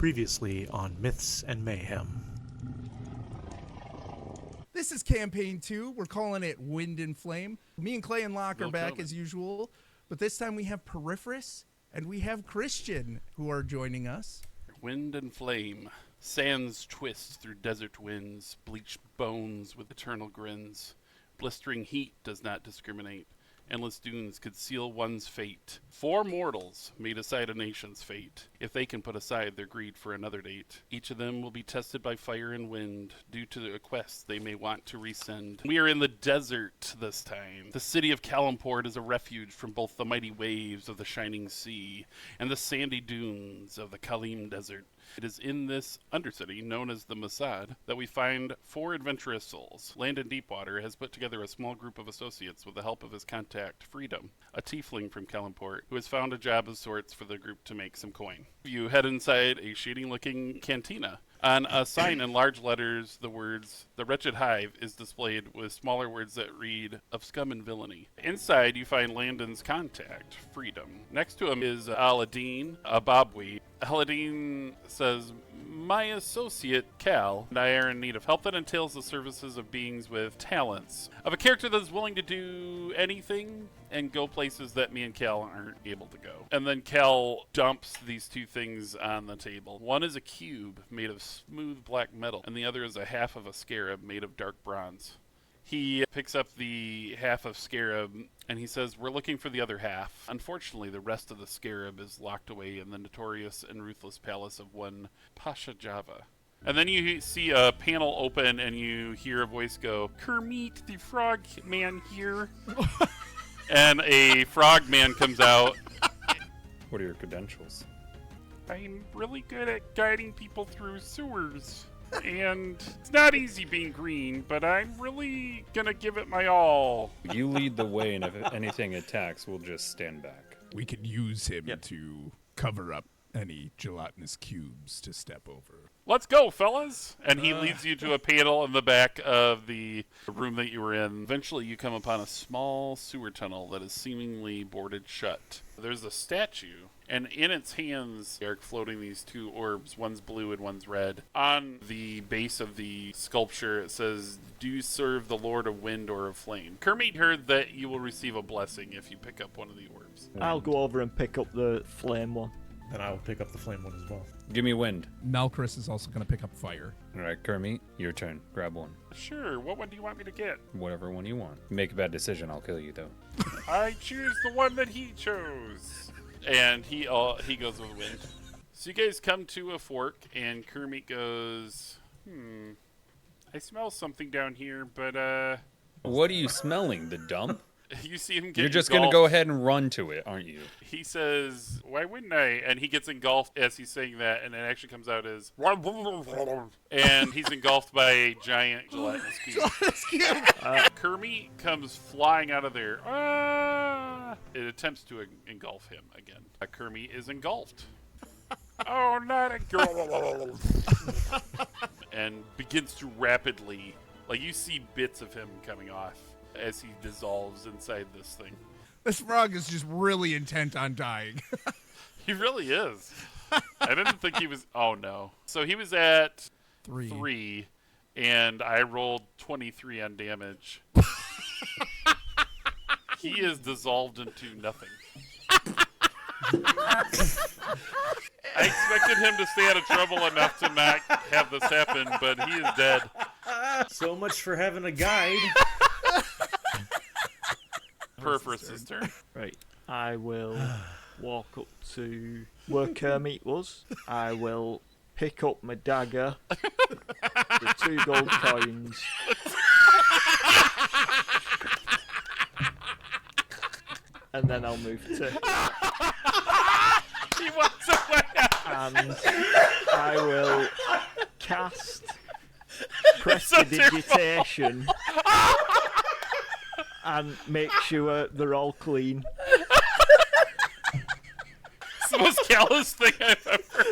Previously on Myths and Mayhem. This is campaign 2. We're calling it Wind and Flame. Me and Clay and Locke are back as usual, but this time we have Peripherus and we have Christian who are joining us. Wind and flame, sands twist through desert winds, bleach bones with eternal grins. Blistering heat does not discriminate. Endless dunes could seal one's fate. 4 mortals made aside a nation's fate, if they can put aside their greed for another date. Each of them will be tested by fire and wind, due to a quest they may want to resend. We are in the desert this time. The city of Kalimport is a refuge from both the mighty waves of the shining sea and the sandy dunes of the Kalim Desert. It is in this undercity, known as the Masad, that we find 4 adventurous souls. Landon Deepwater has put together a small group of associates with the help of his contact, Freedom, a tiefling from Kalimport, who has found a job of sorts for the group to make some coin. You head inside a shady-looking cantina. On a sign in large letters, the words, "The Wretched Hive," is displayed with smaller words that read, "Of scum and villainy." Inside, you find Landon's contact, Freedom. Next to him is Aladdin, a Babwi. Aladdin says, "My associate, Cal, and I are in need of help that entails the services of beings with talents. Of a character that is willing to do anything and go places that me and Cal aren't able to go." And then Cal dumps these 2 things on the table. One is a cube made of smooth black metal, and the other is a half of a scarab made of dark bronze. He picks up the half of scarab, and he says, "We're looking for the other half. Unfortunately, the rest of the scarab is locked away in the notorious and ruthless palace of one Pasha Java." And then you see a panel open, and you hear a voice go, "Kermit, the frog man here." And a frog man comes out. What are your credentials? "I'm really good at guiding people through sewers. And it's not easy being green, but I'm really gonna give it my all." You lead the way, and if anything attacks, we'll just stand back. We could use him to cover up any gelatinous cubes to step over. "Let's go, fellas!" And he leads you to a panel in the back of the room that you were in. Eventually, you come upon a small sewer tunnel that is seemingly boarded shut. There's a statue, and in its hands are floating these 2 orbs. One's blue and one's red. On the base of the sculpture, it says, "Do you serve the Lord of Wind or of Flame?" Kermit heard that you will receive a blessing if you pick up one of the orbs. I'll go over and pick up the flame one. Then I will pick up the flame one as well. Give me wind. Malchus is also going to pick up fire. All right, Kermit, your turn. Grab one. Sure, what one do you want me to get? Whatever one you want. Make a bad decision, I'll kill you, though. I choose the one that he chose. And he goes with wind. So you guys come to a fork, and Kermit goes, I smell something down here, but What are you smelling? The dump? You see him get You're just engulfed. going to go ahead and run to it, aren't you? He says, "Why wouldn't I?" And he gets engulfed as he's saying that, and it actually comes out as, and he's engulfed by a giant gelatinous cube. Kermit comes flying out of there. It attempts to engulf him again. Kermit is engulfed. "Oh, not again!" And begins to rapidly, like you see bits of him coming off as he dissolves inside this thing. This frog is just really intent on dying. He really is. I didn't think he was... Oh, no. So he was at 3, and I rolled 23 on damage. He is dissolved into nothing. I expected him to stay out of trouble enough to not have this happen, but he is dead. So much for having a guide. Peripherus' turn. Right. I will walk up to where Kermit was. I will pick up my dagger, the 2 gold coins. And then I'll move to... He walks away. And I will cast Prestidigitation and make sure they're all clean. It's the most callous thing I've ever...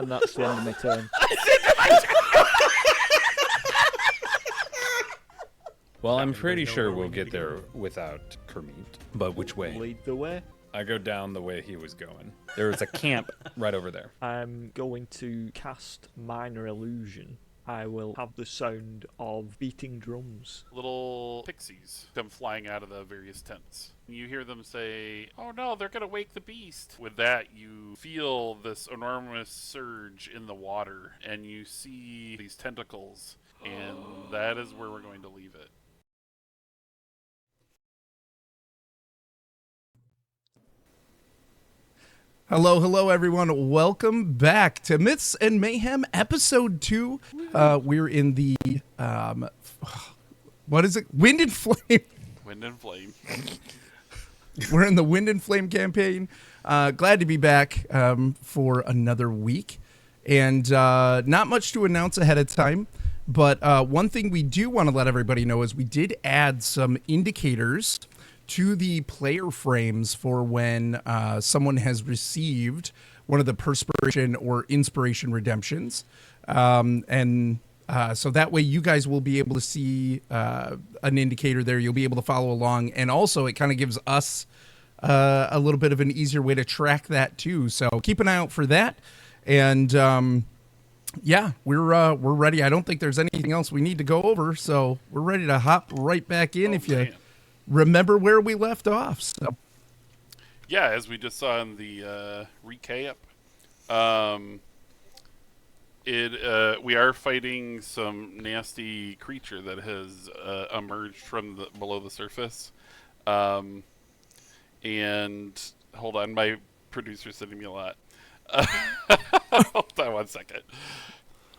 And that's the end of my turn. Well, I'm pretty sure we'll get there without Kermit. But which way? Lead the way. I go down the way he was going. There was a camp right over there. I'm going to cast Minor Illusion. I will have the sound of beating drums. Little pixies come flying out of the various tents. You hear them say, "Oh no, they're going to wake the beast." With that, you feel this enormous surge in the water, and you see these tentacles, and that is where we're going to leave it. Hello, everyone. Welcome back to Myths and Mayhem, episode 2. We're in the, what is it? Wind and Flame. Wind and Flame. We're in the Wind and Flame campaign. Glad to be back for another week. And not much to announce ahead of time. But one thing we do want to let everybody know is we did add some indicators to the player frames for when someone has received one of the perspiration or inspiration redemptions. So that way you guys will be able to see an indicator there. You'll be able to follow along. And also it kind of gives us a little bit of an easier way to track that too. So keep an eye out for that. And yeah, we're ready. I don't think there's anything else we need to go over. So we're ready to hop right back in you remember where we left off. So Yeah, as we just saw in the recap, we are fighting some nasty creature that has emerged from below the surface. And hold on, my producer's sending me a lot. Hold on 1 second.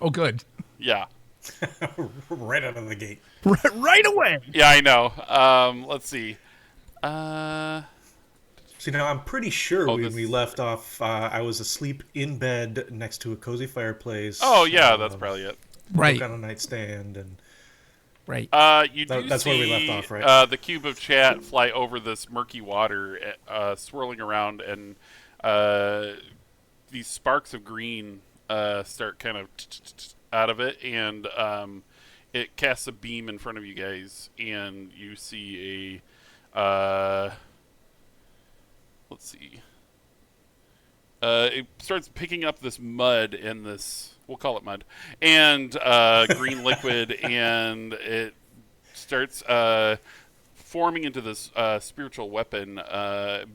oh, good. Yeah. Right out of the gate. Right away. Yeah, I know. Let's see. See, now I'm pretty sure when this- we left off, I was asleep in bed next to a cozy fireplace. Oh, yeah, that's probably it. Right. On a nightstand and Right. You do That's see where we left off, right? The cube of chat fly over this murky water, swirling around, and these sparks of green start kind of out of it, and it casts a beam in front of you guys, and you see a let's see. It starts picking up this mud and this, we'll call it mud, and green liquid, and it starts forming into this spiritual weapon,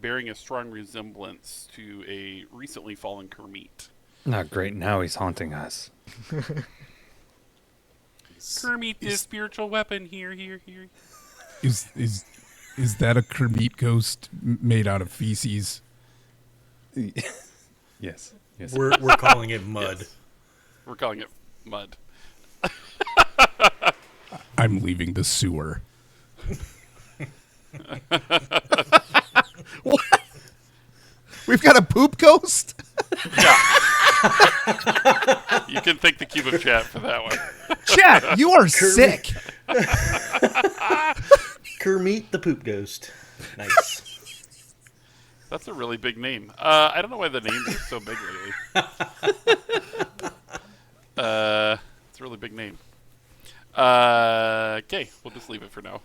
bearing a strong resemblance to a recently fallen Kermit. Not great. Now he's haunting us. Kermit, this spiritual weapon, here. Is that a Kermit ghost made out of feces? Yes. we're calling it mud. Yes. We're calling it mud. I'm leaving the sewer. What? We've got a poop ghost? You can thank the cube of chat for that one. Chat, you are sick. Kermit the Poop Ghost. Nice. That's a really big name. I don't know why the names are so big lately. It's a really big name. Okay, we'll just leave it for now.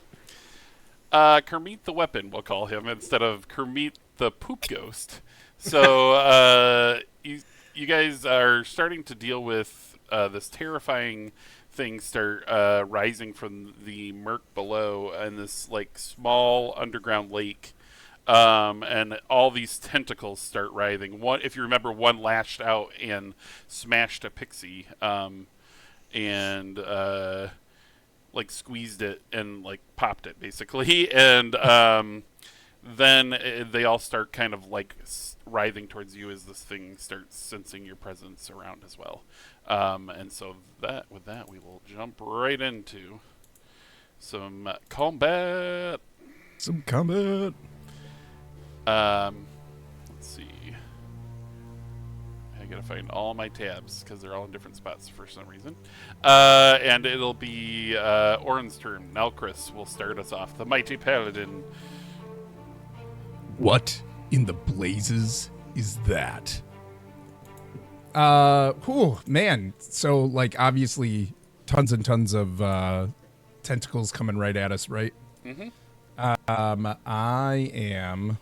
Kermit the Weapon, we'll call him, instead of Kermit the Poop Ghost. So you guys are starting to deal with this terrifying thing start rising from the murk below, and this like small underground lake. And all these tentacles start writhing. One, if you remember, one lashed out and smashed a pixie, and like squeezed it and like popped it basically. And then they all start kind of like writhing towards you as this thing starts sensing your presence around as well. And so with that, we will jump right into some combat. Some combat. Let's see. I gotta find all my tabs because they're all in different spots for some reason. And it'll be Orin's turn. Nalcris will start us off. The mighty paladin. What in the blazes is that? Man. So, like, obviously, tons and tons of tentacles coming right at us, right? Mm-hmm. I am.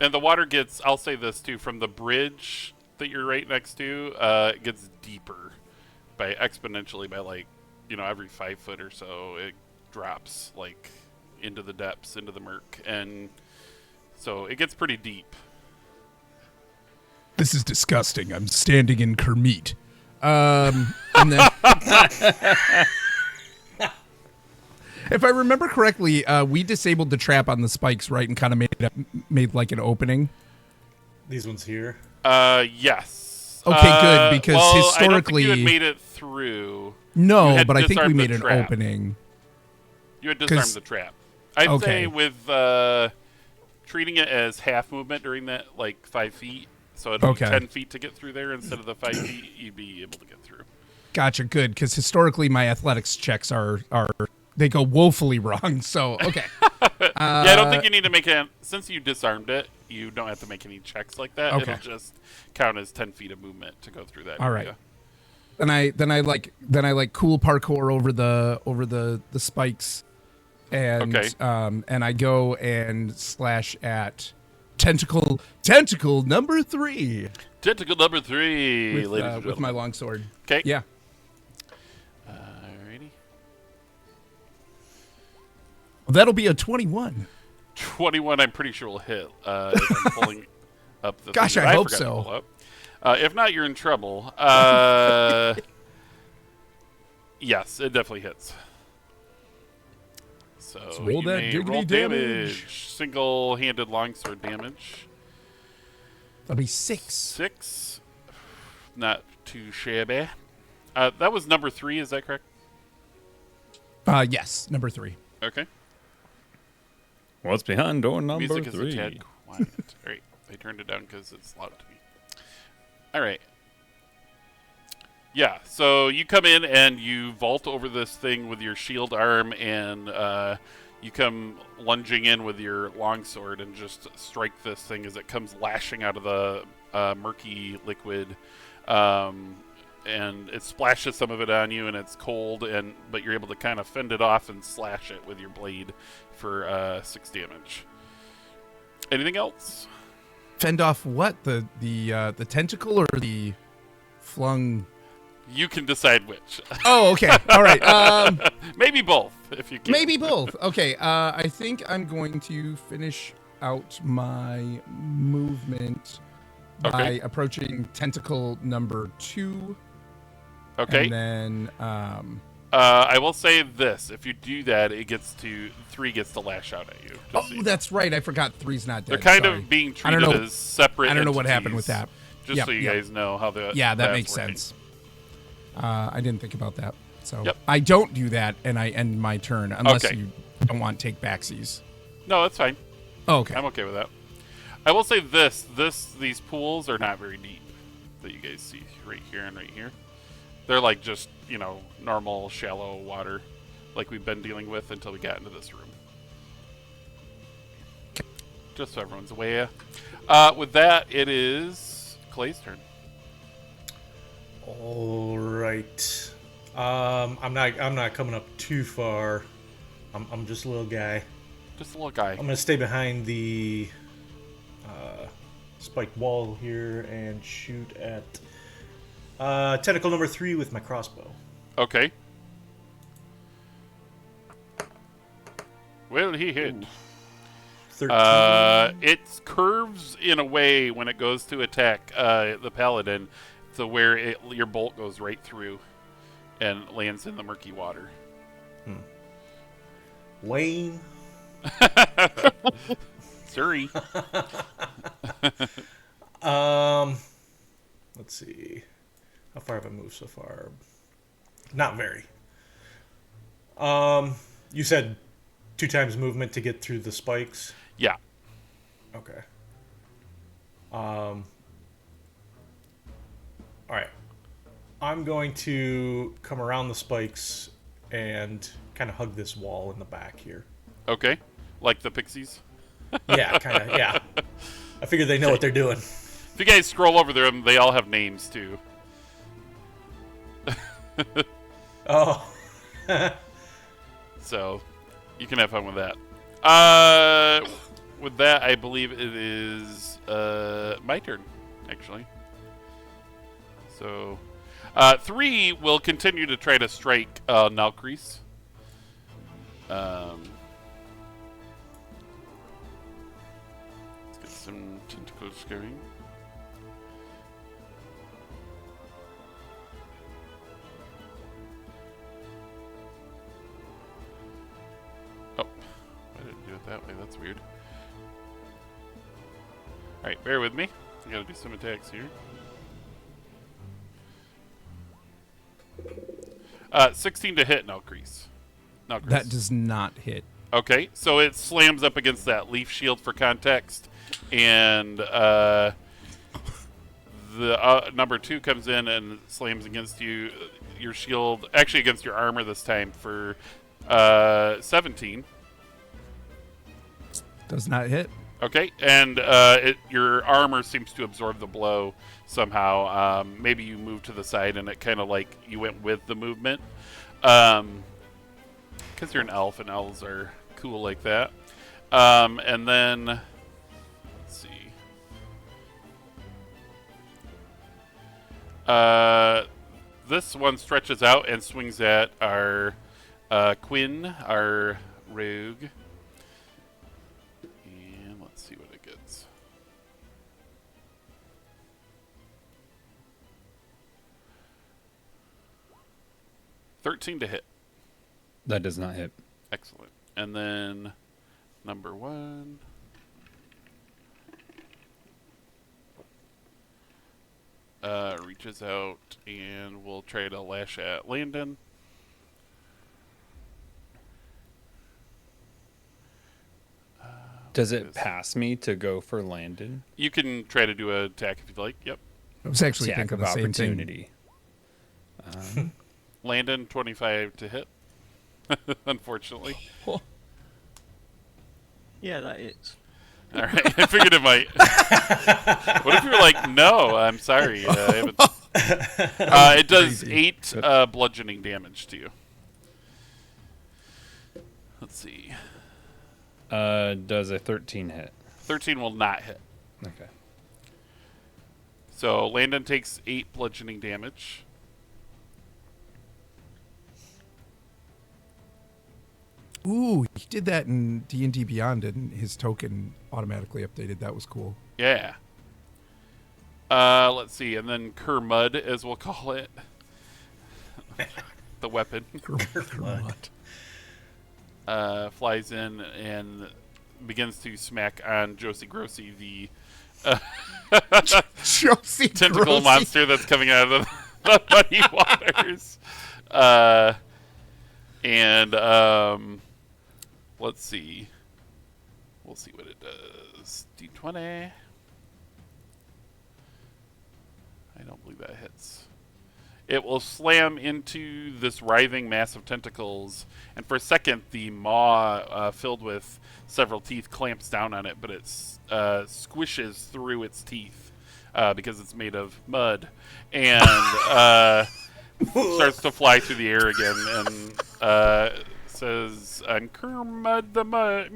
And the water gets, I'll say this too, from the bridge that you're right next to, it gets deeper by exponentially by like, every 5 foot or so. It drops like into the depths, into the murk. And so it gets pretty deep. This is disgusting. I'm standing in Kermit. And then, if I remember correctly, we disabled the trap on the spikes, right, and kind of made like an opening. These ones here. Yes. Okay, good, because well, historically, I don't think you had made it through. You no, had but I think we disarmed made the an trap. opening. You had disarmed the trap. I'd Okay. say with treating it as half movement during that, like 5 feet, so it'd Okay. be 10 feet to get through there instead of the 5 feet, you'd be able to get through. Gotcha, good, because historically my athletics checks are they go woefully wrong. So okay, Yeah, I don't think you need to make it. Since you disarmed it, you don't have to make any checks like that. Okay. It'll just count as 10 feet of movement to go through that. All area. right. Then I like cool parkour over the spikes, and Okay. and I go and slash at tentacle number 3 Tentacle number 3, ladies and with gentlemen. my longsword. Okay. Yeah. Alrighty. Well, that'll be a 21. 21, I'm pretty sure will hit. If I'm pulling up the. Gosh, thing I that hope forgot to so. pull up. If not, you're in trouble. Yes, it definitely hits. So roll you that may diggity roll damage. Single-handed longsword damage. That'll be 6. 6. Not too shabby. That was number 3. Is that correct? Yes, number 3. Okay. What's behind door number Music is a 3? tad quiet. All right, I turned it down because it's loud to me. All right. Yeah, so you come in and you vault over this thing with your shield arm, and you come lunging in with your longsword and just strike this thing as it comes lashing out of the murky liquid. And it splashes some of it on you, and it's cold, but you're able to kind of fend it off and slash it with your blade for 6 damage. Anything else? Fend off what? The tentacle or the flung? You can decide which. Oh, okay. All right. Maybe both, if you can. Maybe both. Okay. I think I'm going to finish out my movement by Okay. approaching tentacle number 2. Okay. And then I will say this: if you do that, 3 gets to lash out at you. just so you know. that's right. I forgot 3's not dead. They're kind Sorry. of being I don't treated know- as separate. I don't know what happened entities, with that. Just Yep, so you yep. guys know how the Yeah, that that's makes working. sense. I didn't think about that. So Yep. I don't do that, and I end my turn unless Okay. you don't want to take backsies. No, that's fine. Oh, okay. I'm okay with that. I will say these pools are not very deep that you guys see right here and right here. They're like just, normal shallow water like we've been dealing with until we got into this room. Just so everyone's aware. With that, it is Clay's turn. All right. I'm not coming up too far. I'm just a little guy. Just a little guy. I'm gonna stay behind the spiked wall here and shoot at tentacle number 3 with my crossbow. Okay. Well, he hit. 13. It curves in a way when it goes to attack the paladin, to where your bolt goes right through and lands in the murky water. Lane. Sorry. Let's see. How far have I moved so far? Not very. You said 2 times movement to get through the spikes. Yeah. Okay. All right. I'm going to come around the spikes and kind of hug this wall in the back here. Okay. Like the pixies. Yeah, kind of. Yeah. I figure they know what they're doing. If you guys scroll over them, they all have names too. Oh. So you can have fun with that. with that, I believe it is my turn, actually. So, 3 will continue to try to strike Nalcrease. Let's get some tentacles going. Oh, I didn't do it that way. That's weird. Alright, bear with me. I gotta do some attacks here. 16 to hit, Nalcrease. That does not hit. Okay, so it slams up against that leaf shield for context, and the number 2 comes in and slams against you, your shield, actually against your armor this time for 17. Does not hit. Okay, and your armor seems to absorb the blow somehow. Maybe you moved to the side and it kind of like you went with the movement. Because you're an elf and elves are cool like that. And then, let's see. This one stretches out and swings at our Quinn, our rogue. And let's see what it gets. $13 to hit. That does not hit. Excellent. And then number 1. Reaches out and will try to lash at Landon. Does it pass me to go for Landon? You can try to do an attack if you'd like. Yep. I was actually Attack thinking of the same thing. opportunity. Landon, 25 to hit. Unfortunately. Yeah, that is. All right, I figured it might. What if you were like, no, I'm sorry. I haven't. It does Crazy. 8 bludgeoning damage to you. Let's see. Does a 13 hit? 13 will not hit. Okay. So Landon takes 8 bludgeoning damage. Ooh, he did that in D&D Beyond, and his token automatically updated. That was cool. Yeah. Let's see, and then Kermud, as we'll call it. The weapon. Flies in and begins to smack on Josie Grossi, the Josie tentacle Grossi. monster that's coming out of the muddy waters. Let's see. We'll see what it does. D20. I don't believe that hits. It will slam into this writhing mass of tentacles, and for a second, the maw filled with several teeth clamps down on it, but it squishes through its teeth because it's made of mud, and starts to fly through the air again, and says, "Kermud the mud,"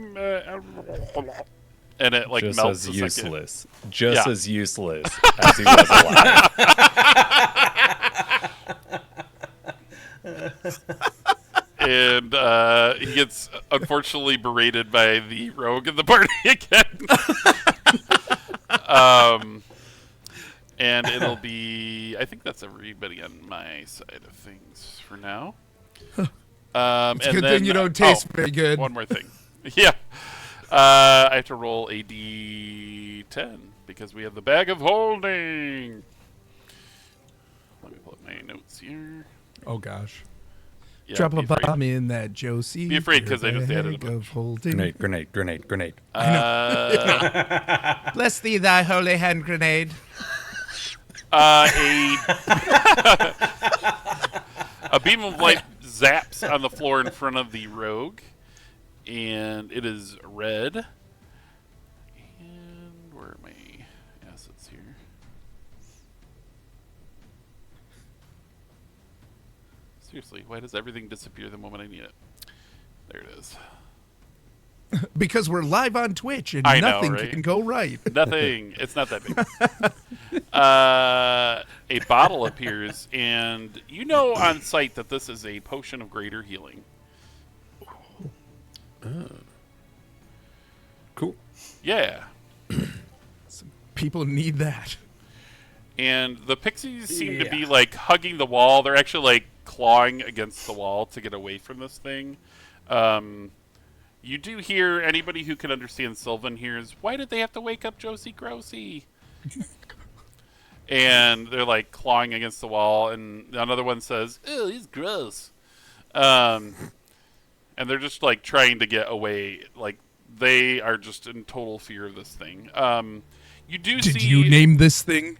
and it like Just melts. as a second. useless. Just Yeah. as useless as he was alive. And he gets unfortunately berated by the rogue in the party again. And it'll be, I think that's everybody on my side of things for now. It's And a good then, thing you don't taste very good. One more thing. Yeah. I have to roll a D10 because we have the bag of holding. Let me pull up my notes here. Oh, gosh. Yeah, Drop be a afraid. bomb in that, Josie. Be afraid, 'cause I just added a Bag of holding. Grenade, grenade, grenade, grenade. Bless thee, thy holy hand grenade. A beam of light zaps on the floor in front of the rogue, and it is red. And where are my assets here? Seriously, why does everything disappear the moment I need it? There it is. Because we're live on Twitch and I know, nothing right? can go right. Nothing. It's not that big. A bottle appears, and you know on sight that this is a potion of greater healing. Cool. Yeah. People need that. And the pixies seem to be like hugging the wall. They're actually like clawing against the wall to get away from this thing. You do hear, anybody who can understand Sylvan hears, why did they have to wake up Josie Grossi? And they're like clawing against the wall, and another one says, "Oh, he's gross." And they're just like trying to get away. Like they are just in total fear of this thing. You do see. Did you name this thing?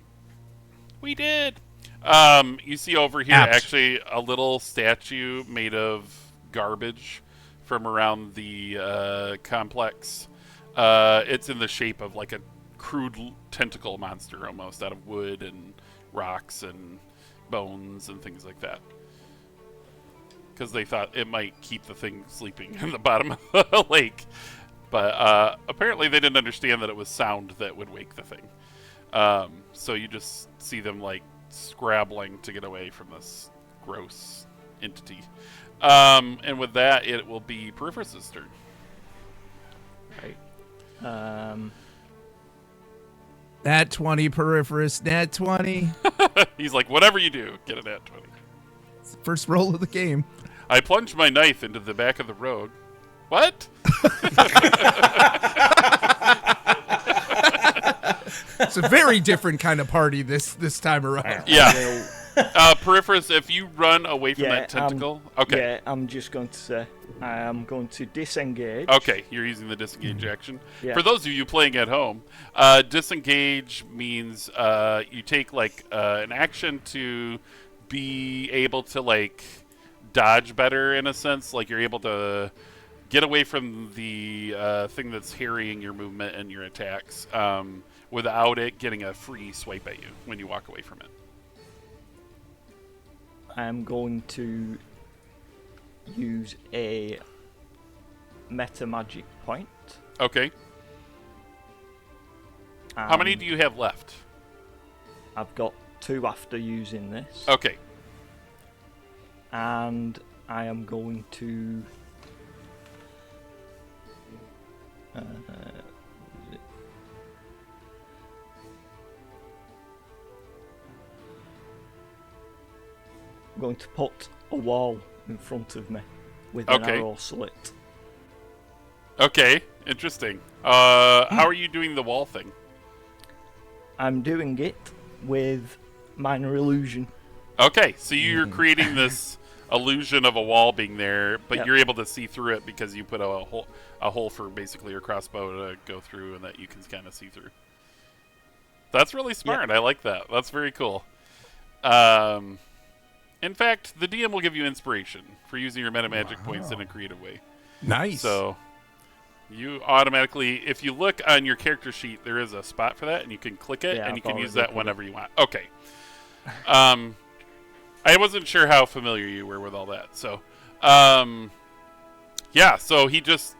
We did. You see over here Apt. actually a little statue made of garbage from around the complex. It's in the shape of like a crude tentacle monster almost, out of wood and rocks and bones and things like that. Because they thought it might keep the thing sleeping in the bottom of the lake. But apparently they didn't understand that it was sound that would wake the thing. So you just see them like scrabbling to get away from this gross entity. And with that, it will be Peripherus' turn. Right. Nat 20, Peripherus. Nat 20. He's like, whatever you do, get it at 20. It's the first roll of the game. I plunged my knife into the back of the road. What? It's a very different kind of party this time around. Yeah. Peripherus, if you run away from that tentacle... Okay. Yeah, I'm just going to say, I am going to disengage. Okay, you're using the disengage action. Yeah. For those of you playing at home, disengage means you take like an action to be able to like dodge better in a sense. Like you're able to get away from the thing that's harrying your movement and your attacks without it getting a free swipe at you when you walk away from it. I'm going to use a meta magic point. Okay. How many do you have left? I've got 2 after using this. Okay. And I am going to... I'm going to put a wall in front of me with an arrow slit. Okay, interesting. How are you doing the wall thing? I'm doing it with minor illusion. Okay, so you're creating this illusion of a wall being there, but Yep. you're able to see through it because you put a hole for basically your crossbow to go through and that you can kind of see through. That's really smart. I like that. That's very cool. In fact, the DM will give you inspiration for using your meta magic points in a creative way. Nice. So you automatically, if you look on your character sheet, there is a spot for that, and you can click it, and you can use that whenever you want. Okay. I wasn't sure how familiar you were with all that. So, yeah, so he just,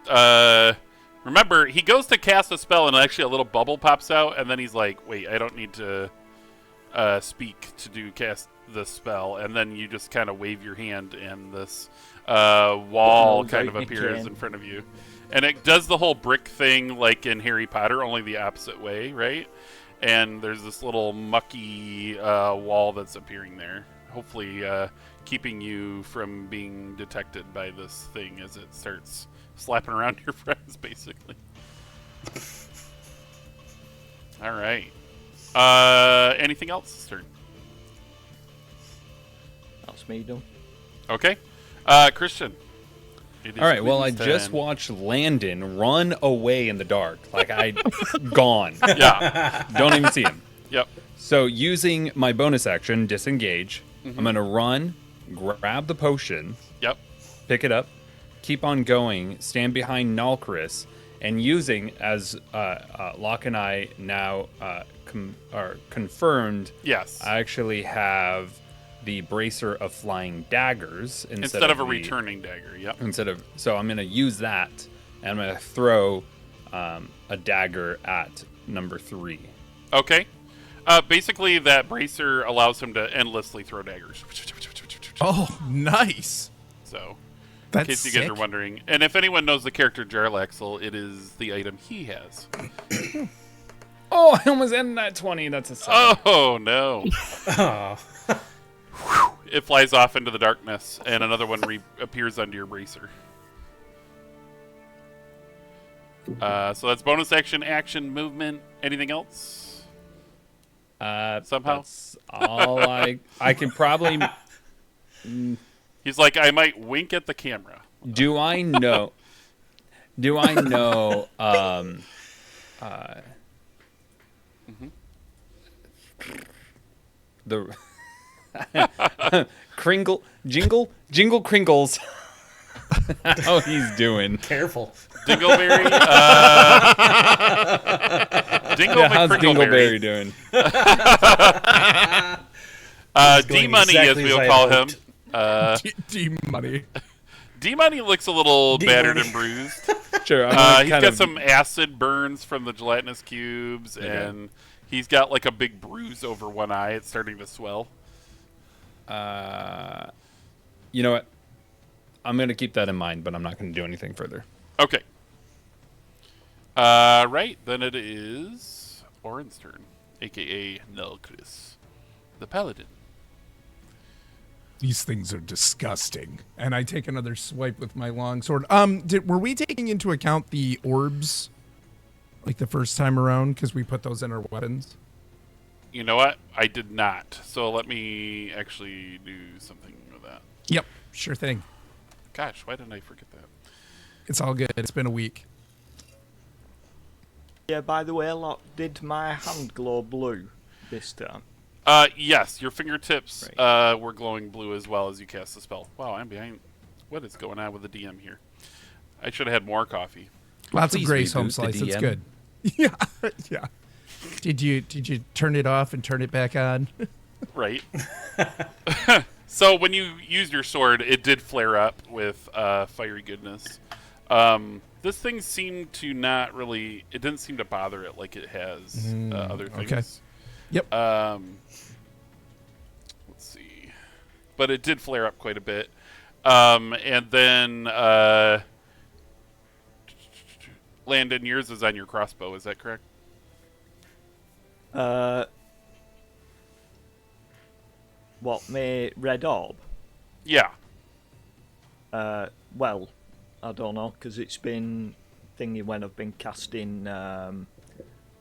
remember, he goes to cast a spell, and actually a little bubble pops out, and then he's like, wait, I don't need to speak to cast this spell, and then you just kind of wave your hand, and this wall kind of appears in front of you. And it does the whole brick thing like in Harry Potter, only the opposite way, right? And there's this little mucky wall that's appearing there, hopefully keeping you from being detected by this thing as it starts slapping around your friends, basically. All right. Anything else this turn? That's me done. Okay. Christian. All right, well, I just watched Landon run away in the dark. Like, gone. Yeah. Don't even see him. Yep. So, using my bonus action, disengage, I'm going to run, grab the potion, Yep. pick it up, keep on going, stand behind Nalchris, and using, as Locke and I now are confirmed, Yes. I actually have the bracer of flying daggers Instead of a the- returning dagger. Yep. So I'm going to use that, and I'm gonna throw a dagger at number 3. Okay. Basically, that bracer allows him to endlessly throw daggers. Oh, nice. So, That's in case you guys sick. are wondering. And if anyone knows the character Jarlaxle, it is the item he has. Oh, I almost ended that 20. That's a 7. Oh, no. Oh. It flies off into the darkness, and another one appears under your bracer. So that's bonus action, movement. Anything else? Somehow? That's all I can probably... He's like, I might wink at the camera. Do I know... The... Jingle Kringles. How he's doing. Careful. Dingleberry? How's Dingleberry doing? D-Money, exactly as as we'll I call him. hoped. D-Money. D-Money looks a little battered and bruised. Sure. He's got some acid burns from the gelatinous cubes, and he's got like a big bruise over one eye. It's starting to swell. You know what? I'm going to keep that in mind, but I'm not going to do anything further. Okay. Right, then it is Orin's turn, a.k.a. Nelkris, the Paladin. These things are disgusting. And I take another swipe with my longsword. Were we taking into account the orbs, like the first time around, because we put those in our weapons? You know what? I did not. So let me actually do something with that. Yep, sure thing. Gosh, why didn't I forget that? It's all good. It's been a week. Yeah, by the way, did my hand glow blue this time? Yes, your fingertips were glowing blue as well as you cast the spell. Wow, I'm behind. What is going on with the DM here? I should have had more coffee. Lots Please of grace, reboot home the slice. It's DM. good. Yeah, yeah. Did you turn it off and turn it back on? Right. So when you used your sword, it did flare up with fiery goodness. This thing seemed to not really... It didn't seem to bother it like it has other things. Okay. Yep. Let's see. But it did flare up quite a bit. And then... Landon, yours is on your crossbow. Is that correct? What, my red orb? Yeah. Well, I don't know, because it's been thingy when I've been casting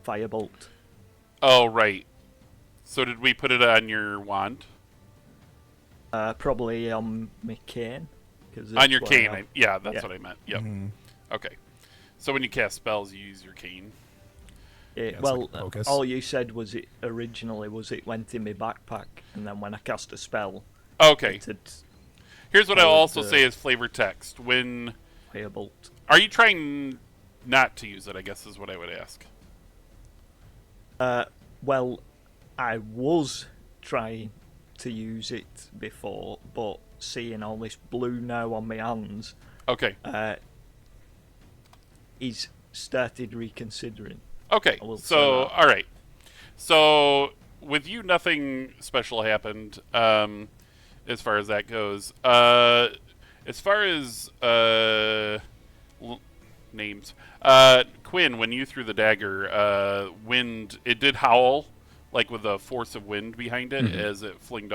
Firebolt. Oh, right. So did we put it on your wand? Probably on my cane. On your cane. Yeah, that's what I meant. Yep. Mm-hmm. Okay. So when you cast spells, you use your cane. It, it's well, like focus. all you said was it went in my backpack, and then when I cast a spell, Okay. it had Here's what I'll followed also the- say as flavor text. When Firebolt. are you trying not to use it? I guess is what I would ask. Well, I was trying to use it before, but seeing all this blue now on my hands, Okay. he's started reconsidering. Okay. I will say So that. all right. So with you, nothing special happened. As far as that goes. As far as names, Quinn, when you threw the dagger, wind, it did howl, like with a force of wind behind it, as it flung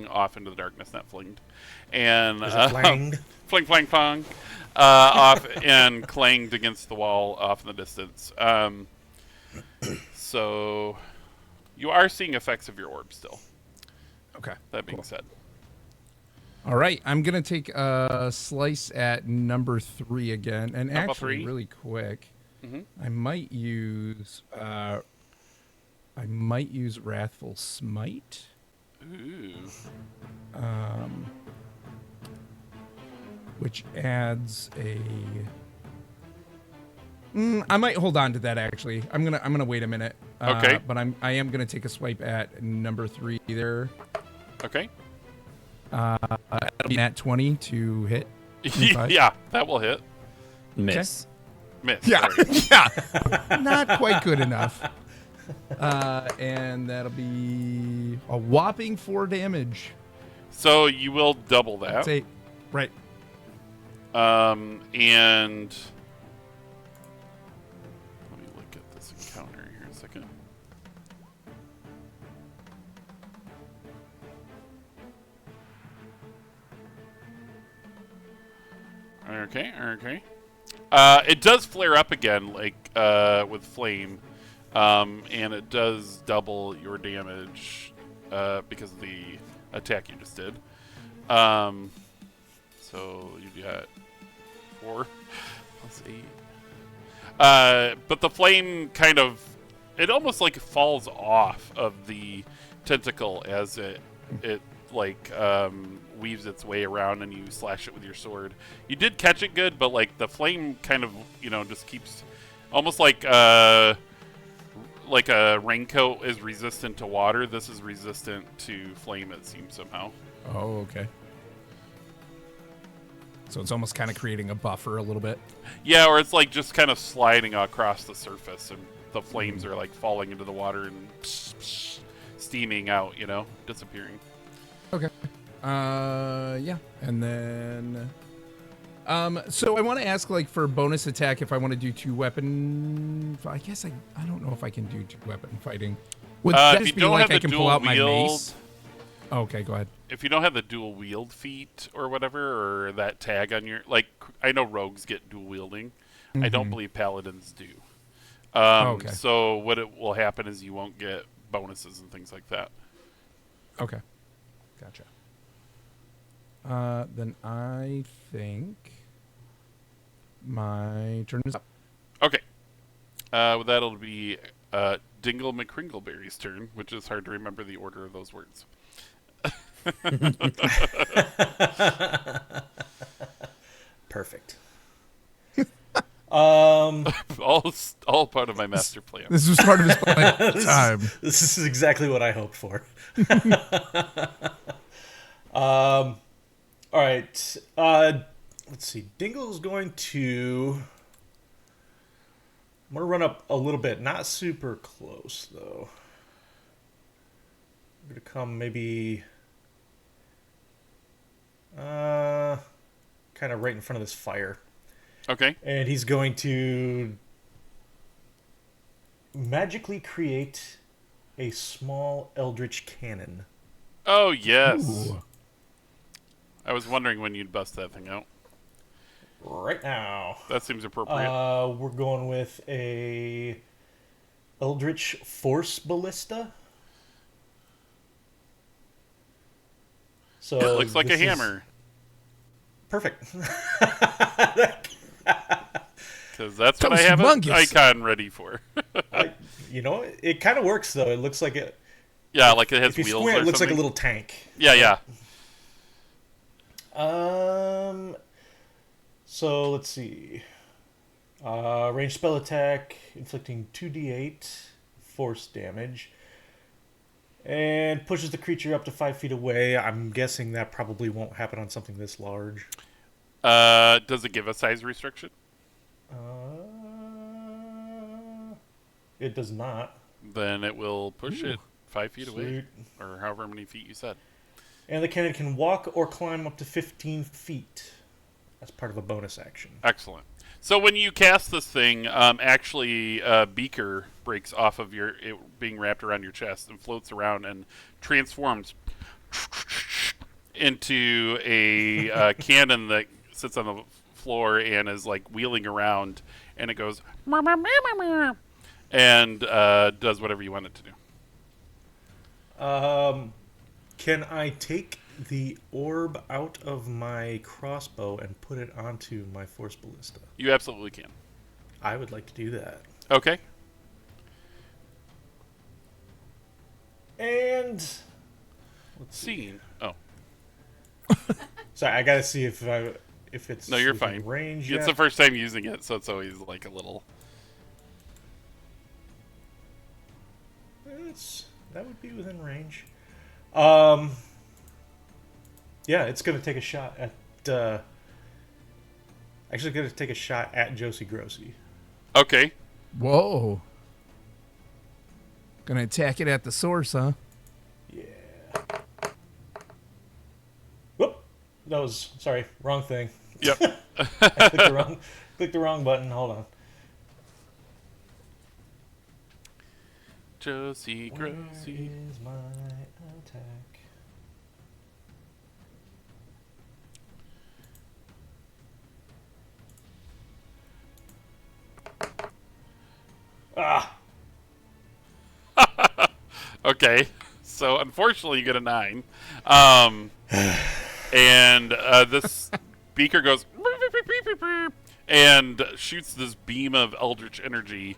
off into the darkness, not flinged. And Is it flanged? fling, flang, fong, off and clanged against the wall off in the distance. So you are seeing effects of your orb still. Okay. That being said. All right, I'm gonna take a slice at number 3 again, and Number actually, 3? really quick, Mhm. I might use Wrathful Smite, Ooh. which adds a. I might hold on to that actually. I'm gonna wait a minute. Okay. But I am gonna take a swipe at number 3 there. Okay. That'll be at 20 to hit. 25? Yeah, that will hit. Miss. Miss. Yeah, Sorry. yeah, not quite good enough. And that'll be a whopping 4 damage. So you will double that. That's 8. Right. And let me look at this encounter here in a second. Okay. It does flare up again, like with flame, and it does double your damage because of the attack you just did. So you got 4 plus 8. But the flame it almost like falls off of the tentacle as it like weaves its way around, and you slash it with your sword. You did catch it good, but like the flame kind of just keeps almost like a raincoat is resistant to water. This is resistant to flame, it seems somehow. Oh, okay. So it's almost kind of creating a buffer a little bit. Yeah, or it's like just kind of sliding across the surface, and the flames are like falling into the water and steaming out, disappearing. Okay. Yeah. And then so I want to ask, like, for bonus attack, if I want to do 2-weapon, I guess I don't know if I can do 2-weapon fighting. Would that If just you be don't like have I the can dual pull out my wield, mace? Oh, okay, go ahead. if you don't have the dual wield feat or whatever, or that tag on your, like, I know rogues get dual wielding. I don't believe paladins do. Okay. So what it will happen is you won't get bonuses and things like that. Okay. Gotcha. Then I think my turn is up. Okay. With that, it'll be Dingle McCringleberry's turn, which is hard to remember the order of those words. Perfect. all part of my master plan. This was part of his plan. Time. This is exactly what I hoped for. All right. Let's see. Dingle's going to. I'm going to run up a little bit. Not super close, though. I'm going to come maybe. Kind of right in front of this fire. Okay. And he's going to magically create a small eldritch cannon. Oh, yes. Ooh. I was wondering when you'd bust that thing out. Right now. That seems appropriate. We're going with a eldritch force ballista. So It looks like a this is- hammer. Perfect. Because that's That what I was have an humongous. icon ready for. It kind of works though. It looks like it. Yeah, like it has If you wheels squint, or it looks like a something. little tank. Yeah. So let's see. Range spell attack, inflicting 2d8 force damage, and pushes the creature up to 5 feet away. I'm guessing that probably won't happen on something this large. Does it give a size restriction? It does not. Then it will push it 5 feet away, Sweet. or however many feet you said. And the cannon can walk or climb up to 15 feet. That's part of a bonus action. Excellent. So when you cast this thing, actually, a beaker breaks off of it being wrapped around your chest and floats around and transforms into a cannon that sits on the floor and is like wheeling around, and it goes and does whatever you want it to do. Can I take the orb out of my crossbow and put it onto my force ballista? You absolutely can. I would like to do that. Okay. And let's Scene. Oh, sorry, I gotta see if it's no, you're within fine. range. It's yet. the first time using it, so it's always like a little. That would be within range. Yeah, it's gonna take a shot at Actually, going to take a shot at Josie Grossi. Okay. Whoa. Gonna attack it at the source, huh? Yeah. Whoop. That was, sorry, wrong thing. Yep. I clicked the wrong button. Hold on. Josie Where Grossi. is my attack? Ah! Okay. So unfortunately, you get a 9. And this beaker goes and shoots this beam of eldritch energy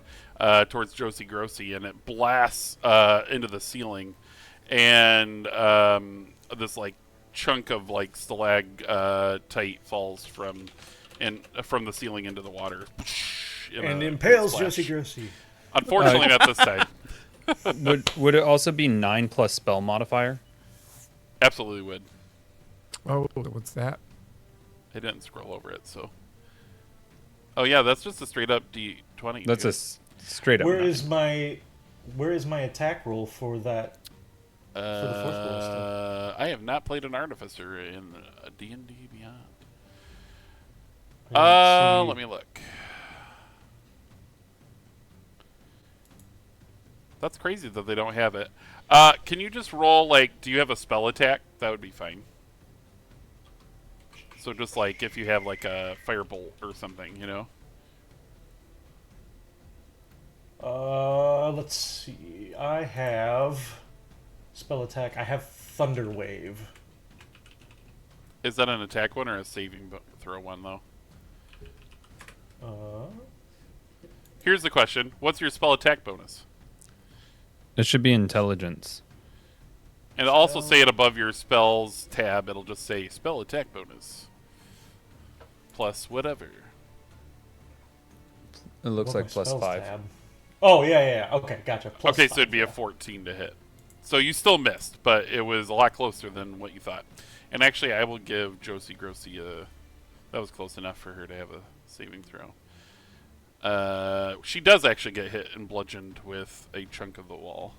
towards Josie Grossi, and it blasts into the ceiling, and this like chunk of like stalagmite falls from the ceiling into the water And impales splash. Josie Grossi. Unfortunately, not this time. Would it also be 9 plus spell modifier? Absolutely would. Oh, what's that? I didn't scroll over it, so. Oh yeah, that's just a straight up D20. That's dude. straight up. Where 9. is my attack roll for that? For the fourth ballista? I have not played an artificer in D&D Beyond. I didn't Let see- me look. That's crazy that they don't have it. Can you just roll, like, do you have a spell attack? That would be fine. So just, like, if you have, like, a firebolt or something, you know? Let's see. I have spell attack. I have Thunder Wave. Is that an attack one or a saving throw one, though? Here's the question. What's your spell attack bonus? It should be intelligence. And also say it above your spells tab. It'll just say spell attack bonus. Plus whatever. It looks What like my plus spells 5. tab? Oh, yeah. Okay, gotcha. Plus Okay, so 5, it'd be a 14 to hit. So you still missed, but it was a lot closer than what you thought. And actually, I will give Josie Grossi a... That was close enough for her to have a saving throw. She does actually get hit and bludgeoned with a chunk of the wall.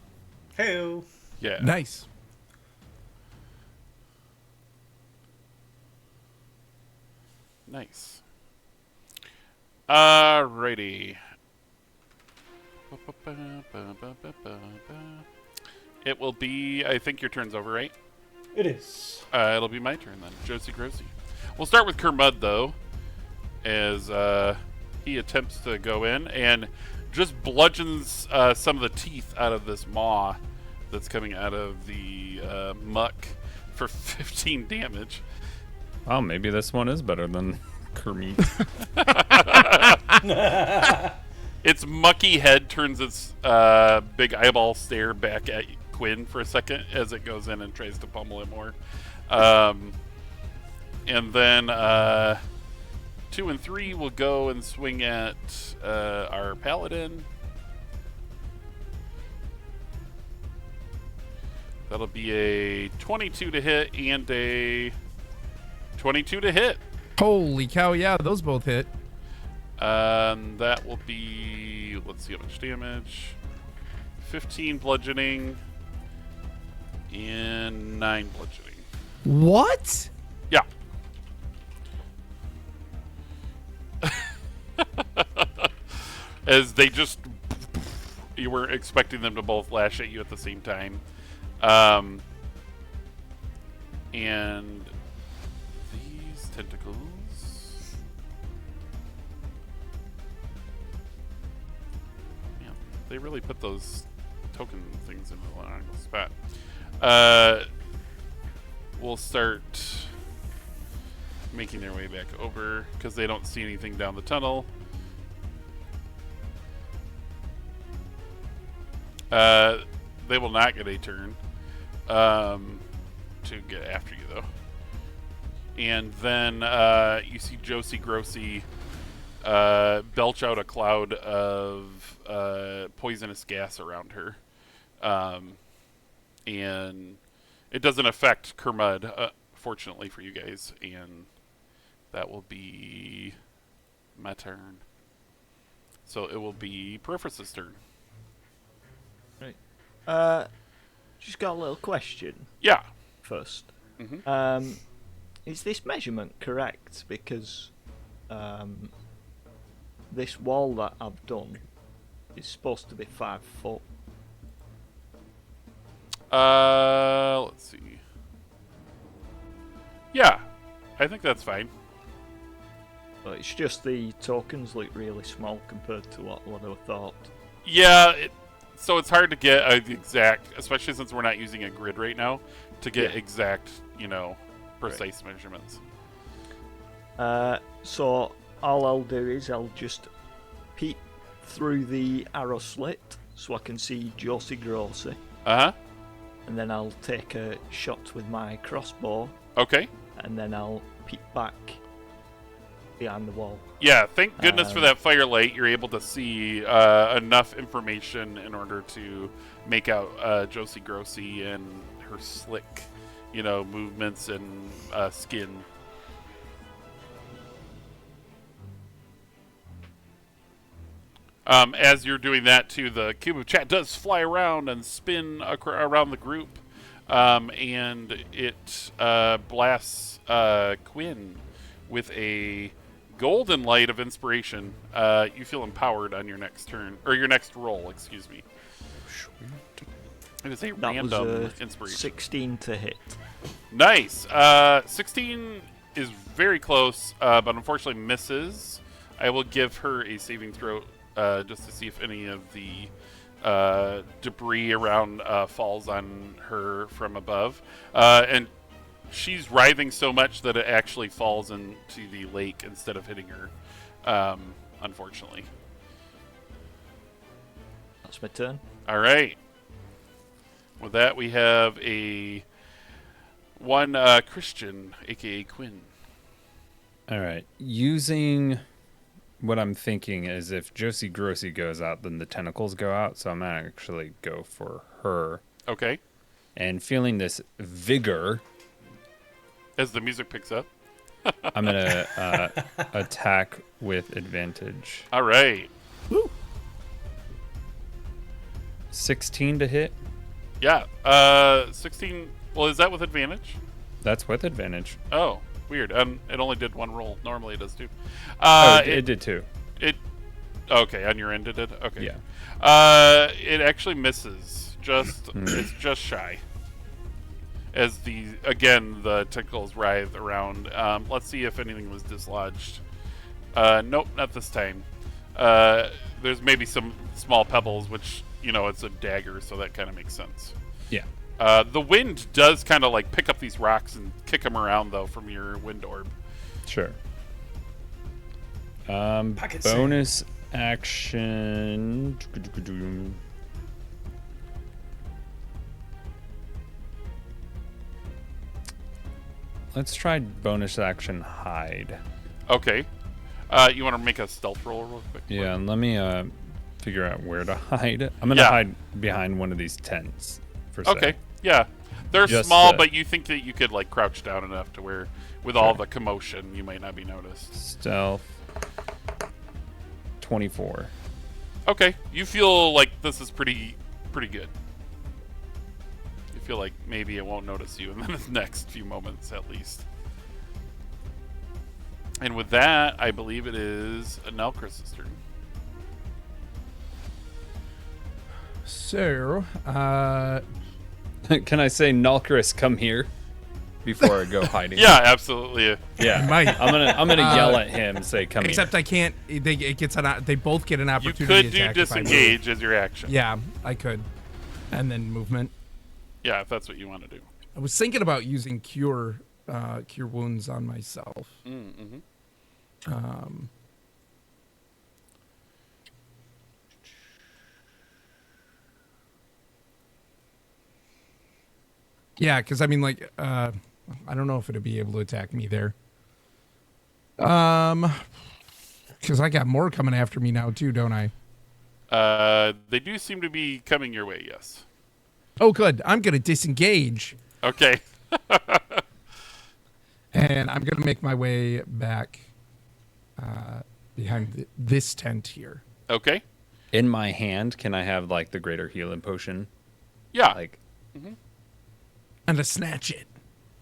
Hey-o. Yeah. Nice. Nice. Alrighty. It will be... I think your turn's over, right? It is. It'll be my turn then. Josie Grossi. We'll start with Kermud, though, as he attempts to go in and just bludgeons some of the teeth out of this maw that's coming out of the muck for 15 damage. Oh, maybe this one is better than Kermit. Its mucky head turns its big eyeball stare back at Quinn for a second as it goes in and tries to pummel it more. And then 2 and 3 will go and swing at our paladin. That'll be a 22 to hit and a 22 to hit. Holy cow, yeah, those both hit. That will be, let's see how much damage. 15 bludgeoning and 9 bludgeoning. What? Yeah. As they just, you were expecting them to both lash at you at the same time. And these tentacles. Yeah, they really put those token things in the wrong spot. We'll start making their way back over because they don't see anything down the tunnel. They will not get a turn to get after you, though. And then you see Josie Grossi belch out a cloud of poisonous gas around her. And it doesn't affect Kermud, fortunately for you guys. And that will be my turn. So it will be Periphras's turn. Right. Just got a little question Yeah. first. Mhm. Is this measurement correct? Because this wall that I've done is supposed to be 5 foot. Let's see. Yeah, I think that's fine. But it's just the tokens look really small compared to what I thought. Yeah, so it's hard to get the exact, especially since we're not using a grid right now, to get exact, precise measurements. So all I'll do is I'll just peek through the arrow slit so I can see Josie Grossi, Uh-huh. and then I'll take a shot with my crossbow, Okay. and then I'll peek back behind the wall. Yeah, thank goodness for that firelight. You're able to see enough information in order to make out Josie Grossi and her slick, movements and skin. As you're doing that, too, the cube of chat does fly around and spin around the group, and it blasts Quinn with a golden light of inspiration. You feel empowered on your next turn, or your next roll, excuse me. It is a That random was inspiration. 16 to hit. Nice. 16 is very close, but unfortunately misses. I will give her a saving throw just to see if any of the debris around falls on her from above. And she's writhing so much that it actually falls into the lake instead of hitting her, unfortunately. That's my turn. All right. With that, we have one Christian, a.k.a. Quinn. All right. Using what I'm thinking is if Josie Grossi goes out, then the tentacles go out. So I'm going to actually go for her. Okay. And feeling this vigor, As the music picks up. I'm going to attack with advantage. All right. 16 to hit. Yeah. 16. Well, is that with advantage? That's with advantage. Oh, weird. It only did one roll. Normally it does two. It did too. Okay, on your end it did? Okay. Yeah. It actually misses. It's just shy. As the tentacles writhe around. Let's see if anything was dislodged. Nope, not this time. There's maybe some small pebbles, which, it's a dagger, so that kind of makes sense. Yeah. The wind does kind of like pick up these rocks and kick them around, though, from your wind orb. Sure. Pocket Bonus action. Let's try bonus action hide. Okay. You want to make a stealth roll real quick? Yeah, and let me figure out where to hide. I'm gonna hide behind one of these tents for Okay. Yeah. They're Just, small, but you think that you could like crouch down enough to where, with all the commotion, you might not be noticed. Stealth. 24. Okay. You feel like this is pretty good. You feel like maybe it won't notice you in the next few moments, at least. And with that, I believe it is Nelchris' turn. So, Can I say, Nalchris, come here? Before I go hiding. Yeah, absolutely. Yeah. might. I'm gonna yell at him and say, come Except here. I can't. They both get an You opportunity could to do attack if I move. disengage as your action. Yeah, I could. And then movement. Yeah, if that's what you want to do. I was thinking about using cure wounds on myself. Mm-hmm. Yeah, because I mean, like, I don't know if it'd be able to attack me there. Because I got more coming after me now too, don't I? They do seem to be coming your way, yes. Oh, good. I'm gonna disengage, Okay. and I'm gonna make my way back behind this tent here. Okay. In my hand, can I have like the greater healing potion? Yeah. Like, And to snatch it.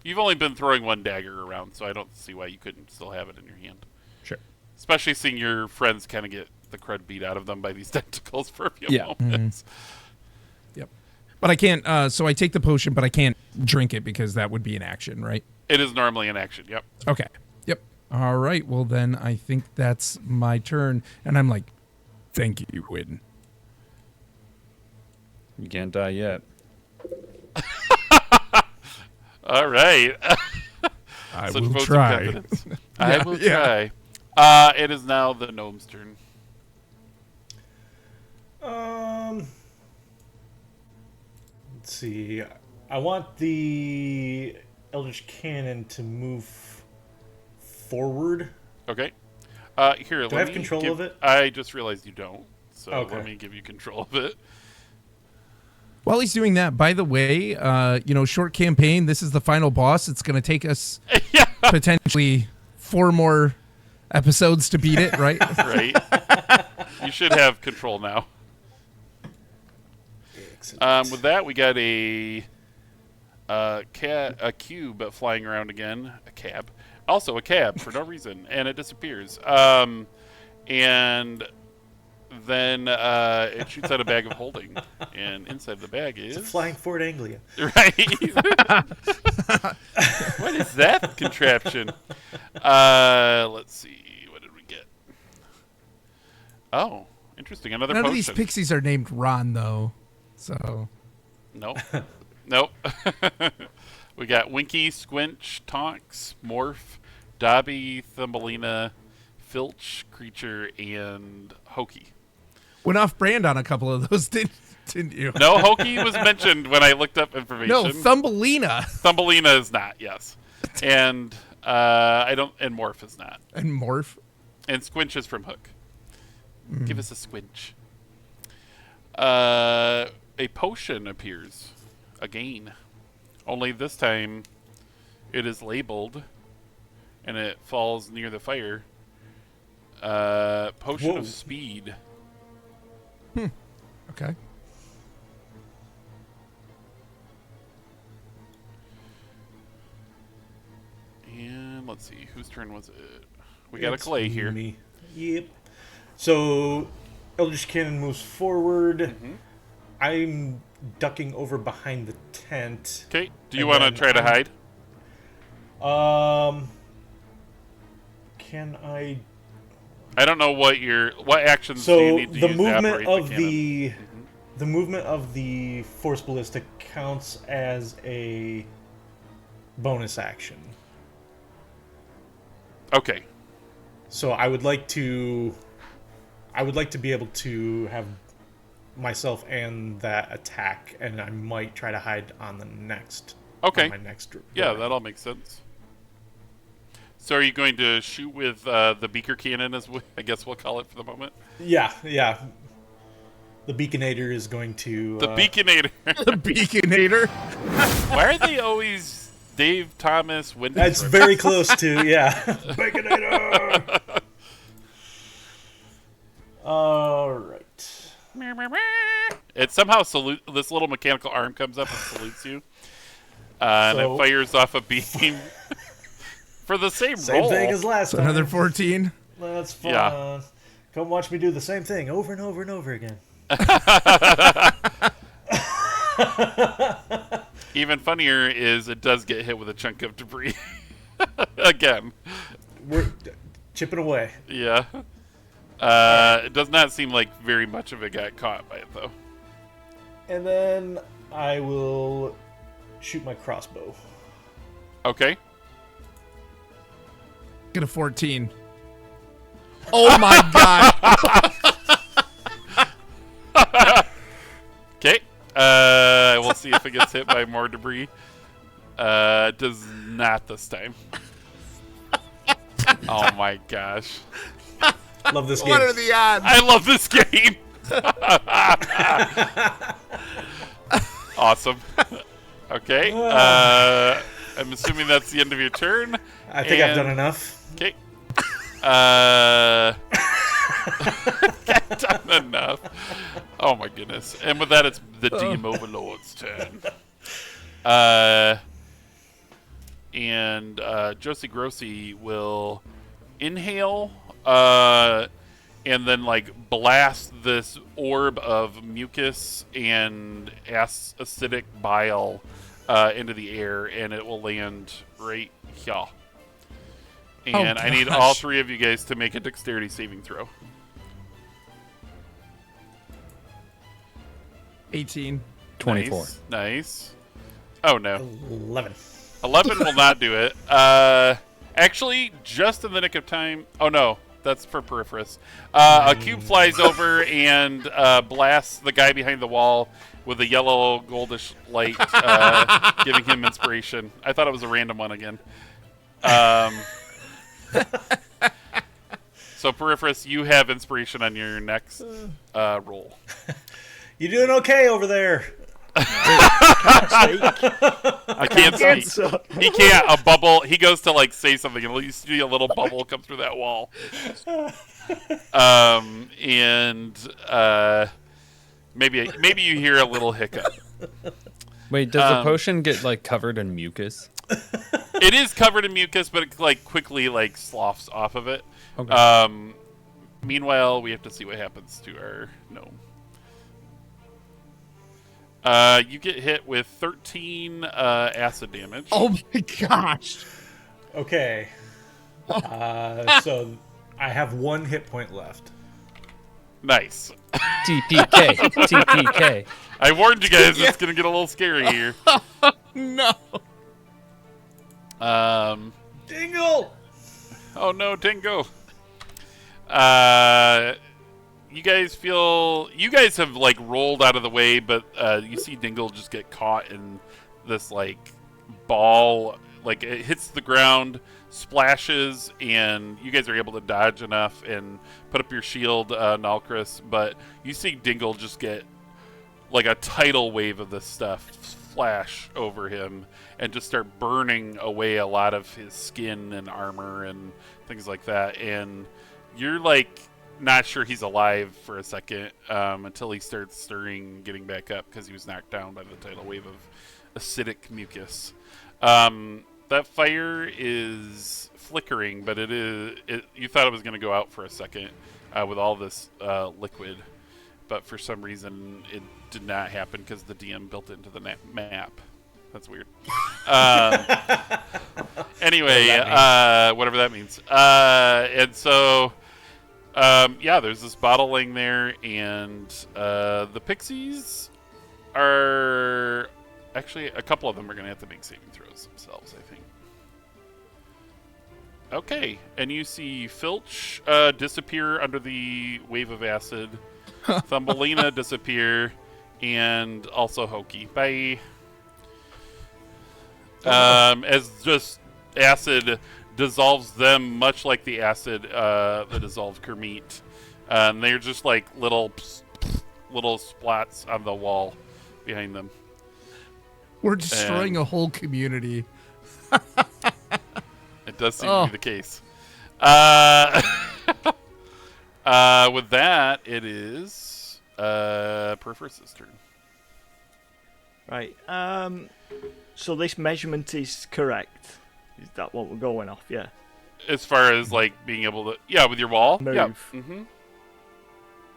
You've only been throwing one dagger around, so I don't see why you couldn't still have it in your hand. sure. Especially seeing your friends kind of get the crud beat out of them by these tentacles for a few Yeah. moments. Yep. But I can't, so I take the potion, but I can't drink it because that would be an action, right? It is normally an action, yep. Okay. Yep. All right. Well, then I think that's my turn. And I'm like, thank you, Win. You can't die yet. All right. I Such will votes of try. confidence. I will yeah. try. It is now the gnome's turn. Let's see. I want the Eldritch Cannon to move forward. Okay. Here, Do I have control of it? I just realized you don't. So Okay. let me give you control of it. While he's doing that, by the way, short campaign. This is the final boss. It's going to take us Yeah. potentially 4 more episodes to beat it, right? Right. You should have control now. With that, we got a cube flying around again. A cab. Also a cab for no reason, and it disappears. And then it shoots out a bag of holding, and inside the bag is It's a flying Ford Anglia. right. What is that contraption? Let's see. What did we get? Oh, interesting. Another None potion. of these pixies are named Ron, though. So Nope. Nope. We got Winky, Squinch, Tonks, Morph, Dobby, Thumbelina, Filch, Creature, and Hokey. went off brand on a couple of those, didn't you? No, Hokey was mentioned when I looked up information. No, Thumbelina. Thumbelina is not, yes. And and Morph is not. And Morph. And Squinch is from Hook. Give us a Squinch. A potion appears again. Only this time it is labeled and it falls near the fire. Potion Whoa. of speed. Okay. And let's see, whose turn was it? We got a It's Clay here. Me. Yep. So, Eldritch Cannon moves forward. Mm-hmm. I'm ducking over behind the tent. Okay, do you And want to then try to hide? Can I? I don't know what actions do you So need to the use to movement operate of the cannon. the movement of the Force Ballista counts as a bonus action. Okay. So I would like to be able to have myself and that attack, and I might try to hide on the next. Okay. On my next. Yeah, round. that all makes sense. So are you going to shoot with the beaker cannon, I guess we'll call it for the moment? Yeah. The Beaconator is going to. The Beaconator. The Beaconator. Why are they always Dave Thomas Windows? That's very close to Beaconator. All right. It somehow this little mechanical arm comes up and salutes you. And it So- fires off a beam for the same Same roll. thing as last So time. another 14. That's fun. Yeah. Come watch me do the same thing over and over and over again. Even funnier is it does get hit with a chunk of debris. Again. We're chipping away. Yeah. It does not seem like very much of it got caught by it, though. And then I will shoot my crossbow. Okay. Get a 14. Oh my god. Okay. We'll see if it gets hit by more debris. It does not this time. Oh my gosh. Love this game. What are the odds? I love this game. Awesome. Okay. I'm assuming that's the end of your turn. I think I've And- done enough. Okay. Done enough. Oh my goodness. And with that, it's the DM Overlord's turn. And Josie Grossi will inhale and then like blast this orb of mucus and acidic bile into the air, and it will land right here. And I need all three of you guys to make a dexterity saving throw. 18. 24. Nice. Oh no. 11. 11 will not do it. Actually, just in the nick of time. Oh no, that's for Peripherus. A cube flies over and blasts the guy behind the wall with a yellow goldish light, giving him inspiration. I thought it was a random one again. So Peripherus, you have inspiration on your next roll. You doing okay over there? I can't speak. So. He can't. A bubble. He goes to like say something, and you see a little bubble come through that wall. Maybe you hear a little hiccup. Wait, does the potion get like covered in mucus? It is covered in mucus, but it like quickly like sloughs off of it. Okay. Meanwhile, we have to see what happens to our gnome. You get hit with 13 acid damage. Oh my gosh. Okay. So I have 1 hit point left. Nice. TPK. TPK. I warned you guys, it's gonna get a little scary here. No. Dingle! Oh no, Dingo. You guys have like rolled out of the way, but you see Dingle just get caught in this like ball, like it hits the ground, splashes, and you guys are able to dodge enough and put up your shield, Nalkris, but you see Dingle just get like a tidal wave of this stuff flash over him and just start burning away a lot of his skin and armor and things like that, and you're like not sure he's alive for a second until he starts stirring, getting back up because he was knocked down by the tidal wave of acidic mucus. That fire is flickering, but you thought it was going to go out for a second with all this liquid, but for some reason it did not happen because the DM built it into the map. That's weird. Anyway, whatever that means. And so... there's this bottle laying there, and the pixies are actually a couple of them are going to have to make saving throws themselves, I think. Okay, and you see Filch disappear under the wave of acid, Thumbelina disappear, and also Hokey. Bye. As just acid dissolves them, much like the acid that dissolved Kermit. They're just like little splats on the wall behind them. We're destroying a whole community. It does seem to be the case. With that, it is Peripherus' turn. Right. So this measurement is correct. Is that what we're going off? Yeah. As far as like being able to, with your wall, Move. yeah. Mm-hmm.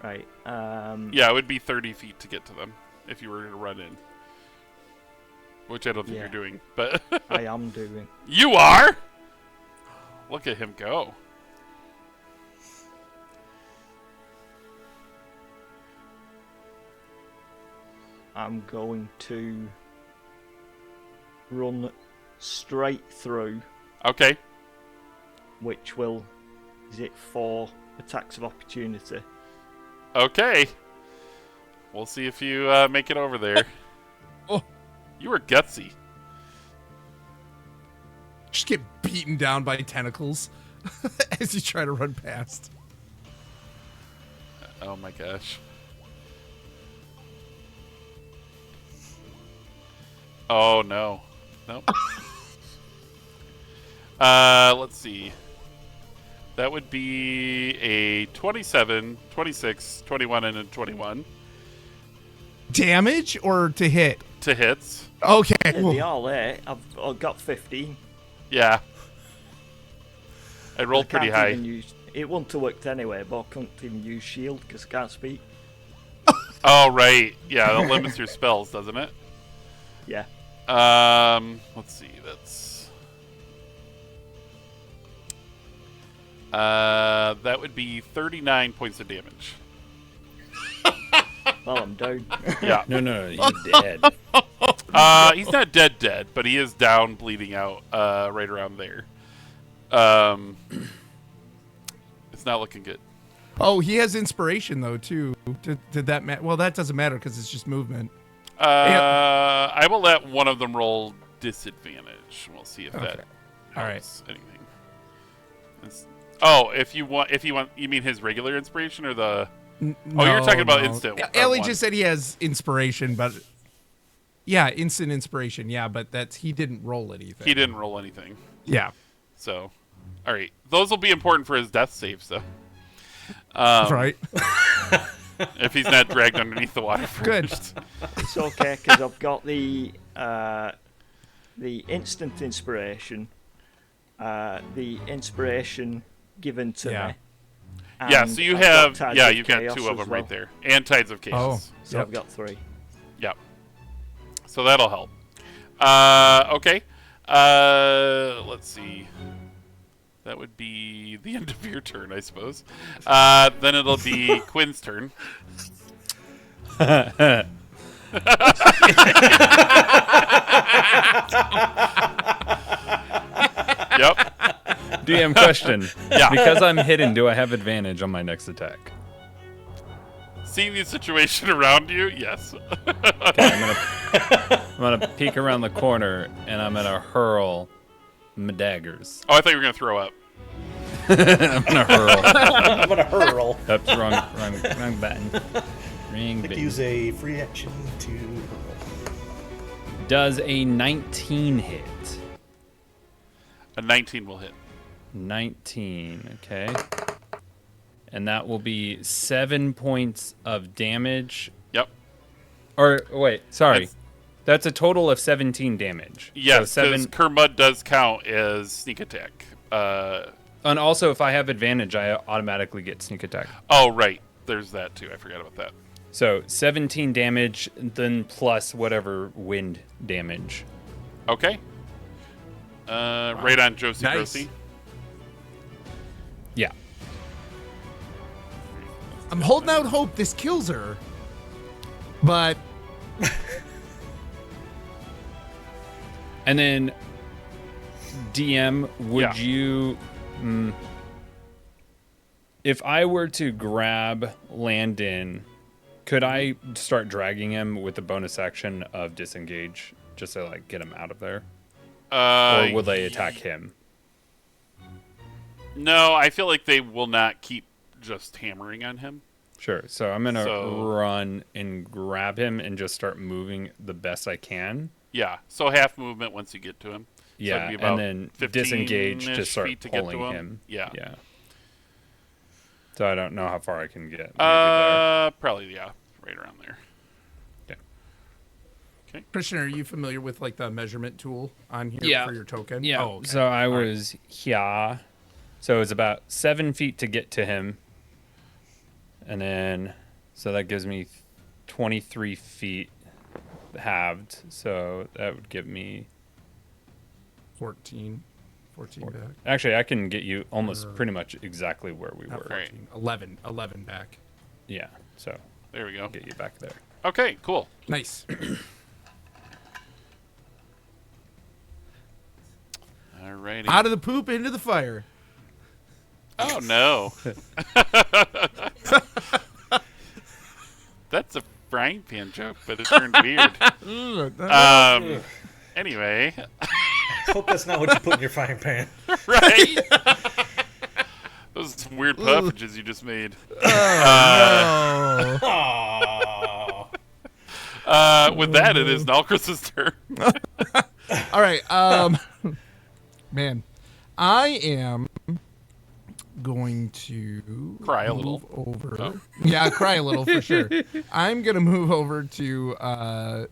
Right. Yeah, it would be 30 feet to get to them if you were to run in. Which I don't think you're doing, but I am doing. You are? Look at him go. I'm going to run straight through. Okay. Which will... Is it 4 attacks of opportunity? Okay. We'll see if you make it over there. Oh. You were gutsy. Just get beaten down by tentacles as you try to run past. Oh my gosh. Oh no. Nope. Let's see. That would be a 27, 26, 21, and a 21 Damage or to hit? to hits. Okay. Yeah, well, they all there. I've got 15. Yeah. I rolled pretty Can't high. even use, it wouldn't have worked anyway, but I couldn't even use shield because I can't speak. Oh, right. Yeah, that limits your spells, doesn't it? Yeah. Let's see. That would be 39 points of damage. Well, I'm down. Yeah. No, you're dead. He's not dead, but he is down, bleeding out, right around there. It's not looking good. oh, he has inspiration though too. Did that matter? Well, that doesn't matter because it's just movement. I will let one of them roll disadvantage. We'll see if that All right. helps anything. Oh, if you want, you mean his regular inspiration or the? Oh, you're talking about instant. Ellie one. just said he has inspiration, but yeah, instant inspiration. Yeah, but he didn't roll anything. He didn't roll anything. Yeah. So, all right, those will be important for his death saves, though. Right. If he's not dragged underneath the water Good. first. It's okay because I've got the instant inspiration, the inspiration given to Yeah. me. Yeah, and so you I've got have, Tides yeah, of you've got Chaos two of as them well. right there, and Tides of Chaos. So I've got 3. Yep. So that'll help. Okay. Let's see. That would be the end of your turn, I suppose. Then it'll be Quinn's turn. Yep. DM question. Yeah. Because I'm hidden, do I have advantage on my next attack? Seeing the situation around you, yes. Okay, I'm gonna peek around the corner and I'm gonna hurl my daggers. Oh, I thought you were going to throw up. I'm gonna hurl. I'm gonna hurl. Oops, wrong button. Ring button. Use a free action to hurl. Does a 19 hit? A 19 will hit. 19, okay. And that will be 7 points of damage. Yep. Or, wait, sorry. That's a total of 17 damage. Yes, so because Kermud does count as sneak attack. And also, if I have advantage, I automatically get sneak attack. Oh, right. There's that, too. I forgot about that. So 17 damage, then plus whatever wind damage. Okay. Right on Josie Nice. Grossi. Yeah. I'm holding out hope this kills her, but And then, DM, would Yeah. you... if I were to grab Landon, could I start dragging him with the bonus action of disengage, just to like get him out of there? Or will they attack him? No, I feel like they will not keep just hammering on him. Sure. So I'm going to So- run and grab him and just start moving the best I can. Yeah, so half movement once you get to him. So Yeah, it'd be about and then disengage to 15-ish start feet to get to pulling him. him. Yeah. Yeah. So I don't know how far I can get. Maybe there. Probably, yeah, right around there. Christian, are you familiar with like the measurement tool on here for your token? Yeah. Oh, okay. So I was here. So it's about 7 feet to get to him. And then, so that gives me 23 feet halved. So that would give me 14 back. Actually, I can get you almost pretty much exactly where we Not were. Right. 14, 11 back. Yeah. So There we go. I'll get you back there. Okay, cool. Nice. Alrighty. Out of the poop into the fire. Oh, no. That's a frying pan joke, but it turned weird. Anyway, Hope that's not what you put in your frying pan. right? Those are some weird puffages you just made. Oh. Aww. With that, it is Nalcris's turn. All right. Man, I am going to Cry a move little. over. Oh. Yeah, cry a little for sure. I'm gonna move over to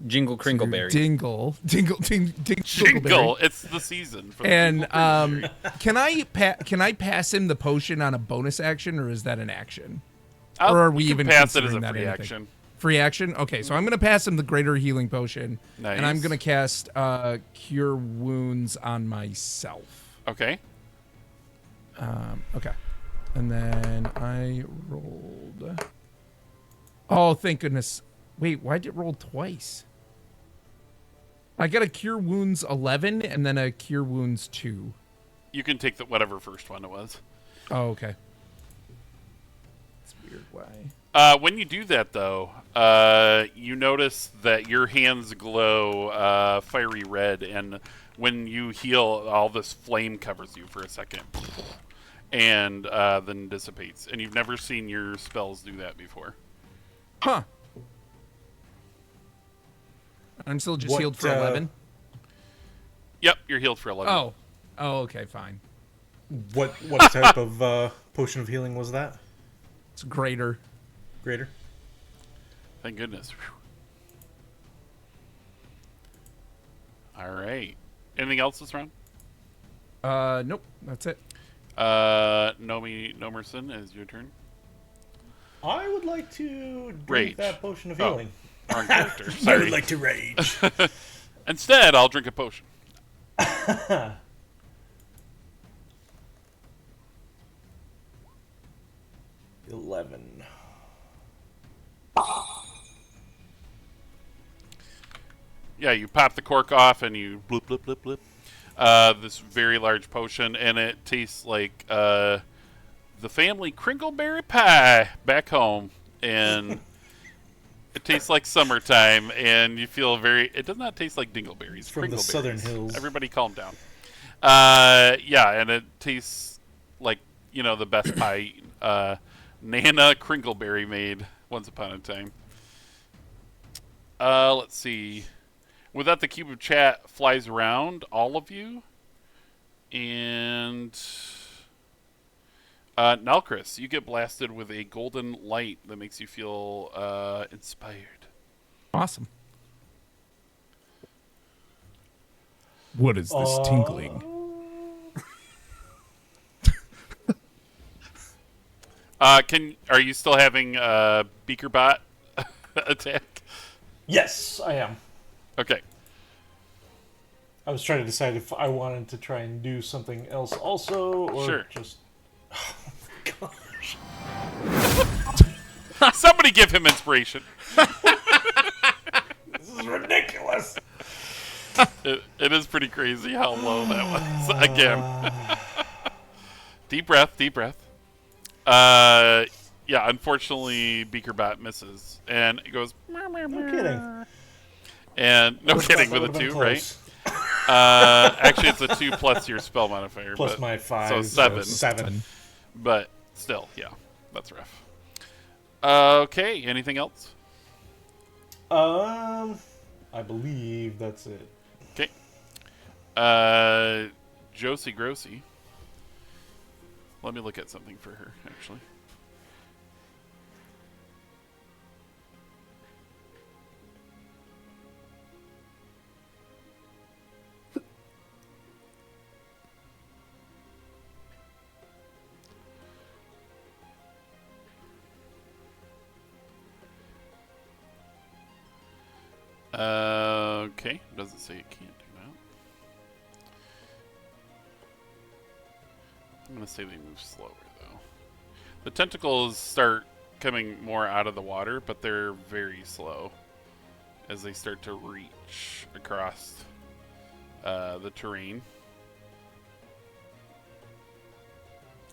Jingle Crinkleberry. Dingle. Jingle. It's the season for the And Jingle Crinkleberry. can I pass him the potion on a bonus action, or is that an action? Or are we you even can pass it as considering a that free anything? action? Free action? Okay, so I'm going to pass him the greater healing potion. Nice. And I'm going to cast Cure Wounds on myself. Okay. Okay. And then I rolled... Oh, thank goodness. Wait, why did it roll twice? I got a Cure Wounds 11 and then a Cure Wounds 2. You can take whatever first one it was. Oh, okay. It's weird. Why? When you do that, though, you notice that your hands glow fiery red, and when you heal, all this flame covers you for a second, and then dissipates. And you've never seen your spells do that before. Huh. I'm still just healed for 11? Yep, you're healed for 11. Oh. Oh, okay, fine. What type of potion of healing was that? It's greater. Greater? Thank goodness. Whew. All right. Anything else this round? Nope, that's it. Nomerson, is your turn. I would like to drink Rage. that potion of Oh. healing. Wrong character. I Sorry. would like to rage. Instead, I'll drink a potion. 11. Yeah, you pop the cork off and you bloop, bloop, bloop, bloop. This very large potion, and it tastes like the family crinkleberry pie back home. And it tastes like summertime, and you feel very... It does not taste like dingleberries. From the crinkleberries. southern hills. Everybody calm down. Yeah, and it tastes like, the best pie Nana Crinkleberry made once upon a time. Let's see. With that, the cube of chat flies around all of you. And Nalchris, you get blasted with a golden light that makes you feel inspired. Awesome. What is this tinkling? Are you still having Beakerbot attack? Yes, I am. Okay. I was trying to decide if I wanted to try and do something else also, or Sure. just... Oh, gosh. Somebody give him inspiration. This is ridiculous. It is pretty crazy how low that was. Again. Deep breath, deep breath. Yeah, unfortunately, Beakerbot misses. And it goes... No kidding. And no Would've kidding thought with that a 2, would've been right? close. Actually, it's a 2 plus your spell modifier. Plus but, my 5. So 7. 7. But still, yeah, that's rough. Okay, anything else? I believe that's it. Okay. Josie Grossi. Let me look at something for her, actually. Okay, doesn't say it can't do that. I'm gonna say they move slower though. The tentacles start coming more out of the water, but they're very slow as they start to reach across the terrain.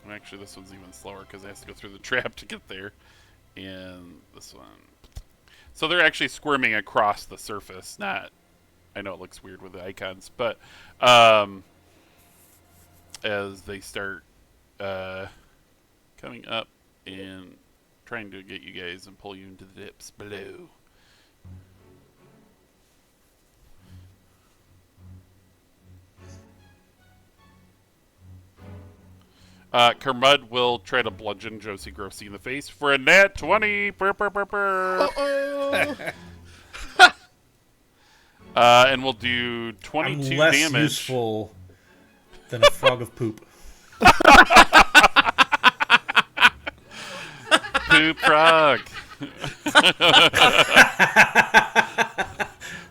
And actually, this one's even slower because it has to go through the trap to get there. And this one. So they're actually squirming across the surface. Not, I know it looks weird with the icons, but as they start coming up and trying to get you guys and pull you into the depths below. Kermud will try to bludgeon Josie Grossi in the face for a nat 20. Burr, burr, burr, burr. And we'll do 22 I'm less damage. useful than a frog of poop. Poop frog.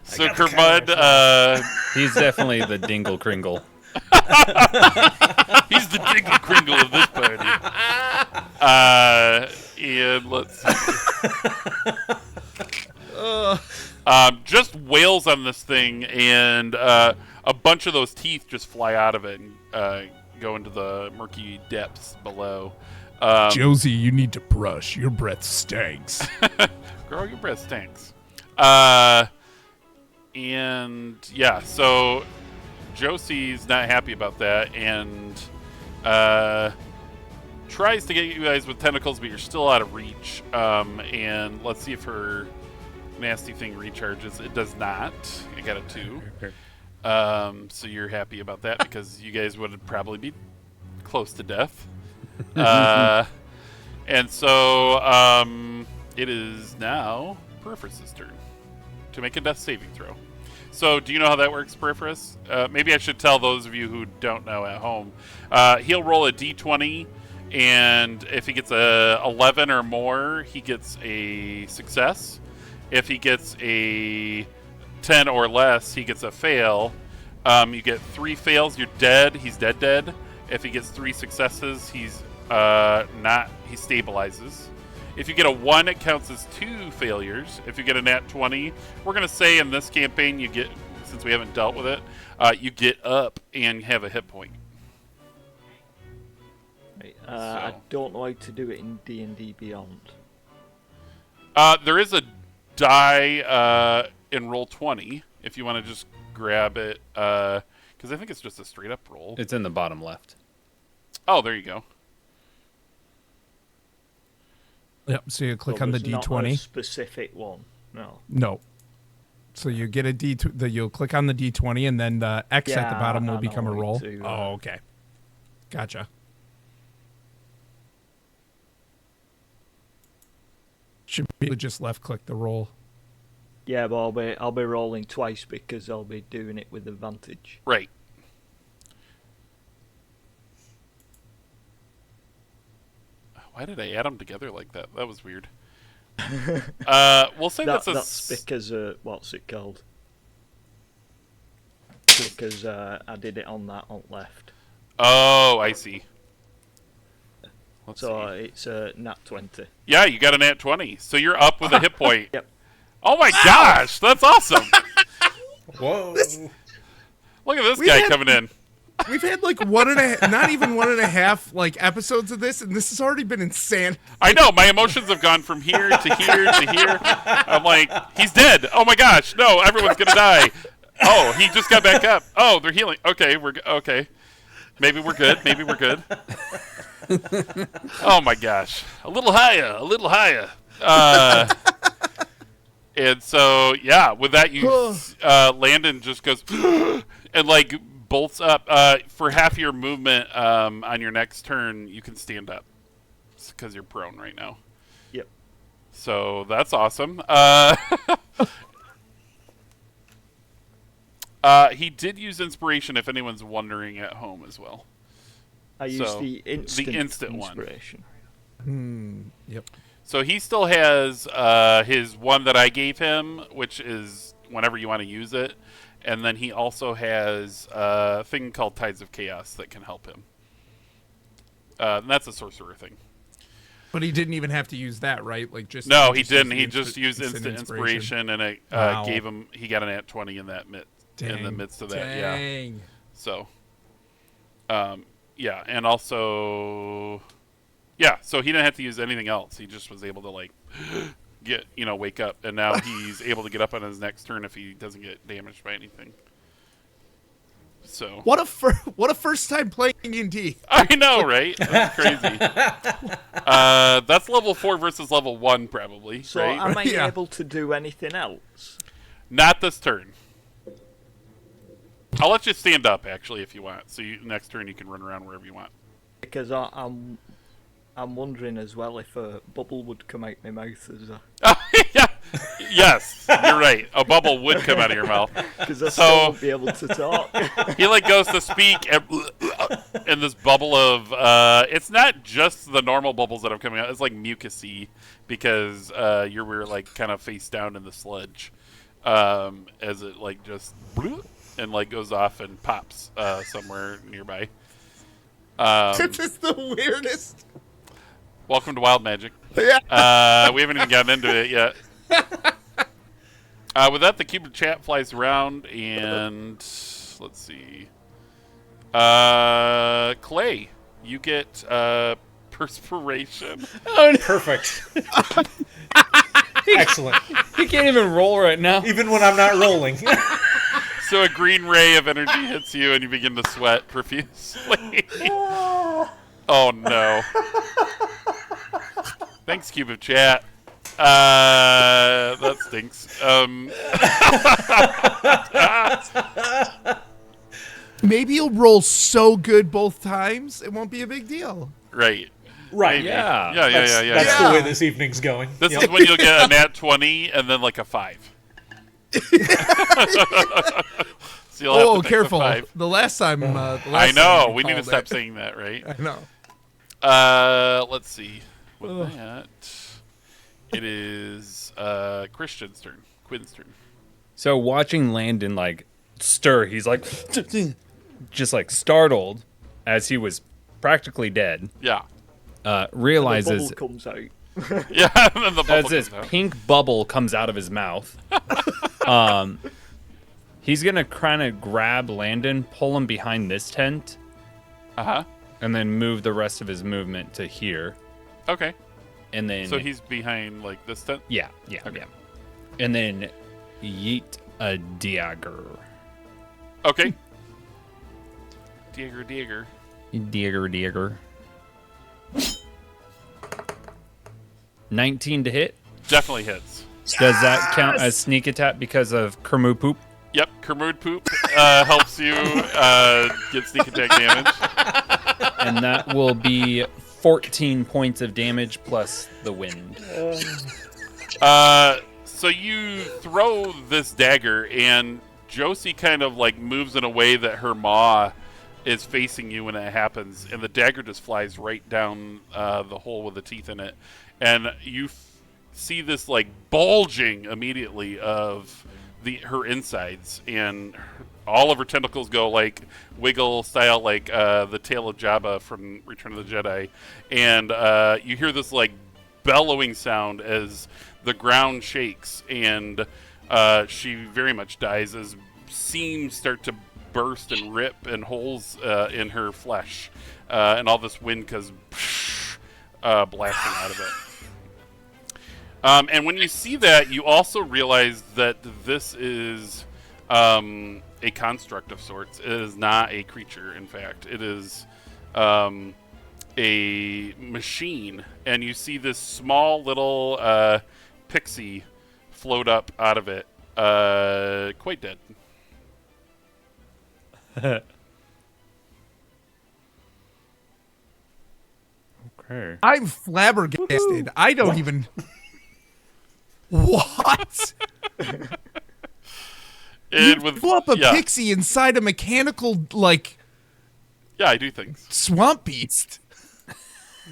So Kermud, He's definitely the Dingle Kringle. he's the Dingle Kringle of this party. And let's see. Just wails on this thing, and a bunch of those teeth just fly out of it and go into the murky depths below. Josie, you need to brush. Your breath stinks. Girl, your breath stinks. And yeah, so Josie's not happy about that, and tries to get you guys with tentacles, but you're still out of reach. And let's see if her nasty thing recharges. It does not. I got a 2. So you're happy about that because you guys would probably be close to death. And so it is now Peripherus' turn to make a death saving throw. So do you know how that works, Peripherus? Maybe I should tell those of you who don't know at home. He'll roll a d20, and if he gets a 11 or more, he gets a success. If he gets a 10 or less, he gets a fail. You get 3 fails, you're dead. He's dead. If he gets 3 successes, he's not. He stabilizes. If you get a 1, it counts as 2 failures. If you get a nat 20, we're gonna say in this campaign you get, since we haven't dealt with it, you get up and have a hit point. I don't know how to do it in D&D Beyond. There is a die in roll 20 if you want to just grab it, because I think it's just a straight up roll. It's in the bottom left. Oh, there you go. Yep. So you click So on the there's not D20. a specific one. No. No. So you get a D2. You'll click on the D20, and then the X at the Yeah, bottom will I become a know roll. to, Oh, okay. Gotcha. Should be able to just left click the roll. Yeah, but I'll be rolling twice because I'll be doing it with advantage. Right. Why did I add them together like that? That was weird. We'll say That's because what's it called? Because I did it on that on left. Oh, I see. Let's So see. it's nat 20. Yeah, you got a nat 20, so you're up with a hit point. Yep. Oh my gosh, that's awesome! Whoa. Look at this We've guy had- coming in. We've had like not even 1.5 like episodes of this, and this has already been insane. I know, my emotions have gone from here to here to here. I'm like, he's dead. Oh my gosh, no, everyone's gonna die. Oh, he just got back up. Oh, they're healing. Okay, okay. Maybe we're good. Maybe we're good. Oh my gosh, a little higher, a little higher. And so, yeah, with that, you Landon just goes and like bolts up. For half your movement on your next turn, you can stand up because you're prone right now. Yep. So that's awesome. He did use inspiration, if anyone's wondering at home as well. I used So, the instant one. inspiration. Yep. So he still has his one that I gave him, which is whenever you want to use it. And then he also has a thing called Tides of Chaos that can help him. And that's a sorcerer thing. But he didn't even have to use that, right? Like just No, he used didn't. the He just used instant inspiration, and it Wow. gave him. He got an at 20 in that in the midst of that. Yeah. Dang. So, yeah, and also, yeah. So he didn't have to use anything else. He just was able to like wake up, and now he's able to get up on his next turn if he doesn't get damaged by anything. So What a first time playing D&D. I know, right? That's crazy. That's level 4 versus level 1, probably. So right? am I Yeah. able to do anything else? Not this turn. I'll let you stand up, actually, if you want. So next turn you can run around wherever you want. because I'm wondering as well if a bubble would come out my mouth as a. Yeah. Yes, you're right. A bubble would come out of your mouth. Because I still won't be able to talk. He like goes to speak, and this bubble of it's not just the normal bubbles that are coming out. It's like mucusy because you were like kind of face down in the sludge as it like just and like goes off and pops somewhere nearby. This is the weirdest. Welcome to Wild Magic. Yeah. We haven't even gotten into it yet. With that, the cube of chat flies around, and let's see. Clay, you get perspiration. Oh, no. Perfect. Excellent. He can't even roll right now. Even when I'm not rolling. So a green ray of energy hits you, and you begin to sweat profusely. Oh no! Thanks, cube of chat. That stinks. Maybe you'll roll so good both times, it won't be a big deal. Right. Right. Maybe. Yeah. Yeah. That's the way this evening's going. This Yep. is when you'll get a nat 20 and then like a 5. So you'll have to Oh, pick the careful. 5. The last time. I know. We need to stop saying that, right? I know. Let's see. With that, it is Christian's turn. Quinn's turn. So watching Landon like stir, he's like just like startled as he was practically dead. Yeah. Realizes The bubble comes out. Yeah. And then the bubble as this comes out. pink bubble comes out of his mouth. He's gonna kind of grab Landon, pull him behind this tent, and then move the rest of his movement to here. Okay. And then So he's behind like this tent. yeah. And then yeet a dagger. Okay. Dagger. Dagger. 19 to hit. Definitely hits. Does that count as sneak attack because of Kermoo poop? Yep. Kermood poop helps you get sneak attack damage. And that will be 14 points of damage plus the wind. So you throw this dagger, and Josie kind of like moves in a way that her maw is facing you when it happens, and the dagger just flies right down the hole with the teeth in it, and you see this like bulging immediately of her insides, and all of her tentacles go like wiggle style, like the tail of Jabba from Return of the Jedi, and you hear this like bellowing sound as the ground shakes, and she very much dies as seams start to burst and rip, and holes in her flesh, and all this wind goes blasting out of it. And when you see that, you also realize that this is a construct of sorts. It is not a creature, in fact. It is a machine. And you see this small little pixie float up out of it, quite dead. Okay. I'm flabbergasted. I don't even. What? You blew up a pixie inside a mechanical, like, Yeah, I do things. swamp beast.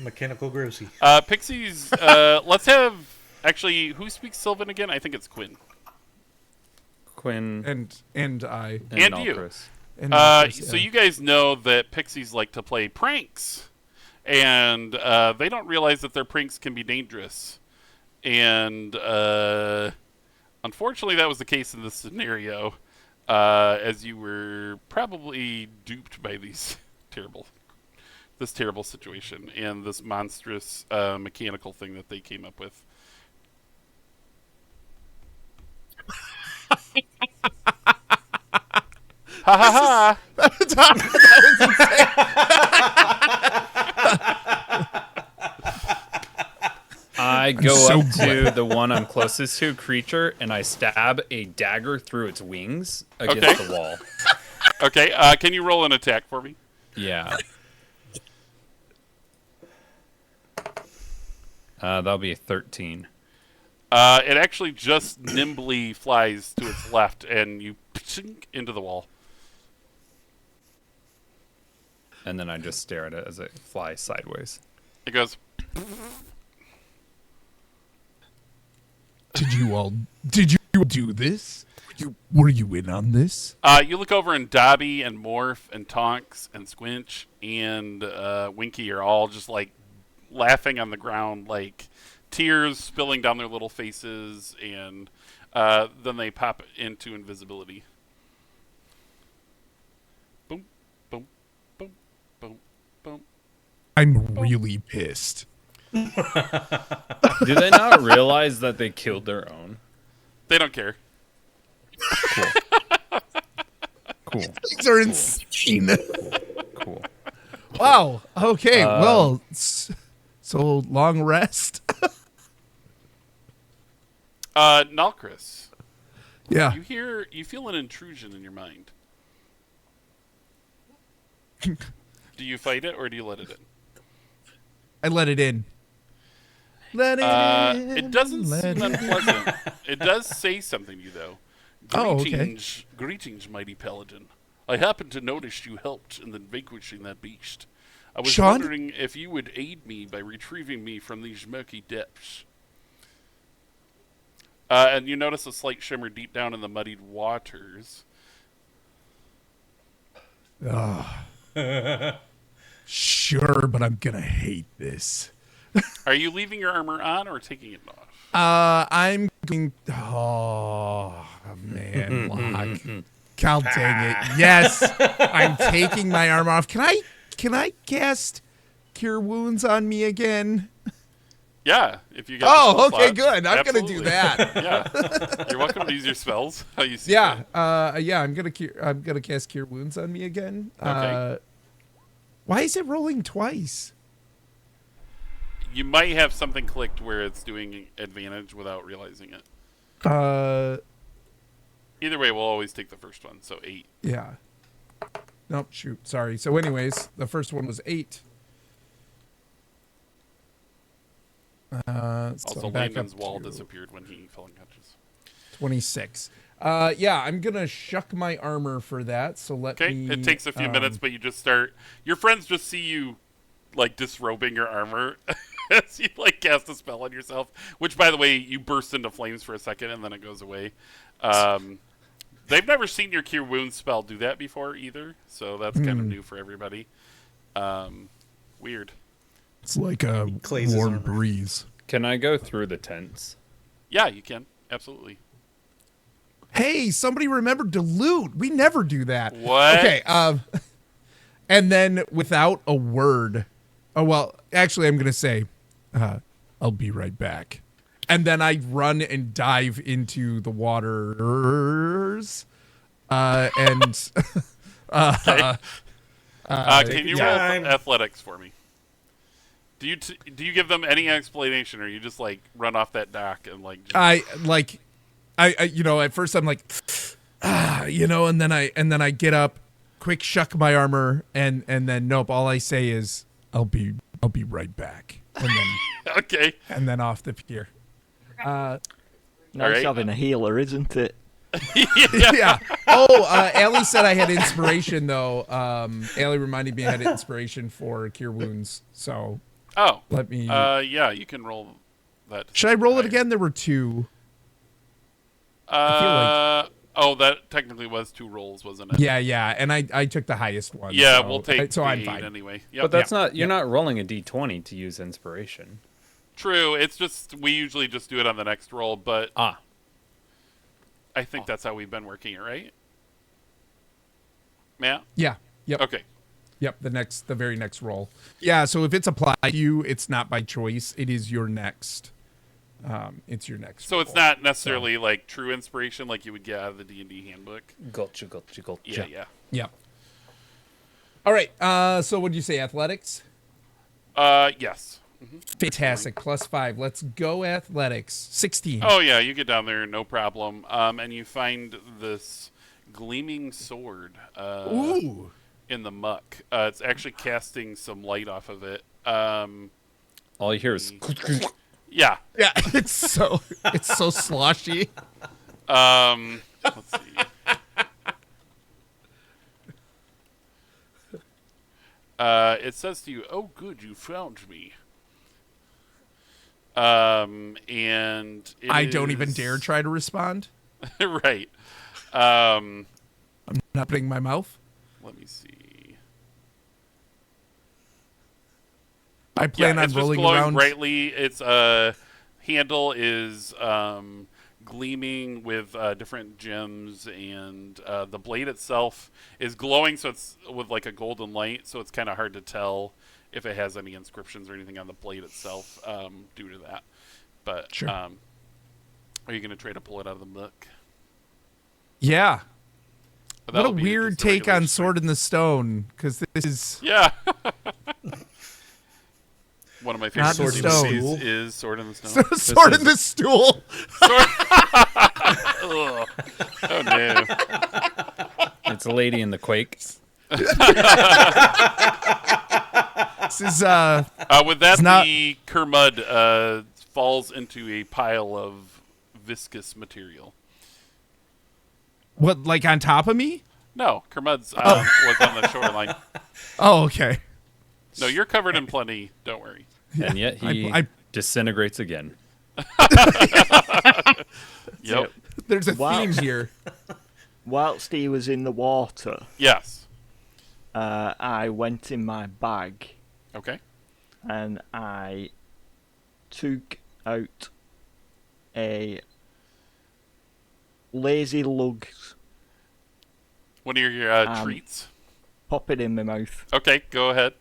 Mechanical Grossy. Pixies, let's have... Actually, who speaks Sylvan again? I think it's Quinn. Quinn And I. And you. Nalcris. And Marcus, So yeah. you guys know that pixies like to play pranks, and they don't realize that their pranks can be dangerous. And unfortunately, that was the case in this scenario, as you were probably duped by this terrible situation and this monstrous mechanical thing that they came up with. Ha ha ha! I go so up to the one I'm closest to, creature, and I stab a dagger through its wings against the wall. Okay, can you roll an attack for me? Yeah. That'll be a 13. It actually just nimbly flies to its left, and you into the wall. And then I just stare at it as it flies sideways. It goes. Did you do this? Were you in on this? You look over, and Dobby and Morph and Tonks and Squinch and Winky are all just like laughing on the ground, like tears spilling down their little faces, and then they pop into invisibility. Boom, boom, boom, boom, boom. I'm really pissed. Do they not realize that they killed their own? They don't care. Cool. Things are insane. Cool. Wow. Okay. Well, so long rest. Nalkris, Yeah. you feel an intrusion in your mind. Do you fight it or do you let it in? I let it in. Let it in. It doesn't let seem it in. unpleasant. It does say something to you, though. Oh, okay. Greetings, mighty paladin. I happened to notice you helped in the vanquishing that beast. I was Sean? wondering if you would aid me by retrieving me from these murky depths. And you notice a slight shimmer deep down in the muddied waters. Sure, but I'm gonna hate this. Are you leaving your armor on or taking it off? I'm going. Oh man, Locke. God dang it! Yes, I'm taking my armor off. Can I cast Cure Wounds on me again? Yeah, if you get. Oh, the okay, slot. good. I'm gonna Absolutely. do that. Yeah, you're welcome to use your spells. How you see Yeah, fit. yeah. I'm gonna cast Cure Wounds on me again. Okay. Why is it rolling twice? You might have something clicked where it's doing advantage without realizing it. Either way, we'll always take the first one. So 8. Yeah. Nope. Shoot. Sorry. So, anyways, the first one was 8. So Also, I'm back Landon's up wall to disappeared when he fell unconscious. 26. Yeah, I'm gonna shuck my armor for that. So let Okay, me. it takes a few minutes, but you just start. Your friends just see you, like disrobing your armor as you like cast a spell on yourself. Which, by the way, you burst into flames for a second and then it goes away. They've never seen your Cure Wounds spell do that before either, so that's kind of new for everybody. Weird. It's like a Clay's his warm armor. breeze. Can I go through the tents? Yeah, you can absolutely. Hey, somebody remembered to loot. We never do that. What? Okay. And then without a word. Oh well, actually, I'm gonna say, I'll be right back. And then I run and dive into the waters. And Okay. Can you roll time. athletics for me? Do you give them any explanation, or you just like run off that dock and like? Just... I at first I'm like, and then I get up, quick shuck my armor, and then nope. All I say is I'll be right back, and then Okay. and then off the pier. Nice Alright. having a healer, isn't it? Yeah. Oh, Allie said I had inspiration though. Allie reminded me I had inspiration for Cure Wounds. So Oh. let me. Yeah, you can roll that. Should I roll it higher. again? There were 2. feel Oh, that technically was 2 rolls, wasn't it? Yeah, and I took the highest one. Yeah, so, we'll take So the I'm 8 fine. anyway. Yep. But that's not. You're not rolling a d20 to use inspiration. True. It's just we usually just do it on the next roll, but Ah. I think that's how we've been working it, right? Matt? Yeah. Yep. Okay. Yep. The very next roll. Yeah. So if it's applied to you, it's not by choice. It is your next. It's your next. So it's roll. not necessarily like true inspiration like you would get out of the D&D handbook. Gotcha. Yeah. Yep. All right. So what did you say? Athletics. Yes. Fantastic. +5. Let's go athletics. 16. Oh yeah, you get down there, no problem. And you find this gleaming sword Ooh. in the muck. It's actually casting some light off of it. All you hear is Yeah. Yeah, it's so sloshy. Let's see. It says to you, "Oh, good, you found me." And I don't even dare try to respond. Right. I'm not putting my mouth. Let me see. I plan on it's rolling just glowing around. brightly. Its handle is gleaming with different gems, and the blade itself is glowing, so it's with like a golden light. So it's kind of hard to tell if it has any inscriptions or anything on the blade itself due to that. But Sure. are you going to try to pull it out of the book? Yeah. But What a that'll be weird just a take regular on Sword in the Stone, because this is Yeah. One of my favorite Not in Disney stone. movies is Sword in the Stone. Sword in the Stool. Sword. Ugh. Oh no. It's a lady in the Quake. This is With that, It's not- the Kermud falls into a pile of viscous material. what, like on top of me? No, Kermud's was on the shoreline. Oh, okay. No, you're covered in plenty. Don't worry. And yet he I- disintegrates again. Yep. There's a Wow. theme here. Whilst he was in the water, Yes. I went in my bag Okay. and I took out a lazy lugs, One of your Um, treats. pop it in my mouth, Okay, go ahead.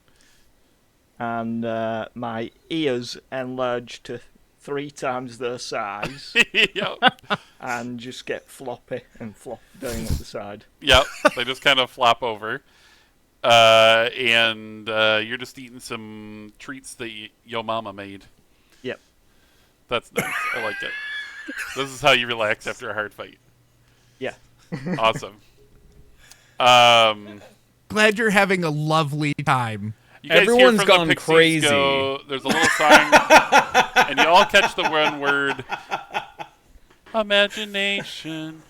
and my ears enlarged to 3 times their size, Yep. and just get floppy and flop down at the side. Yep. They just kind of flop over. And you're just eating some treats that your mama made. Yep. That's nice. I like it. This is how you relax after a hard fight. Yeah. Awesome. Glad you're having a lovely time. You guys hear Everyone's from gone the Pixies crazy. Go, there's a little song, and you all catch the one word, imagination.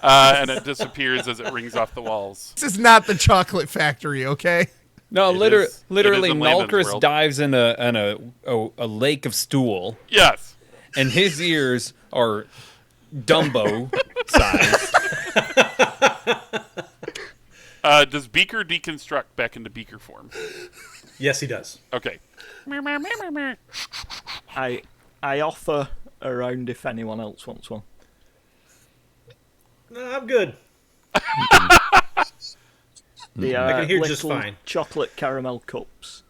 And it disappears as it rings off the walls. This is not the chocolate factory, okay? No, It is literally, in Layman's Nalkris world. dives in a lake of stool, Yes. and his ears are Dumbo size. Does Beaker deconstruct back into Beaker form? Yes, he does. Okay. I offer around if anyone else wants one. No, I'm good. The I can hear little just fine. chocolate caramel cups.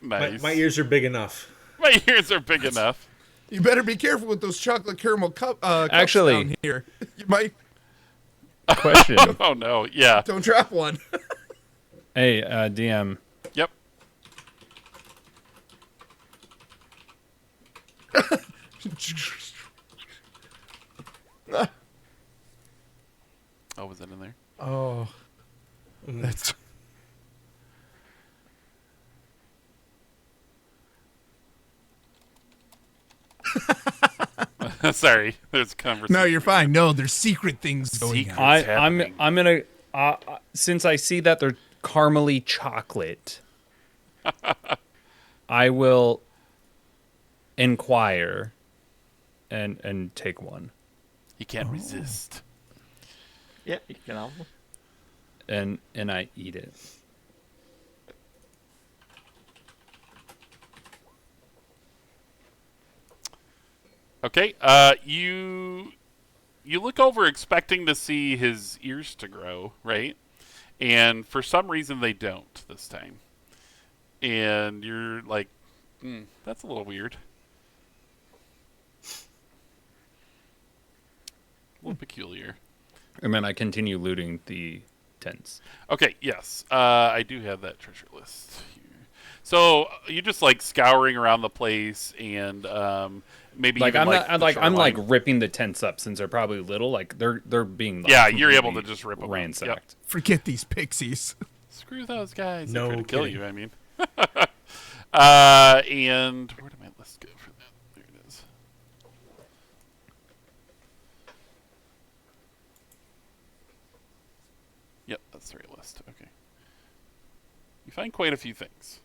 Nice. My ears are big enough. My ears are big enough. You better be careful with those chocolate caramel cups Actually- down here. You might Question. Oh no. Yeah. don't drop one. Hey, DM. Yep. Oh, was that in there? Oh, that's Sorry, there's a conversation. no. You're fine. No, there's secret things going Secret. on. What's happening? I'm gonna since I see that they're caramely chocolate, I will inquire and take one, He can't resist. Yeah, you can have one. and I eat it. Okay. You look over expecting to see his ears to grow, right? And for some reason they don't this time. And you're like, that's a little weird. A little peculiar. And then I continue looting the tents. Okay, yes. I do have that treasure list here. So you just like scouring around the place and maybe Like even, I'm not the I'm like shoreline. ripping the tents up since they're probably little. Like they're being like, Yeah, you're able to completely just rip them up. ransacked. Forget these pixies. Screw those guys. No They're trying to kill kidding. you, I mean. And where did my list go for that? There it is. Yep, that's the right list. Okay. You find quite a few things.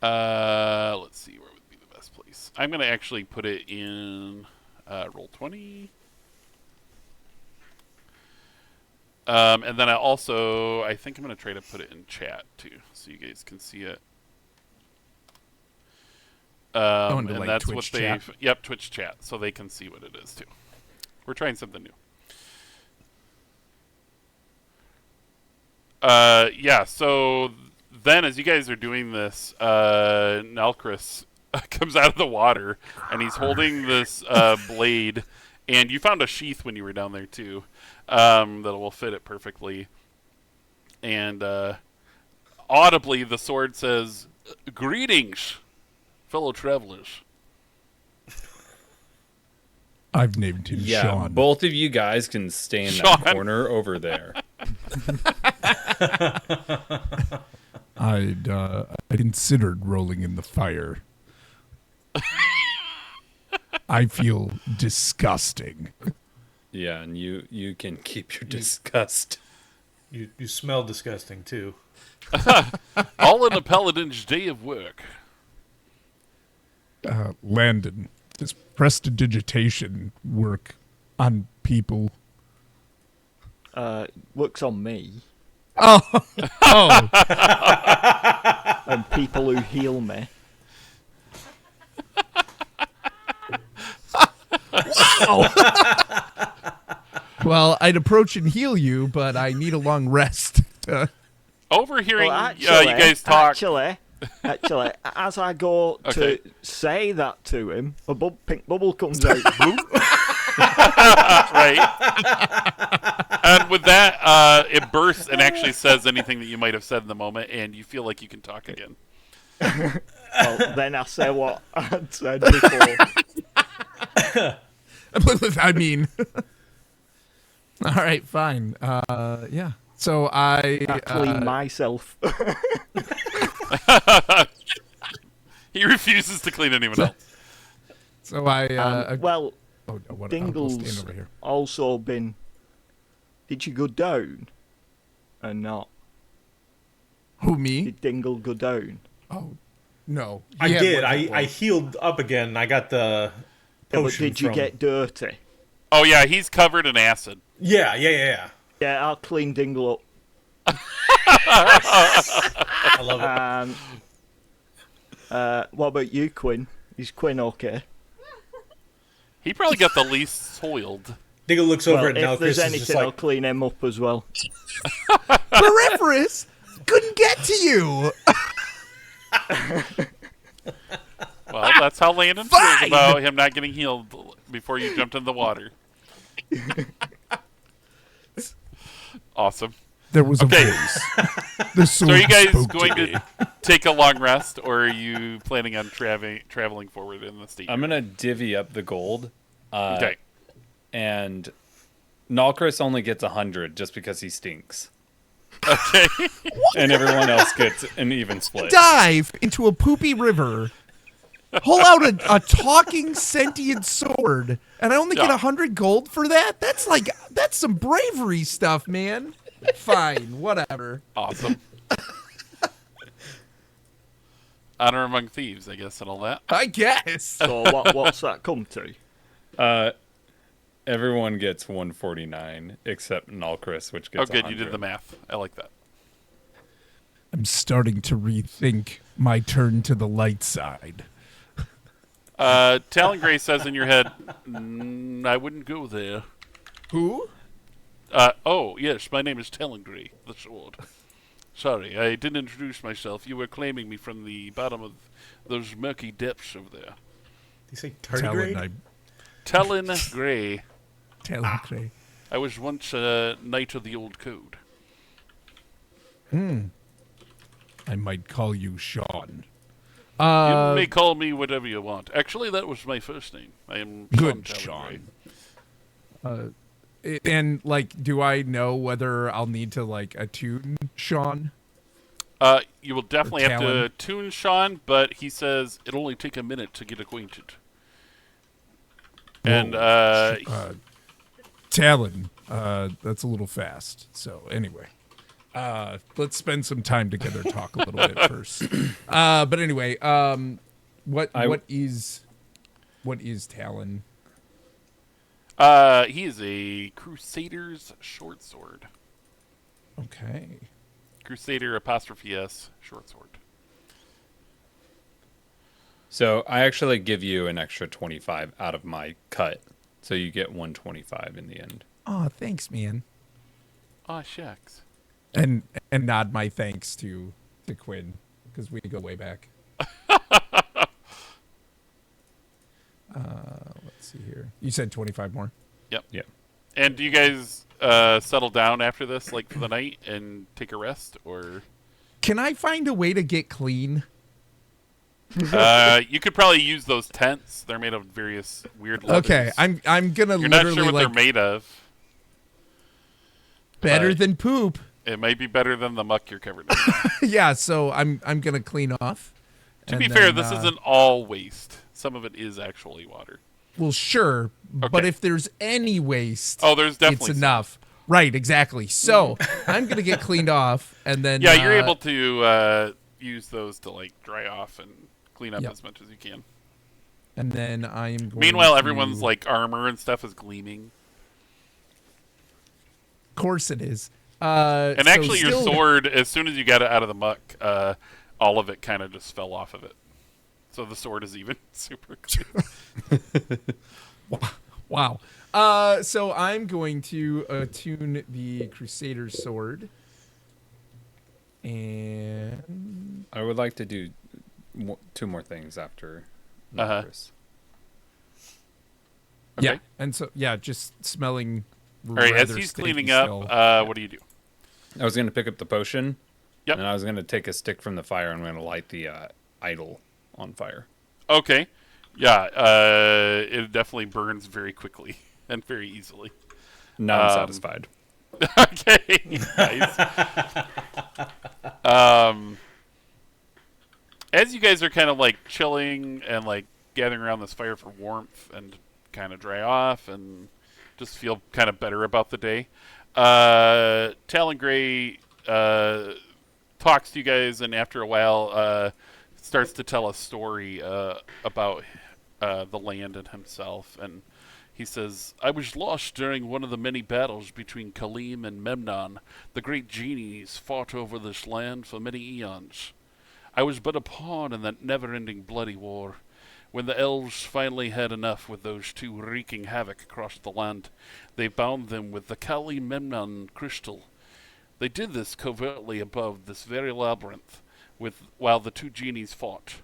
Let's see, where would be the best place? I'm going to actually put it in Roll20. And then I think I'm going to try to put it in chat too, so you guys can see it. Going to, And like, that's Twitch what they, chat? yep, Twitch chat, so they can see what it is too. We're trying something new. Yeah, so then as you guys are doing this, Nalkris comes out of the water, and he's holding this blade, and you found a sheath when you were down there too, that will fit it perfectly. And audibly, the sword says, "Greetings, fellow travelers." I've named him Yeah, Sean. both of you guys can stay in Sean. that corner over there. I considered rolling in the fire. I feel disgusting. Yeah, and you can keep your disgust. You smell disgusting too. All in a paladin's day of work. Landon, does prestidigitation work on people? Works on me Oh, and people who heal me. well, I'd approach and heal you, but I need a long rest. Overhearing Well, you guys talk. Actually, as I go Okay. to say that to him, a pink bubble comes out. Right. And with that, it bursts and actually says anything that you might have said in the moment, and you feel like you can talk again. Well, then I say what I'd said before. I mean, all right, fine. Yeah. So I clean myself. He refuses to clean anyone else. So I. Well, oh, no, what, I'll Dingle's stand over here. also been. Did you go down? Or not? Who, me? Did Dingle go down? Oh, no. I He had did. one hit I point. healed up again. I got the Yeah, but potion did you from- get dirty? Oh, yeah, he's covered in acid. Yeah. Yeah, I'll clean Dingle up. I love it. What about you, Quinn? Is Quinn okay? He probably got the least soiled. Dingle looks over Well, at now. if there's Chris is just anything, I'll like, clean him up as well. Peripherus couldn't get to you. Well, that's how Landon feels Fine. about him not getting healed before you jumped in the water. Awesome. There was Okay. a voice. The So sword are you guys spoke going to me. to take a long rest, or are you planning on traveling forward in the state? I'm gonna divvy up the gold. Okay. And Nalkris only gets 100 just because he stinks. Okay. And everyone else gets an even split. Dive into a poopy river, pull out a talking sentient sword, and I only get Yeah. 100 gold for that? That's some bravery stuff, man. Fine, whatever. Awesome. Honor among thieves, I guess, and all that. I guess. So what's that come to? Everyone gets 149 except Nalkris, which Oh, gets good. You 100. did the math. I like that. I'm starting to rethink my turn to the light side. Talon Gray says in your head, I wouldn't go there. Who? Oh, yes, my name is Talon Gray, the sword. Sorry, I didn't introduce myself. You were claiming me from the bottom of those murky depths over there. Did you say tardigrade? Talon Gray. Talon Gray. I was once a knight of the old code. I might call you Sean. You may call me whatever you want. Actually, that was my first name. I am Good, Talon Sean. Gray. And, like, do I know whether I'll need to, like, attune Sean? You will definitely have to Talon. tune Sean, but he says it'll only take a minute to get acquainted. And Talon, that's a little fast. So anyway, let's spend some time together, talk a little bit first. But anyway, what is Talon? he is a Crusader's short sword. Okay. Crusader apostrophe S short sword. So I actually give you an extra 25 out of my cut. So you get 125 in the end. Oh, thanks, man. Aw, shucks. And nod my thanks to Quinn, because we go way back. Let's see here. You said 25 more? Yep. Yep. And do you guys settle down after this, like for the night, and take a rest, or? Can I find a way to get clean? You could probably use those tents. They're made of various weird leathers. Okay, I'm gonna You're not literally sure what like they're made of. better but than poop. It might be better than the muck you're covered in. Yeah, so I'm gonna clean off. To and be fair, then, this isn't all waste. Some of it is actually water. Well, sure, but Okay. if there's any waste, Oh, there's definitely it's enough. Right, exactly. So I'm gonna get cleaned off, and then Yeah, you're able to use those to like dry off and clean up Yep. as much as you can. and then I am. Going Meanwhile, to- everyone's like armor and stuff is gleaming. Of course it is. And so actually, your still- sword, as soon as you got it out of the muck, all of it kind of just fell off of it. So the sword is even super clean. Wow. So I'm going to attune the Crusader sword, and I would like to do two more things after Uh-huh. Chris. Okay. yeah, and so yeah, just smelling. All right, as rather he's stinky cleaning up, still. what do you do? I was going to pick up the potion. Yep. And I was going to take a stick from the fire and I'm going to light the idol on fire. Okay. Yeah, it definitely burns very quickly and very easily. Now I'm satisfied. Okay. Nice. As you guys are kind of like chilling and like gathering around this fire for warmth and kind of dry off and just feel kind of better about the day, Talon Gray talks to you guys, and after a while starts to tell a story about the land and himself. And he says, I was lost during one of the many battles between Kaleem and Memnon. The great genies fought over this land for many eons. I was but a pawn in that never-ending bloody war. When the elves finally had enough with those two wreaking havoc across the land, they bound them with the Kali Memnon crystal. They did this covertly above this very labyrinth, while the two genies fought.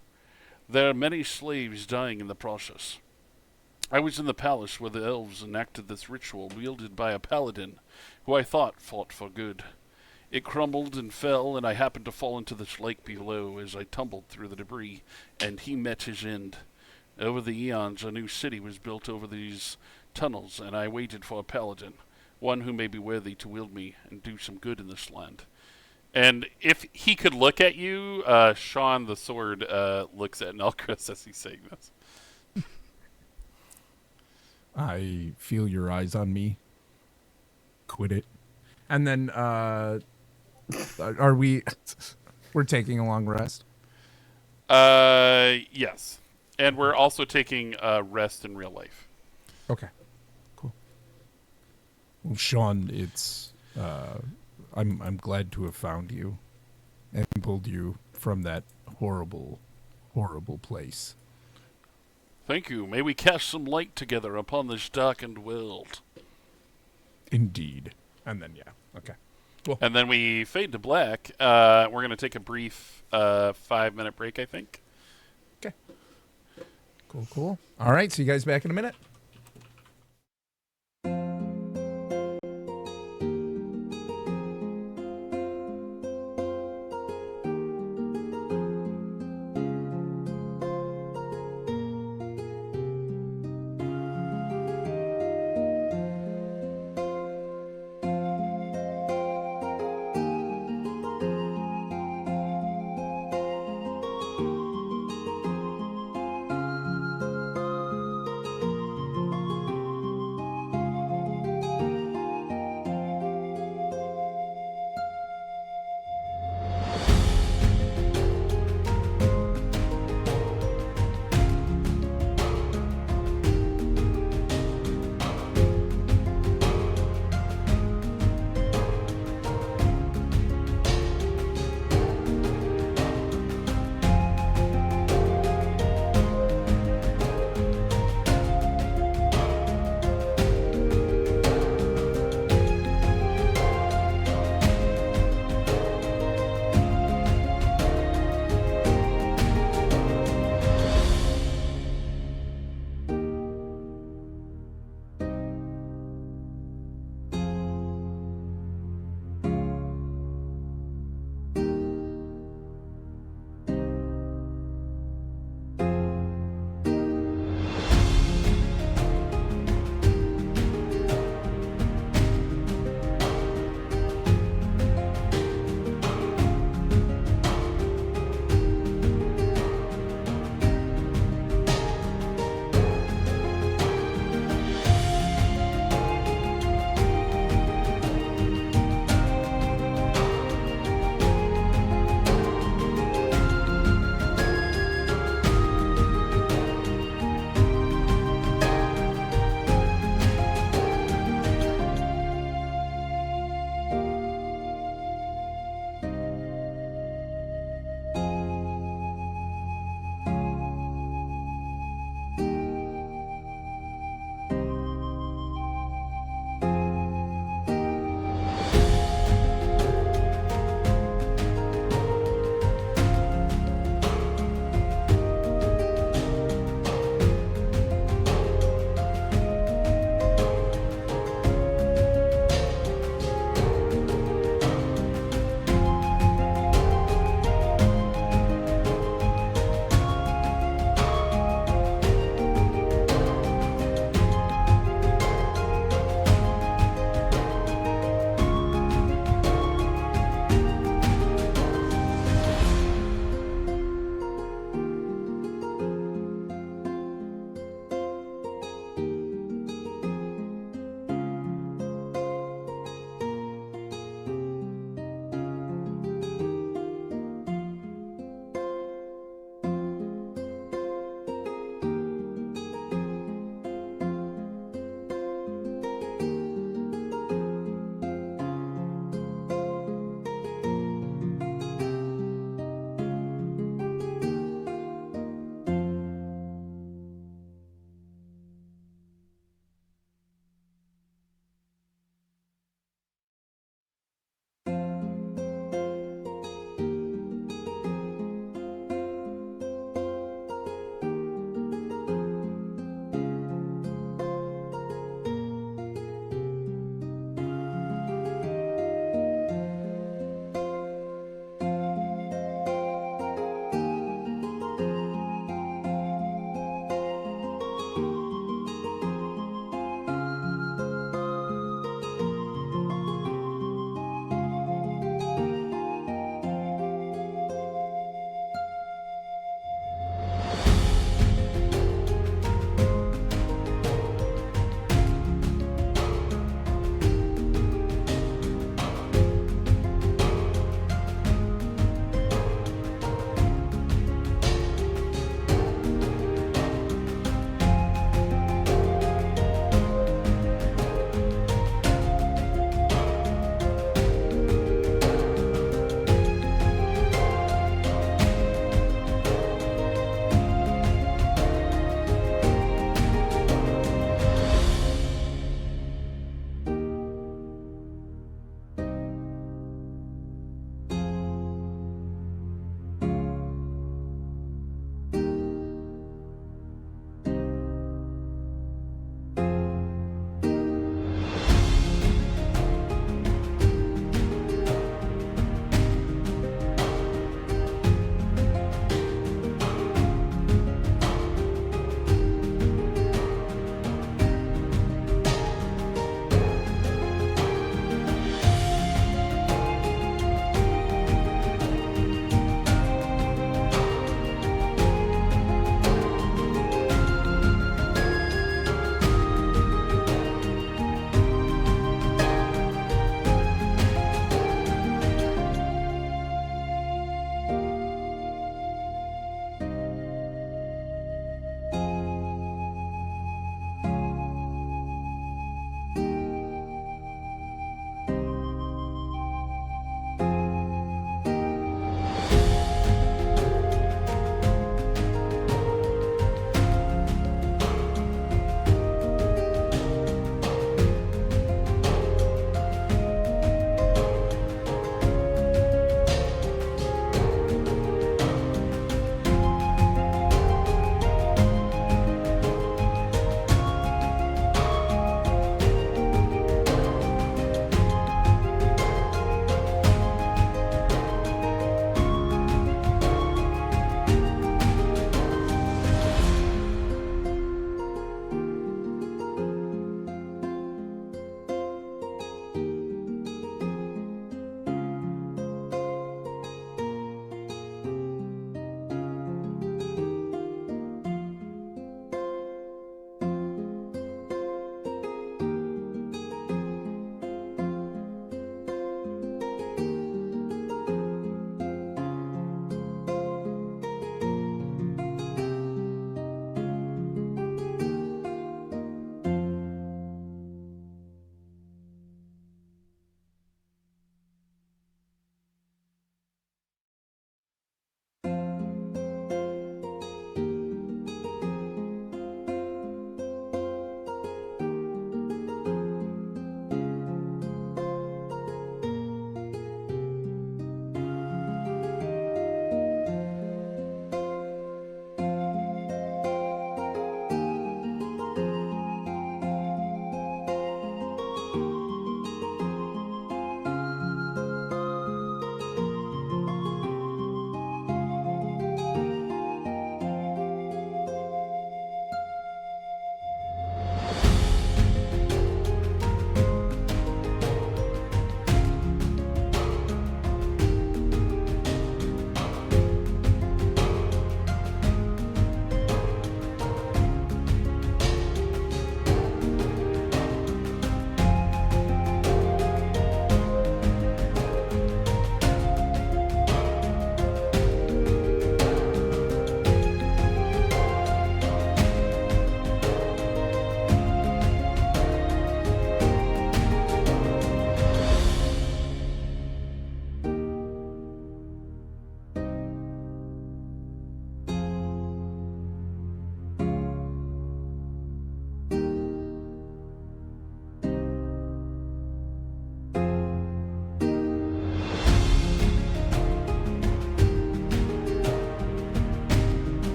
There are many slaves dying in the process. I was in the palace where the elves enacted this ritual wielded by a paladin, who I thought fought for good. It crumbled and fell, and I happened to fall into this lake below as I tumbled through the debris, and he met his end. Over the eons, a new city was built over these tunnels, and I waited for a paladin, one who may be worthy to wield me and do some good in this land. And if he could look at you, Sean the sword looks at Nelchris as he's saying this. I feel your eyes on me. Quit it. And then, are we? We're taking a long rest. Yes. And we're also taking rest in real life. Okay, cool. Well, Sean, it's I'm glad to have found you and pulled you from that horrible, horrible place. Thank you. May we cast some light together upon this darkened world. Indeed. And then okay. And then we fade to black. We're going to take a brief 5-minute break, I think. Okay. Cool. All right, see you guys back in a minute.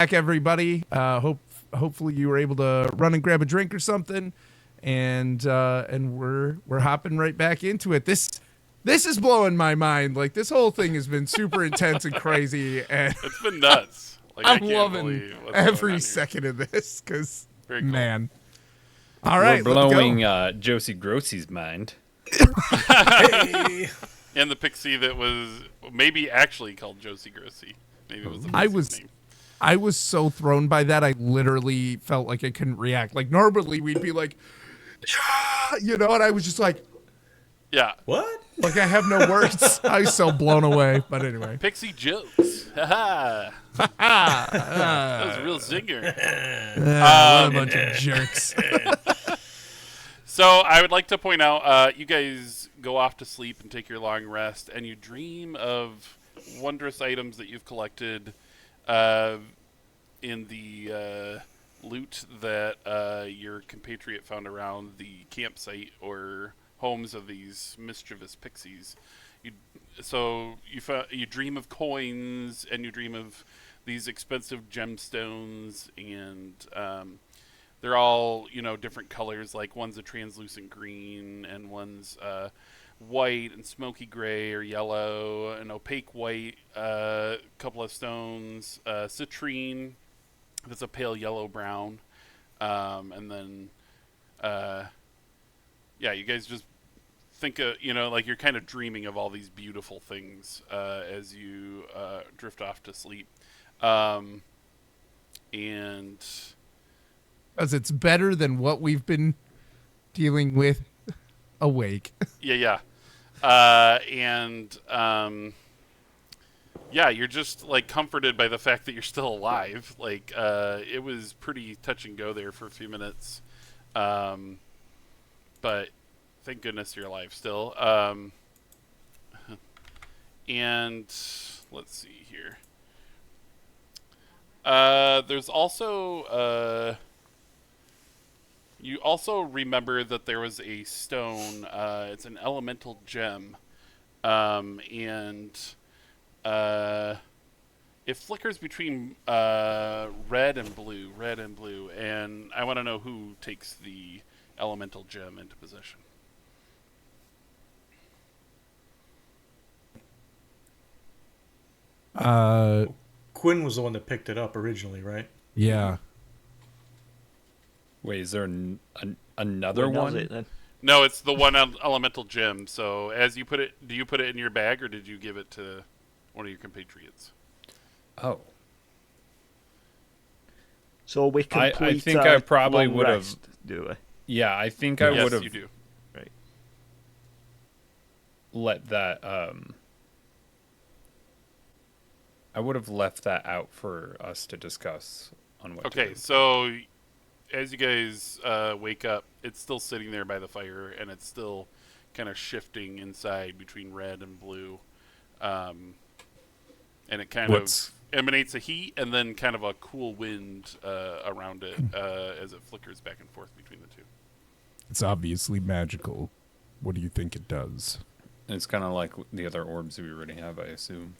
everybody. Hopefully you were able to run and grab a drink or something, and we're hopping right back into it. This is blowing my mind. Like, this whole thing has been super intense and crazy, and It's been nuts. Like, I I'm can't loving believe what's going on every here. second of this because, Very cool. man. All right, We're let's blowing go. Josie Grossie's mind. Hey. And the pixie that was maybe actually called Josie Grossi. Maybe it was a I pixie's was name. I was so thrown by that. I literally felt like I couldn't react. Like, normally we'd be like, yeah, you know, and I was just like Yeah. What? I have no words. I was so blown away. But anyway. Pixie jokes. Ha ha. That was a real zinger. What a bunch of jerks. So I would like to point out, you guys go off to sleep and take your long rest, and you dream of wondrous items that you've collected in the loot that your compatriot found around the campsite or homes of these mischievous pixies. You dream of coins, and you dream of these expensive gemstones, and they're all, different colors. Like, one's a translucent green, and one's white and smoky gray or yellow, an opaque white, couple of stones, citrine that's a pale yellow-brown, and then, you guys just think of, like you're kind of dreaming of all these beautiful things as you drift off to sleep. And Because it's better than what we've been dealing with awake. yeah. You're just like comforted by the fact that you're still alive. Like, it was pretty touch and go there for a few minutes. But thank goodness you're alive still. And let's see here. There's also, you also remember that there was a stone. It's an elemental gem, and it flickers between red and blue, and I want to know who takes the elemental gem into possession. Quinn was the one that picked it up originally, right? Yeah. Wait, is there another When does one? it then? No, it's the one elemental gem. So as you put it, do you put it in your bag, or did you give it to one of your compatriots? Oh. So we I complete think I probably long would've- rest, do we? Yeah, I think I would Yes, you have do. Right. let that I would have left that out for us to discuss on what to Okay, do. so as you guys wake up, it's still sitting there by the fire, and it's still kind of shifting inside between red and blue. And it kind What's- of emanates a heat and then kind of a cool wind around it as it flickers back and forth between the two. It's obviously magical. What do you think it does? It's kind of like the other orbs we already have, I assume.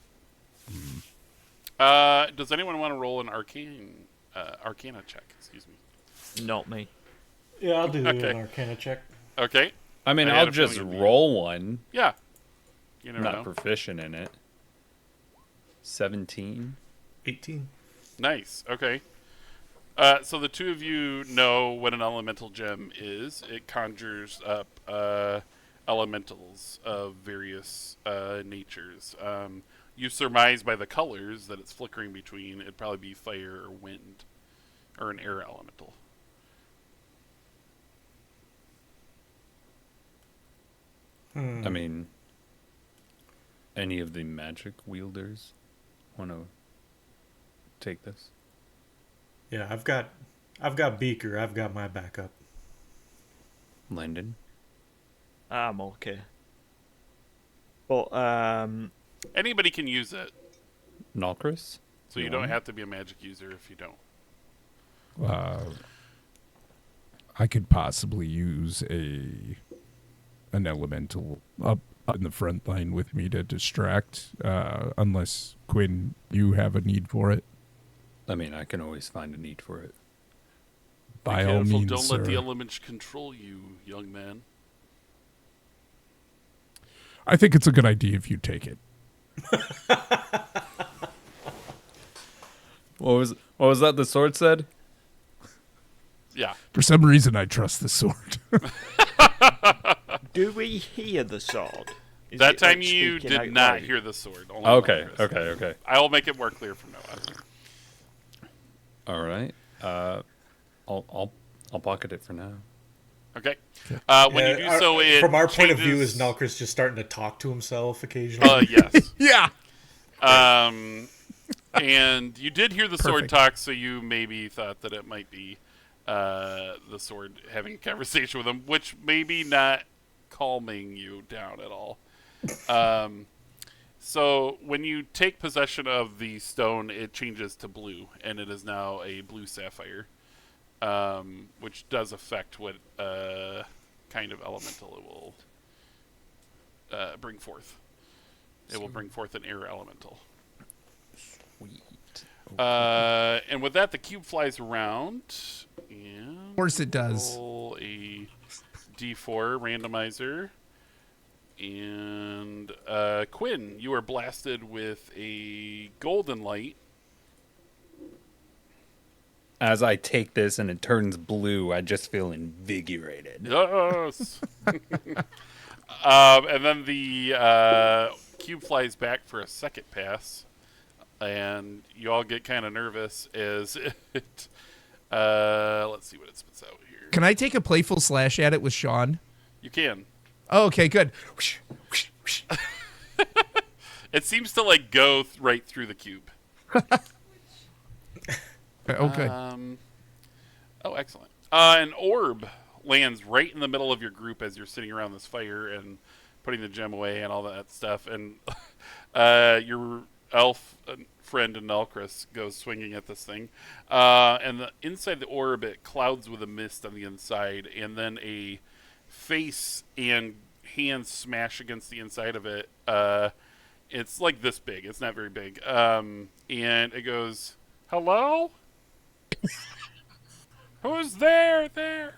Does anyone want to roll an arcana check? Excuse me. Not me. Yeah, I'll do Okay. an Arcana check. Okay. I mean, I had I'll a just feeling it'd be- roll one. Yeah. You I'm never not know. proficient in it. 17. 18. Nice. Okay. So the two of you know what an elemental gem is. It conjures up elementals of various natures. You surmise by the colors that it's flickering between. It'd probably be fire or wind, or an air elemental. I mean, any of the magic wielders want to take this? Yeah, I've got Beaker. I've got my backup. Landon? I'm okay. But Anybody can use it, Nalkris? so you don't have to be a magic user if you don't. I could possibly use an elemental up in the front line with me to distract, unless, Quinn, you have a need for it. I mean, I can always find a need for it. By Be all careful, means, don't sir. let the elements control you, young man. I think it's a good idea if you take it. What was that the sword said? Yeah. For some reason, I trust the sword. Do we hear the sword? Is That it, time like, you speaking did out not loud? hear the sword. Only Okay, Malchus. okay. I will make it more clear from now on. All right. I'll pocket it for now. Okay. When you do so, it from our point of view, changes- is Nalkris just starting to talk to himself occasionally? Yes. Yeah. And you did hear the sword Perfect. talk, so you maybe thought that it might be the sword having a conversation with him, which maybe not calming you down at all. So when you take possession of the stone, it changes to blue, and it is now a blue sapphire, which does affect what kind of elemental it will bring forth. It will bring forth an air elemental. Sweet. And with that, the cube flies around. And Of course it does. roll a D4 randomizer. And Quinn, you are blasted with a golden light. As I take this and it turns blue, I just feel invigorated. Yes. And then the cube flies back for a second pass, and you all get kind of nervous as it. Let's see what it spits out here. Can I take a playful slash at it with Sean? You can. Oh, okay, good. It seems to like go right through the cube. Oh, good. Oh, excellent. An orb lands right in the middle of your group as you're sitting around this fire and putting the gem away and all that stuff. And your elf friend Nalkris goes swinging at this thing. And inside the orb, it clouds with a mist on the inside. And then a face and hands smash against the inside of it. It's like this big. It's not very big. And it goes, "Hello? Who's there?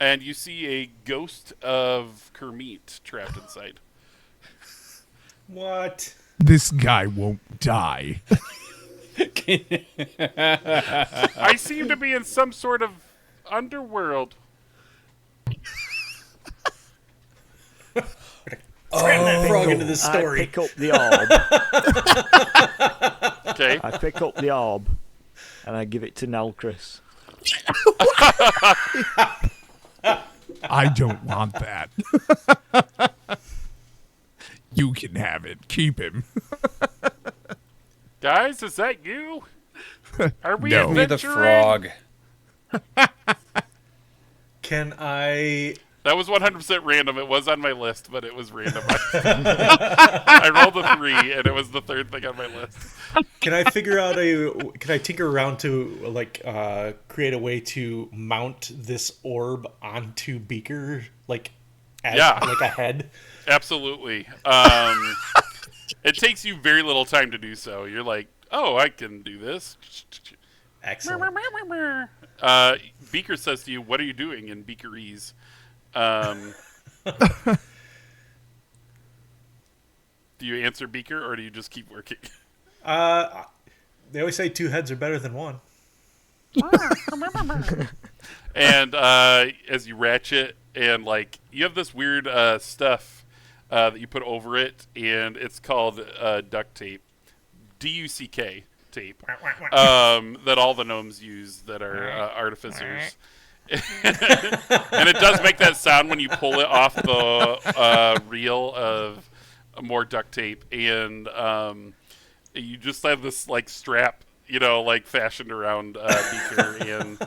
And you see a ghost of Kermit trapped inside. What? This guy won't die. I seem to be in some sort of underworld. Cram that frog into the I story. pick up the orb. Okay. I pick up the orb, and I give it to Nalkris. I don't want that. You can have it. Keep him. Guys, is that you? Are we No. Give me the adventuring? frog. Can I? That was 100% random. It was on my list, but it was random. I rolled a 3, and it was the third thing on my list. Can I figure out a? Can I tinker around to create a way to mount this orb onto Beaker, like a head? Absolutely. It takes you very little time to do so. You're like, oh, I can do this. Excellent. Beaker says to you, "What are you doing?" in Beakerese. Do you answer Beaker, or do you just keep working? They always say 2 heads are better than 1. And as you ratchet, and like you have this weird stuff that you put over it, and it's called duct tape, DUCK tape, that all the gnomes use that are artificers. And it does make that sound when you pull it off the reel of more duct tape, and you just have this like strap, like fashioned around Beaker and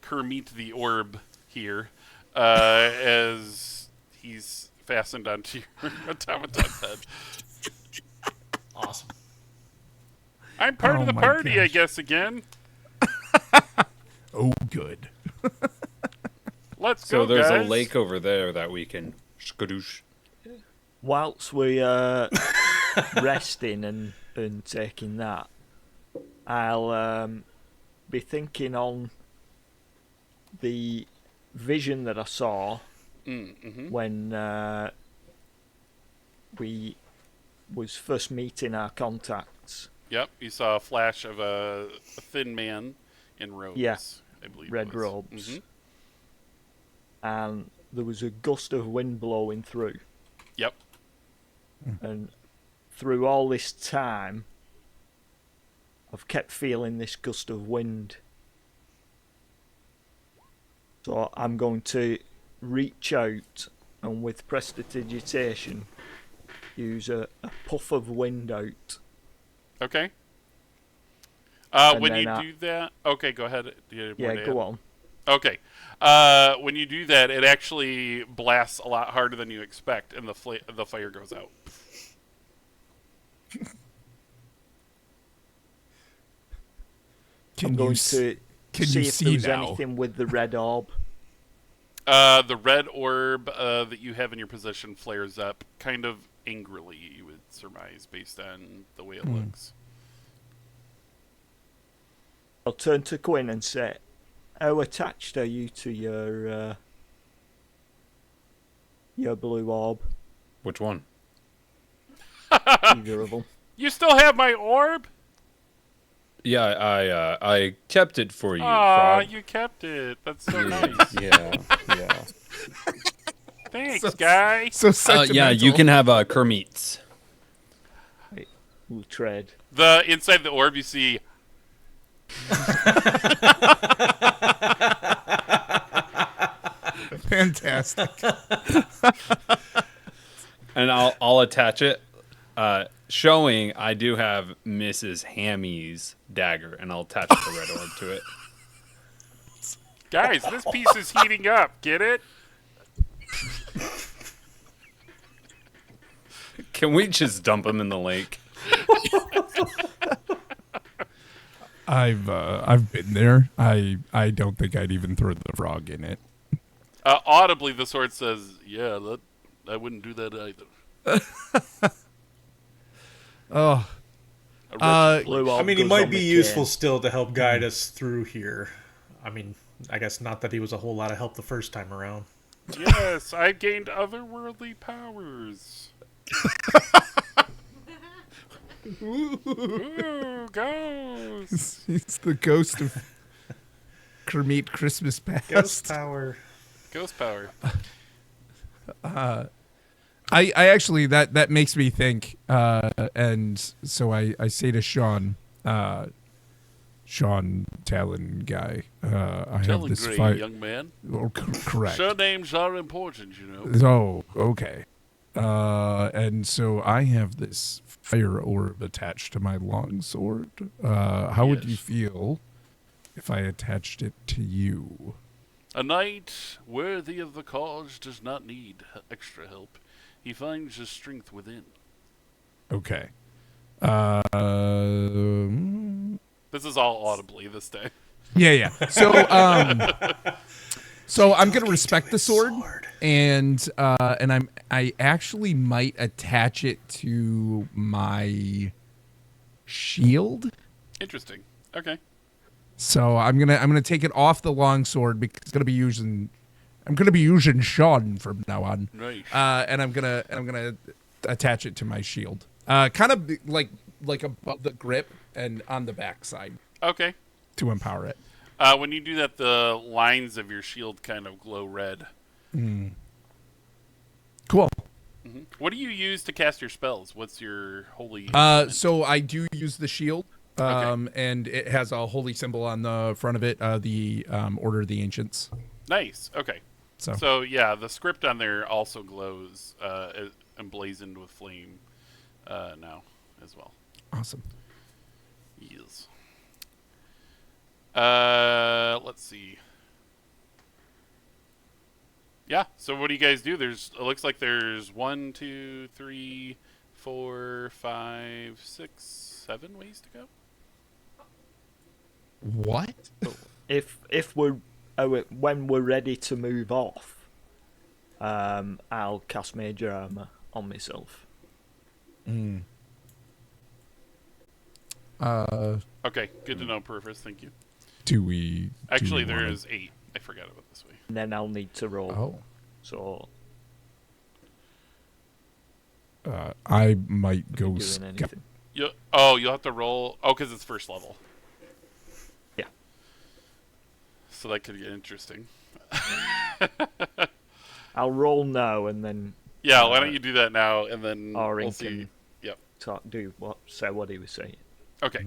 Kermit the orb here, as he's fastened onto your automaton's head. Awesome. I'm part Oh of the my party, I gosh. guess, again. Oh, good. Let's So go, there's guys. a lake over there that we can skadoosh. Whilst we resting and taking that, I'll be thinking on the vision that I saw when we was first meeting our contacts. Yep, you saw a flash of a thin man in robes. Yeah, I believe. red it was. robes. And there was a gust of wind blowing through. Yep. And through all this time, I've kept feeling this gust of wind. So I'm going to reach out and with prestidigitation use a puff of wind out. Okay. And when then you do that, okay, go ahead. Do you have more to go add? on. Okay. When you do that, it actually blasts a lot harder than you expect, and the fire goes out. I'm going to see if there's anything with the red orb. The red orb that you have in your possession flares up kind of angrily, you would surmise, based on the way it looks. I'll turn to Quinn and say, how attached are you to your blue orb? Which one? Either of them. You still have my orb? Yeah, I kept it for you, Aw, Frog. you kept it. That's so nice. Yeah. Thanks, guy. So sentimental. Yeah, you can have Kermit's. Right, we'll trade. Inside the orb, you see. Fantastic. And I'll attach it, showing I do have Mrs. Hammy's dagger, and I'll attach the red orb to it. Guys, this piece is heating up. Get it? Can we just dump him in the lake? I've been there. I don't think I'd even throw the frog in it. Audibly, the sword says, "Yeah, I wouldn't do that either." Oh, I mean, he might be useful still to help guide us through here. I mean, I guess not that he was a whole lot of help the first time around. Yes, I gained otherworldly powers. Ooh, ghosts. It's the ghost of Kermit Christmas Past. Ghost power. Ghost power. I actually that makes me think, and so I say to Sean Talon guy, I have this Telegraph, fight. young man. Oh, correct. Surnames are important, you know. Oh, okay. And so I have this fire orb attached to my longsword. How would you Yes. feel if I attached it to you? A knight worthy of the cause does not need extra help. He finds his strength within. Okay. This is all audibly this day. Yeah. So I'm gonna respect the sword, and I actually might attach it to my shield. Interesting. Okay. So I'm gonna take it off the longsword because I'm gonna be using Sean from now on. Right. And I'm gonna attach it to my shield. Kind of like above the grip and on the back side Okay. to empower it. When you do that, the lines of your shield kind of glow red. Cool. What do you use to cast your spells? What's your holy? So I do use the shield, Okay. and it has a holy symbol on the front of it, the Order of the Ancients. Nice. Okay. So, So yeah, the script on there also glows, emblazoned with flame, now as well. awesome. Yes. Let's see. Yeah. So what do you guys do? It looks like there's 1, 2, 3, 4, 5, 6, 7 ways to go. What? If we're when we're ready to move off, I'll cast Major Armor on myself. Okay, good to know, Purpose. Thank you. Do we? Actually, do we there wanna- is 8. I forgot about this way. And then I'll need to roll. Oh, So, I might go. doing Scout. anything. You'll have to roll. Oh, because it's first level. Yeah. So that could get interesting. I'll roll now and then Yeah, why don't you do that now, and then Orin we'll see. can say what he was saying. Okay.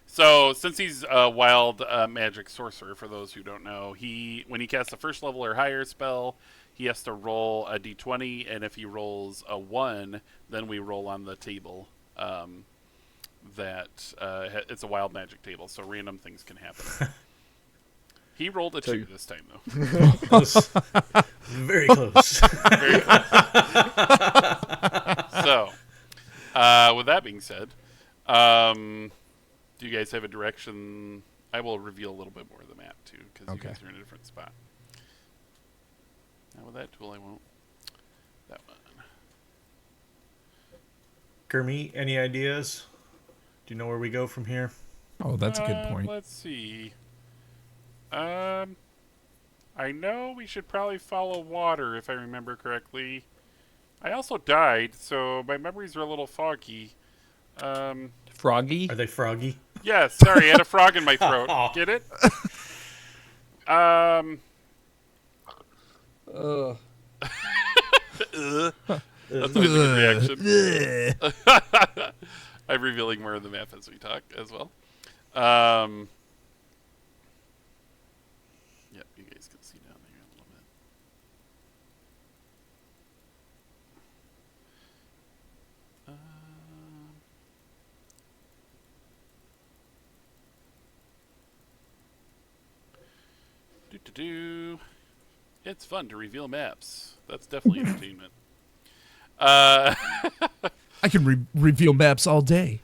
So, since he's a wild magic sorcerer, for those who don't know, when he casts a first level or higher spell, he has to roll a d20, and if he rolls a 1, then we roll on the table. It's a wild magic table, so random things can happen. He rolled a 2 this time, though. Close. Very close. Very close. So, with that being said, do you guys have a direction? I will reveal a little bit more of the map, too, because you guys are in a different spot. Now, with that tool, I won't. That one. Kermit, any ideas? Do you know where we go from here? Oh, that's a good point. Let's see. I know we should probably follow water, if I remember correctly. I also died, so my memories are a little foggy. Froggy? Are they froggy? Yeah, sorry, I had a frog in my throat. Get it? That's always a good reaction. I'm revealing more of the map as we talk as well. Yep, you guys can see down there a little bit. It's fun to reveal maps. That's definitely entertainment. I can reveal maps all day.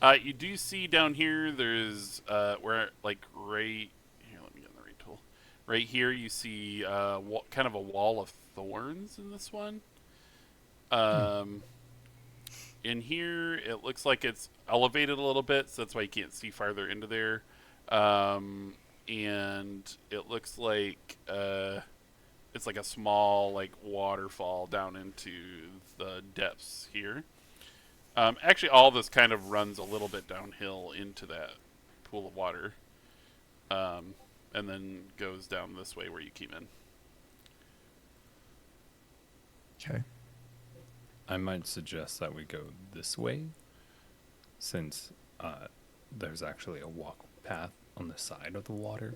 You do see down here, there's where right here. Let me get the right tool. Right here, you see kind of a wall of thorns in this one. In here, it looks like it's elevated a little bit, so that's why you can't see farther into there. And it looks like it's like a small waterfall down into the depths here. Actually, all this kind of runs a little bit downhill into that pool of water, and then goes down this way where you came in. Okay. I might suggest that we go this way, since there's actually a walk path on the side of the water.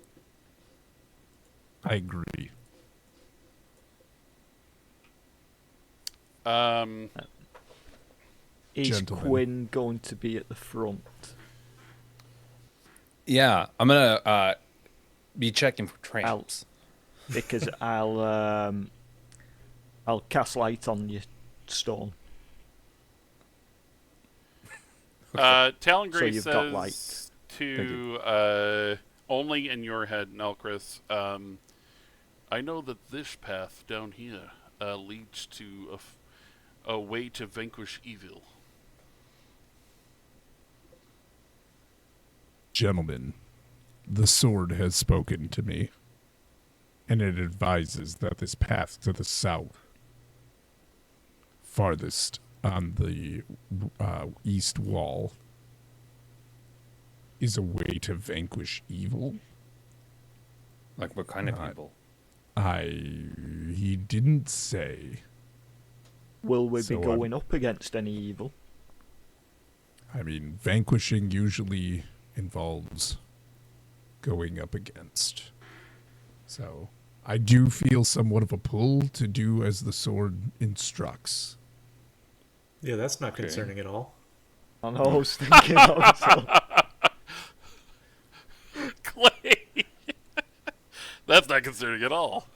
I agree. Is Gentlemen. Quinn going to be at the front? Yeah, I'm gonna be checking for tramps. Because I'll cast light on your stone. Talon So Grace you've says got light. to only in your head, Nelchris. I know that this path down here leads to a way to vanquish evil. Gentlemen, the sword has spoken to me, and it advises that this path to the south, farthest on the east wall, is a way to vanquish evil. Like what kind of Uh, evil? He didn't say. Will we So, be going up against any evil? I mean, vanquishing usually involves going up against. So, I do feel somewhat of a pull to do as the sword instructs. Yeah, that's not concerning at all. I know, I was thinking also. Clay! That's not concerning at all.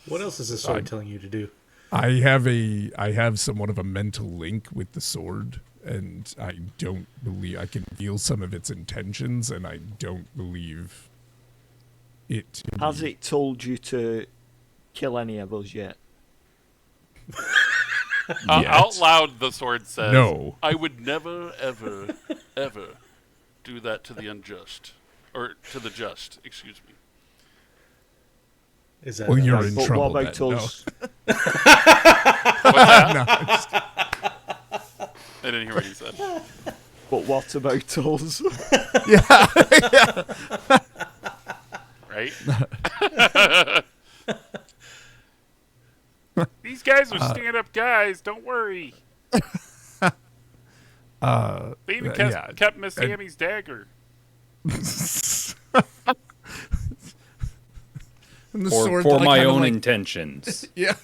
What else is the sword telling you to do? I have somewhat of a mental link with the sword, and I don't believe I can feel some of its intentions, and I don't believe it to Has be- it told you to kill any of us yet? Out loud, the sword says, No. I would never, ever, ever do that to the unjust. Or to the just, excuse me. Is that Well, you're Yeah, in but trouble. what about then. us? What's that? No, I didn't hear what he said. But what about us? Right? These guys are stand-up guys. Don't worry. They even kept Miss Annie's dagger. And the For, sword, for like, my kinda own like- intentions. Yeah.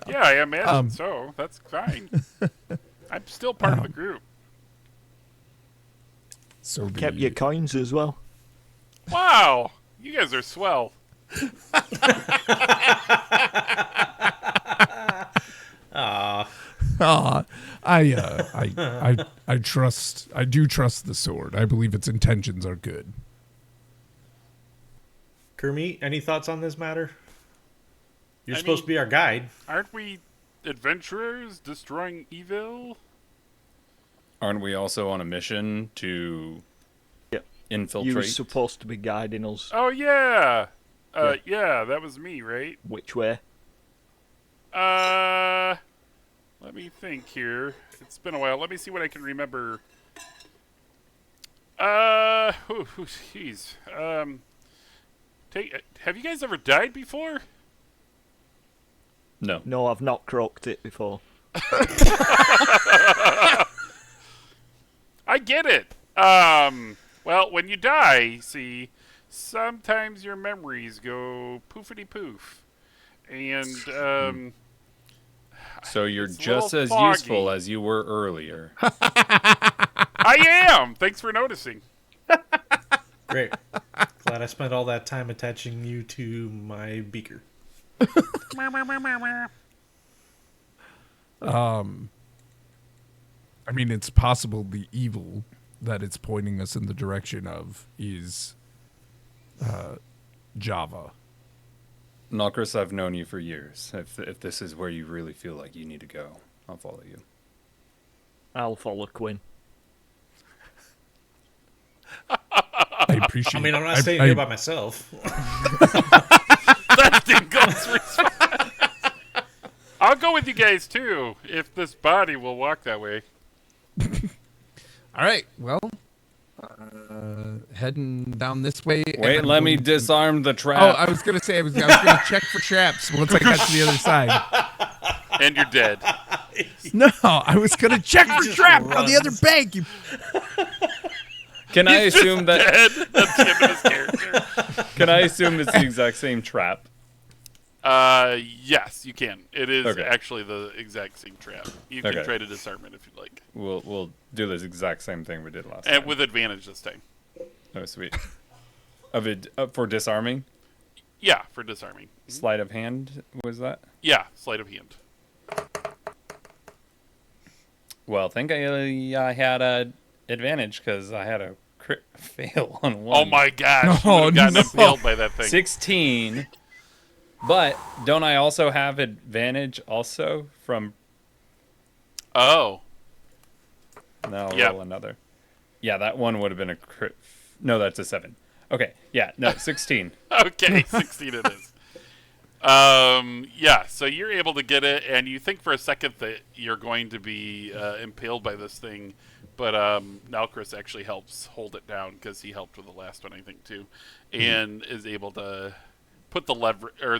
Yeah, I imagine so. That's fine. I'm still part of the group. So Kept your coins as well. Wow, you guys are swell. I trust. I do trust the sword. I believe its intentions are good. Kermit, any thoughts on this matter? You're I supposed mean- to be our guide. Aren't we adventurers destroying evil? Aren't we also on a mission to Yep. infiltrate? You were supposed to be guiding us. Oh, yeah. Yeah, that was me, right? Which way? Let me think here. It's been a while. Let me see what I can remember. Jeez. Have you guys ever died before? No. No, I've not croaked it before. I get it. Well, when you die, see, sometimes your memories go poofity poof. And, So you're It's a just little as foggy. useful as you were earlier. I am! Thanks for noticing. Great. Glad I spent all that time attaching you to my beaker. I mean, it's possible the evil that it's pointing us in the direction of is Java. Nalkris, I've known you for years. If this is where you really feel like you need to go, I'll follow you. I'll follow Quinn. I appreciate. I mean, I'm not staying here by myself. That's Dingo's response. I'll go with you guys, too, if this body will walk that way. All right. Well, heading down this way. and Wait, I'm let me going to- disarm the Oh, trap. I was gonna say I was gonna check for traps once I got to the other side. And you're dead. No, I was gonna check for just trap on the other runs. bank. You Can I assume that? Dead. That's the end of his character. Can I assume it's the exact same trap? Yes, you can. It is Okay. actually the exact same trap. You can Okay. try to disarm it if you'd like. We'll do this exact same thing we did last And time. with advantage this time. Oh, sweet. For disarming, Yeah, for disarming. sleight of hand was that? Yeah, sleight of hand. Well, I think I had a advantage because I had a crit fail on one. Oh my gosh. Oh, you would have gotten no. impaled by that thing. 16. But don't I also have advantage also from? Oh. No, I'll Yep. roll another. Yeah, that one would have been a crit. No, that's a 7. Okay, yeah, no, 16. Okay, 16 it is. Yeah, so you're able to get it, and you think for a second that you're going to be impaled by this thing, but Nalkris actually helps hold it down because he helped with the last one, I think, too, and is able to put the lever or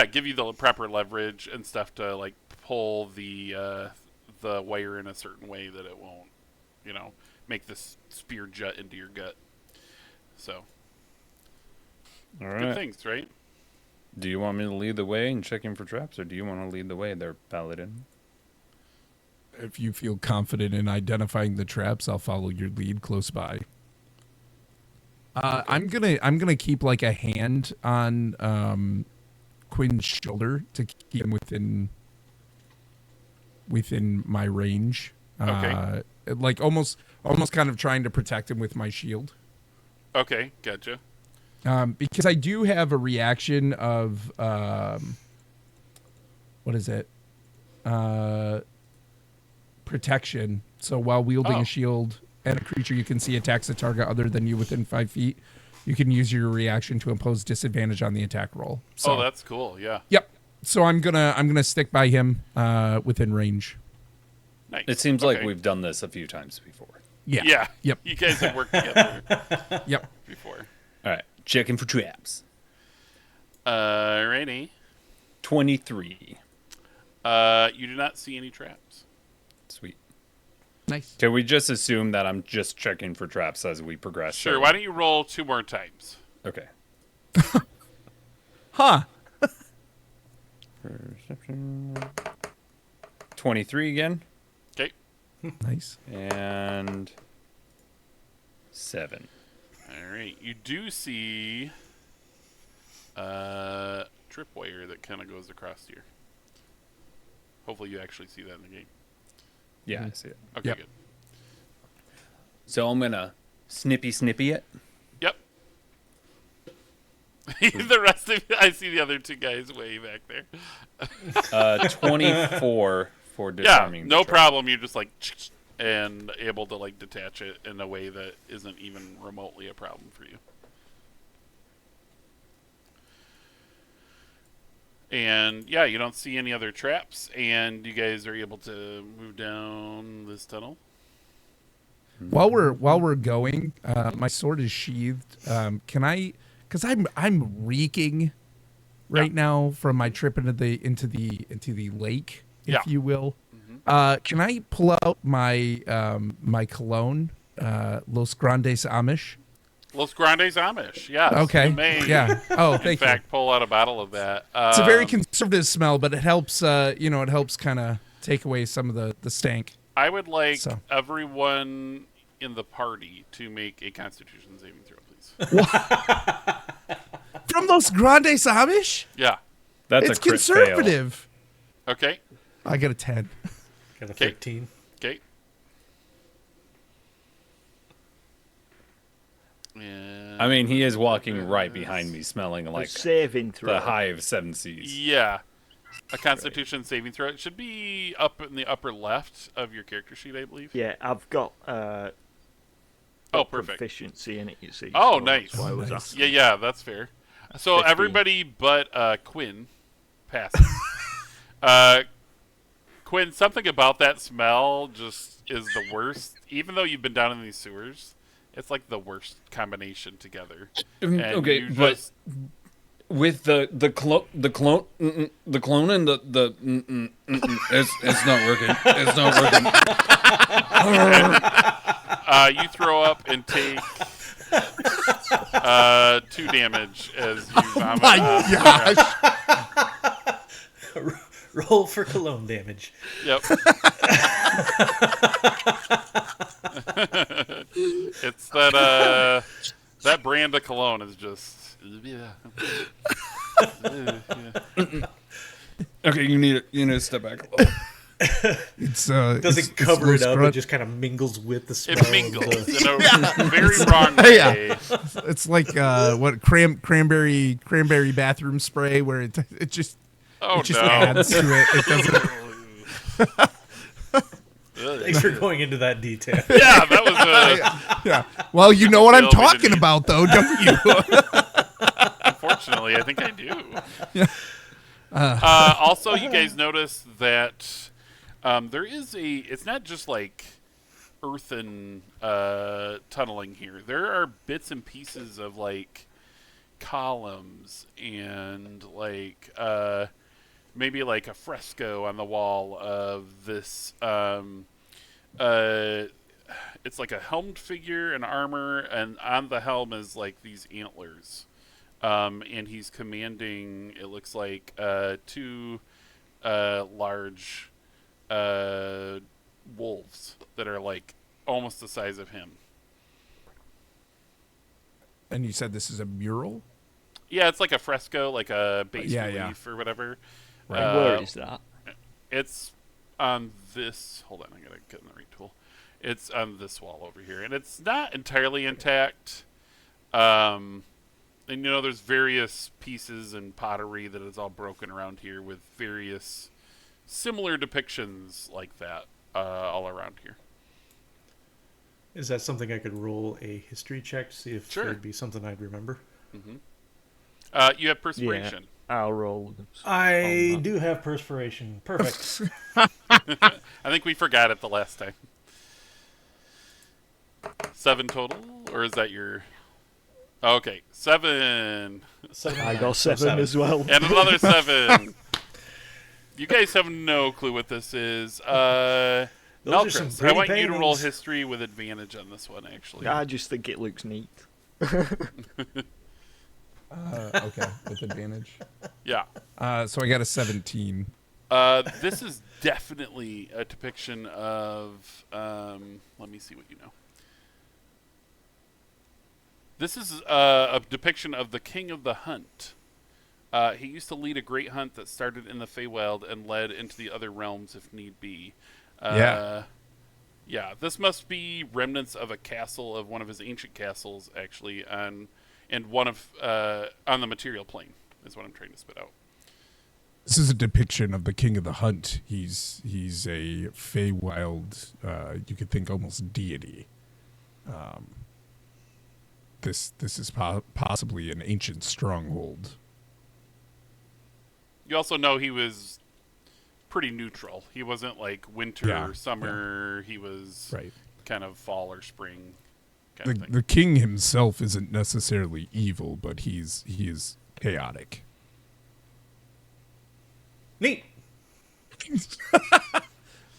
give you the proper leverage and stuff to like pull the wire in a certain way that it won't, make this spear jut into your gut. So All good right. things, right? Do you want me to lead the way and check in for traps, or do you want to lead the way there, Paladin? if you feel confident in identifying the traps, I'll follow your lead close by. I'm gonna keep like a hand on Quinn's shoulder to keep him within my range. Okay. Like almost kind of trying to protect him with my shield. Okay, gotcha. Because I do have a reaction of what is it? Protection. So while wielding Oh. a shield and a creature you can see attacks a target other than you within 5 feet, you can use your reaction to impose disadvantage on the attack roll. So, Oh, that's cool. Yeah. yep. So I'm gonna stick by him within range. Nice. It seems like Okay. we've done this a few times before. Yeah. Yeah. Yep. You guys have worked together Yep. before. All right, checking for traps. Rainy. 23. You do not see any traps. Sweet. Nice. Can we just assume that I'm just checking for traps as we progress? Sure. Why don't you roll 2 more times? Okay. Huh. Perception. 23 again. Okay. Nice. And 7. All right. You do see tripwire that kind of goes across here. Hopefully you actually see that in the game. Yeah, I see it. Okay, Yep. good. So I'm gonna snippy it. Yep. The rest of I see the other 2 guys way back there. 24 for Yeah, disarming. no the trap. problem. You're just like and able to like detach it in a way that isn't even remotely a problem for you. And yeah, you don't see any other traps, and you guys are able to move down this tunnel. While we're going, my sword is sheathed. Can I? Because I'm reeking right now from my trip into the lake, if Yeah. you will. Can I pull out my my cologne, Los Grandes Amish? Los Grandes Amish, yes. Okay. You may, Yeah. Oh, in thank you. fact, pull out a bottle of that. It's a very conservative smell, but it helps. It helps kind of take away some of the stank. I would like So. everyone in the party to make a Constitution saving throw, please. From Los Grandes Amish? Yeah. That's It's a crit fail. conservative. Okay. I got a 10. Got a Okay. 13. Okay. And I mean, he is walking right behind me, smelling A like saving throw. the high of 7 seas. yeah, a Constitution saving throw. It should be up in the upper left of your character sheet, I believe. Yeah, I've got Oh, perfect. proficiency in it, you see. Oh, so nice. That's why I was Nice. asking. Yeah, that's fair. So 15. everybody but Quinn passes. Quinn, something about that smell just is the worst. Even though you've been down in these sewers, it's like the worst combination together. And Okay, you but just- with the clone and it's not working. It's not working. you throw up and take 2 damage as you vomit. My up. gosh. Roll for cologne damage. Yep. It's that brand of cologne is just Okay, you need to step back a little. It's Doesn't it's cover Los it up. Gran- It just kind of mingles with the smell. it of mingles the- in a very wrong way. Yeah. It's like what cranberry bathroom spray where it just Oh it just no. adds to it. It doesn't. Ugh. Thanks for going into that detail. Yeah, that was Yeah. Well, you know what I'm Bill, we didn't talking need- about, though, don't you? unfortunately, I think I do. Also, you guys notice that there is it's not just like earthen tunneling here. There are bits and pieces of like columns and like maybe like a fresco on the wall of this it's like a helmed figure in armor, and on the helm is like these antlers. And he's commanding, it looks like, 2 large wolves that are like almost the size of him. And you said this is a mural? Yeah, it's like a fresco, like a base Yeah, relief or whatever. And where is that? It's on this. Hold on, I gotta get in the right tool. It's on this wall over here, and it's not entirely intact. And there's various pieces and pottery that is all broken around here with various similar depictions like that all around here. Is that something I could roll a history check to see if Sure. there'd be something I'd remember? You have perspiration. I'll roll. I that. do have perspiration. Perfect. I think we forgot it the last time. 7 total, or is that your? Okay, 7. I got 7 as well. And another 7. You guys have no clue what this is. Those are some Malchus, I want pretty you to roll paintings. history with advantage on this one, actually. I just think it looks neat. Okay, with advantage. Yeah. So I got a 17. This is definitely a depiction of. Let me see what you know. This is a depiction of the King of the Hunt. He used to lead a great hunt that started in the Feywild and led into the other realms if need be. Yeah. Yeah, this must be remnants of a castle, of one of his ancient castles, actually, and one of on the material plane is what I'm trying to spit out. This is a depiction of the King of the Hunt. He's a Feywild, you could think almost deity. This is possibly an ancient stronghold. You also know he was pretty neutral. He wasn't like winter Yeah, or summer. He was Right. kind of fall or spring kind of thing. The king himself isn't necessarily evil, but he is chaotic. Neat.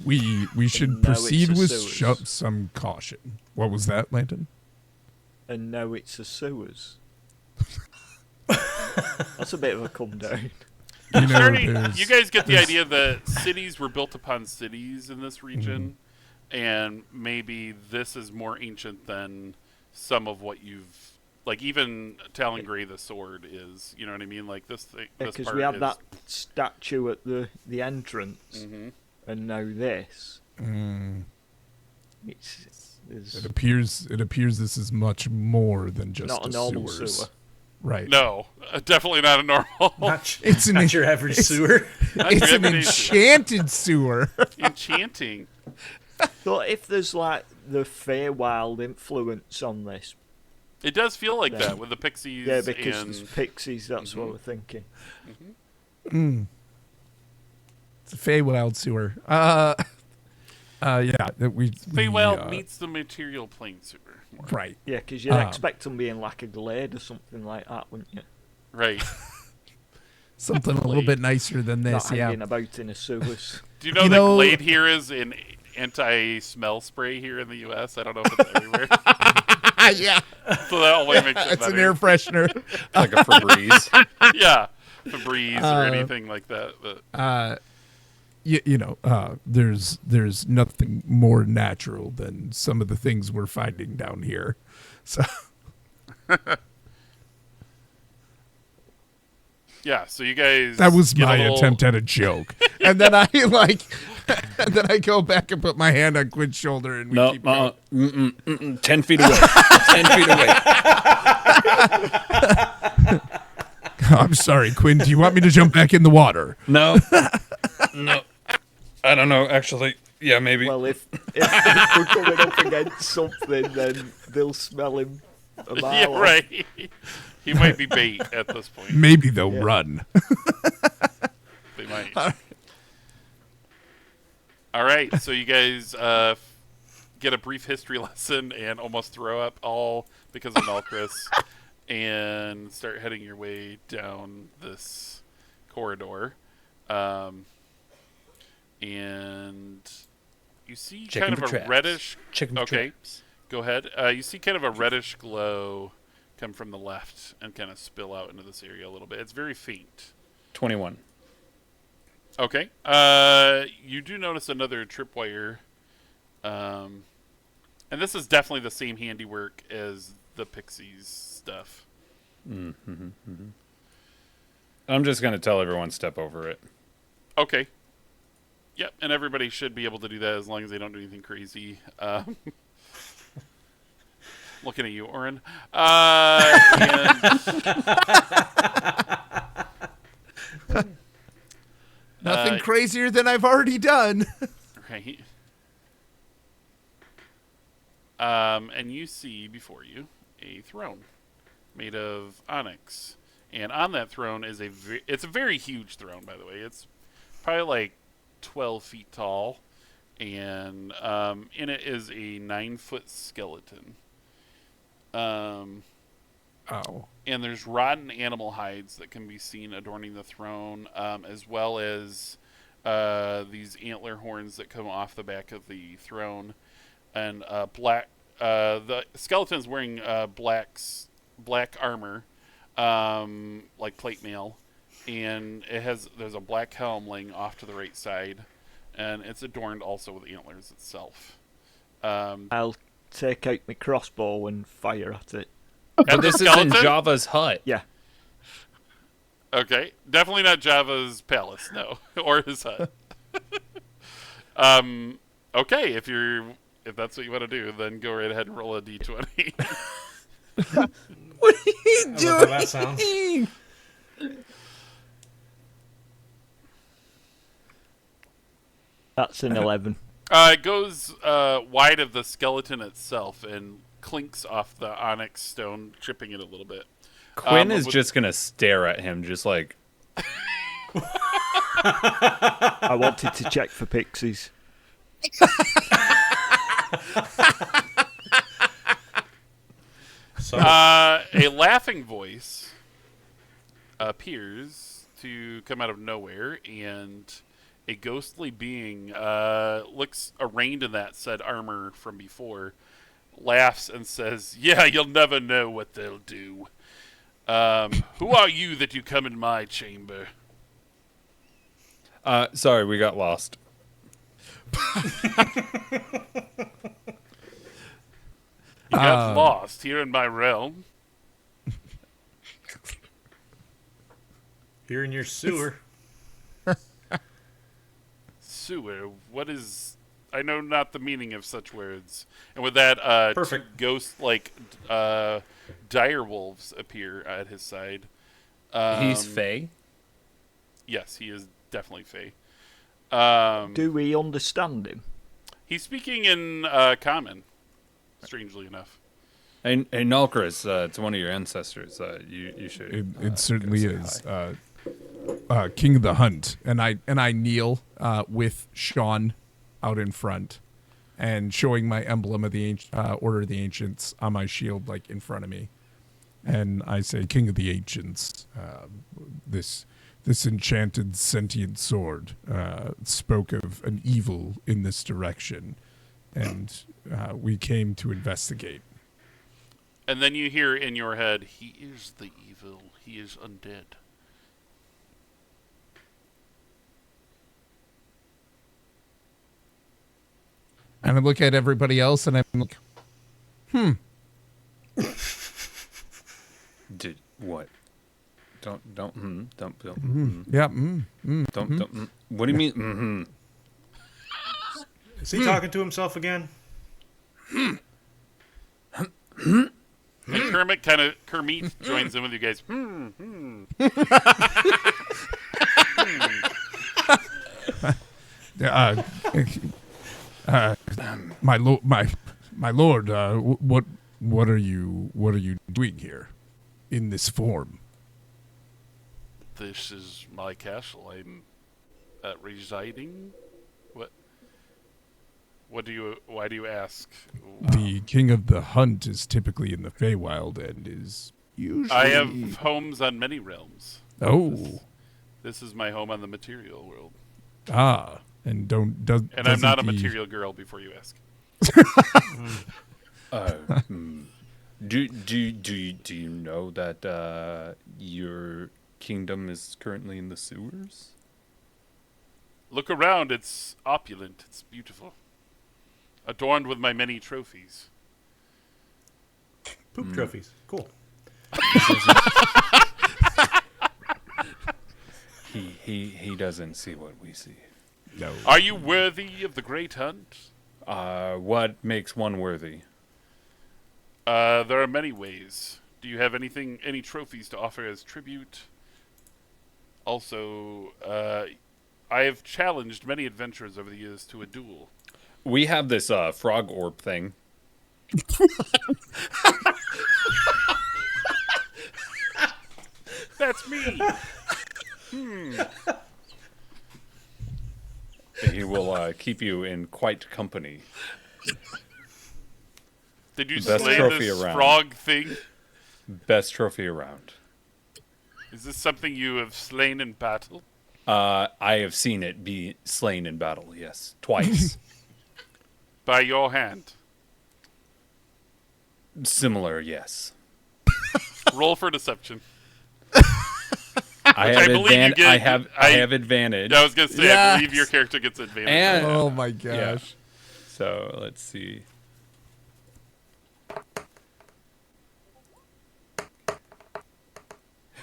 We should And now proceed it's a with sewers. some caution. What was that, Landon? And now it's a sewers. That's a bit of a come down. You know, Starting, there's- you guys get the idea that cities were built upon cities in this region, and maybe this is more ancient than some of what you've, like even Talongrey the sword is. You know what I mean? Like this thing. Because we had that statue at the entrance, Hmm. and now this. Mm, It's it appears this is much more than just not a a normal sewers. sewer. Right. No, definitely not a normal. It's an Not your average sewer. Not it's your an everyday enchanted sewer. enchanting. So if there's like the Feywild influence on this, It does feel like Yeah. that with the pixies. yeah, because and there's pixies, that's what Mhm. we're thinking. It's a Feywild sewer. Yeah. Feywild meets the material plane sewer. More. Right. Yeah, because you'd Um, expect them being like a glade or something like that, wouldn't you? Right. Something a little bit nicer than this. Not Yeah. hanging about in a sewers. Do you know You that know- Glade here is an anti-smell spray here in the U.S.? I don't know if it's everywhere. Yeah. So that only makes it It's an better. air freshener. Like a Febreze. Yeah. Febreze or anything like that. But There's nothing more natural than some of the things we're finding down here. So yeah, so you guys that was get a my little- attempt at a joke, and then I and then I go back and put my hand on Quinn's shoulder, and we No, keep going. 10 feet away. 10 feet away. I'm sorry, Quinn. Do you want me to jump back in the water? No. No. I don't know, actually. Yeah, maybe. Well, if we're coming up against something, then they'll smell him a mile Yeah, off. right. He might be bait at this point. Maybe they'll Yeah. run. They might. All right, so you guys get a brief history lesson and almost throw up, all because of Malchus, and start heading your way down this corridor. And you see Checking kind of for a traps. reddish. Chicken Okay, traps. go ahead. You see kind of a reddish glow come from the left and kind of spill out into this area a little bit. It's very faint. 21. Okay. You do notice another tripwire. And this is definitely the same handiwork as the Pixies stuff. I'm just going to tell everyone step over it. Okay. Yep, and everybody should be able to do that as long as they don't do anything crazy. Looking at you, Oren. Nothing crazier than I've already done. Right. And you see before you a throne made of onyx, and on that throne is it's a very huge throne, by the way. It's probably like 12 feet tall, and in it is a 9-foot skeleton. Oh. And there's rotten animal hides that can be seen adorning the throne, as well as these antler horns that come off the back of the throne, and black. The skeleton is wearing black armor, like plate mail, and there's a black helm laying off to the right side, and it's adorned also with antlers itself. I'll take out my crossbow and fire at it. But this is in Java's hut. Yeah. Okay, definitely not Java's palace, no, or his hut. Okay, if that's what you want to do, then go right ahead and roll a d20. What are you I doing? love how that sounds. That's an 11. It goes wide of the skeleton itself and clinks off the onyx stone, tripping it a little bit. Quinn is just going to stare at him, just like... I wanted to check for pixies. A laughing voice appears to come out of nowhere, and a ghostly being looks arrayed in that said armor from before, laughs and says, "Yeah, you'll never know what they'll do. Who are you that you come in my chamber?" Sorry, we got lost. You got lost here in my realm. Here in your sewer. Sewer. What is? I know not the meaning of such words. And with that, Perfect. two ghost-like dire wolves appear at his side. He's Fae? Yes, he is definitely Fae. Do we understand him? He's speaking in common, strangely enough. Hey, Nalkris, it's one of your ancestors. You should. It certainly go say is. hi. King of the Hunt, and I kneel with Sean out in front, and showing my emblem of the Order of the Ancients on my shield, like in front of me, and I say, "King of the Ancients, this enchanted sentient sword spoke of an evil in this direction, and we came to investigate." And then you hear in your head, "He is the evil. He is undead." And I look at everybody else, and I'm like, Did what? Don't. yeah, Don't. What do you mean? Is he talking to himself again? And Kermit joins in with you guys. my lord, what are you doing here, in this form? This is my castle. I'm residing. Why do you ask? The King of the Hunt is typically in the Feywild and is usually... I have homes on many realms. Oh. This is my home on the material world. And And I'm not a material girl, before you ask. Do you know that your kingdom is currently in the sewers? Look around. It's opulent. It's beautiful. Adorned with my many trophies. Poop trophies. Cool. He doesn't see what we see. No. Are you worthy of the great hunt? What makes one worthy? There are many ways. Do you have any trophies to offer as tribute? Also, I have challenged many adventurers over the years to a duel. We have this frog orb thing. That's me. He will keep you in quite company. Did you Best slay trophy this around. frog thing? Best trophy around. Is this something you have slain in battle? I have seen it be slain in battle, yes. Twice. By your hand. Similar, yes. Roll for deception. I have, believe you get- I have advantage. I was going to say, I Yes. believe your character gets advantage. And Oh my gosh. so let's see.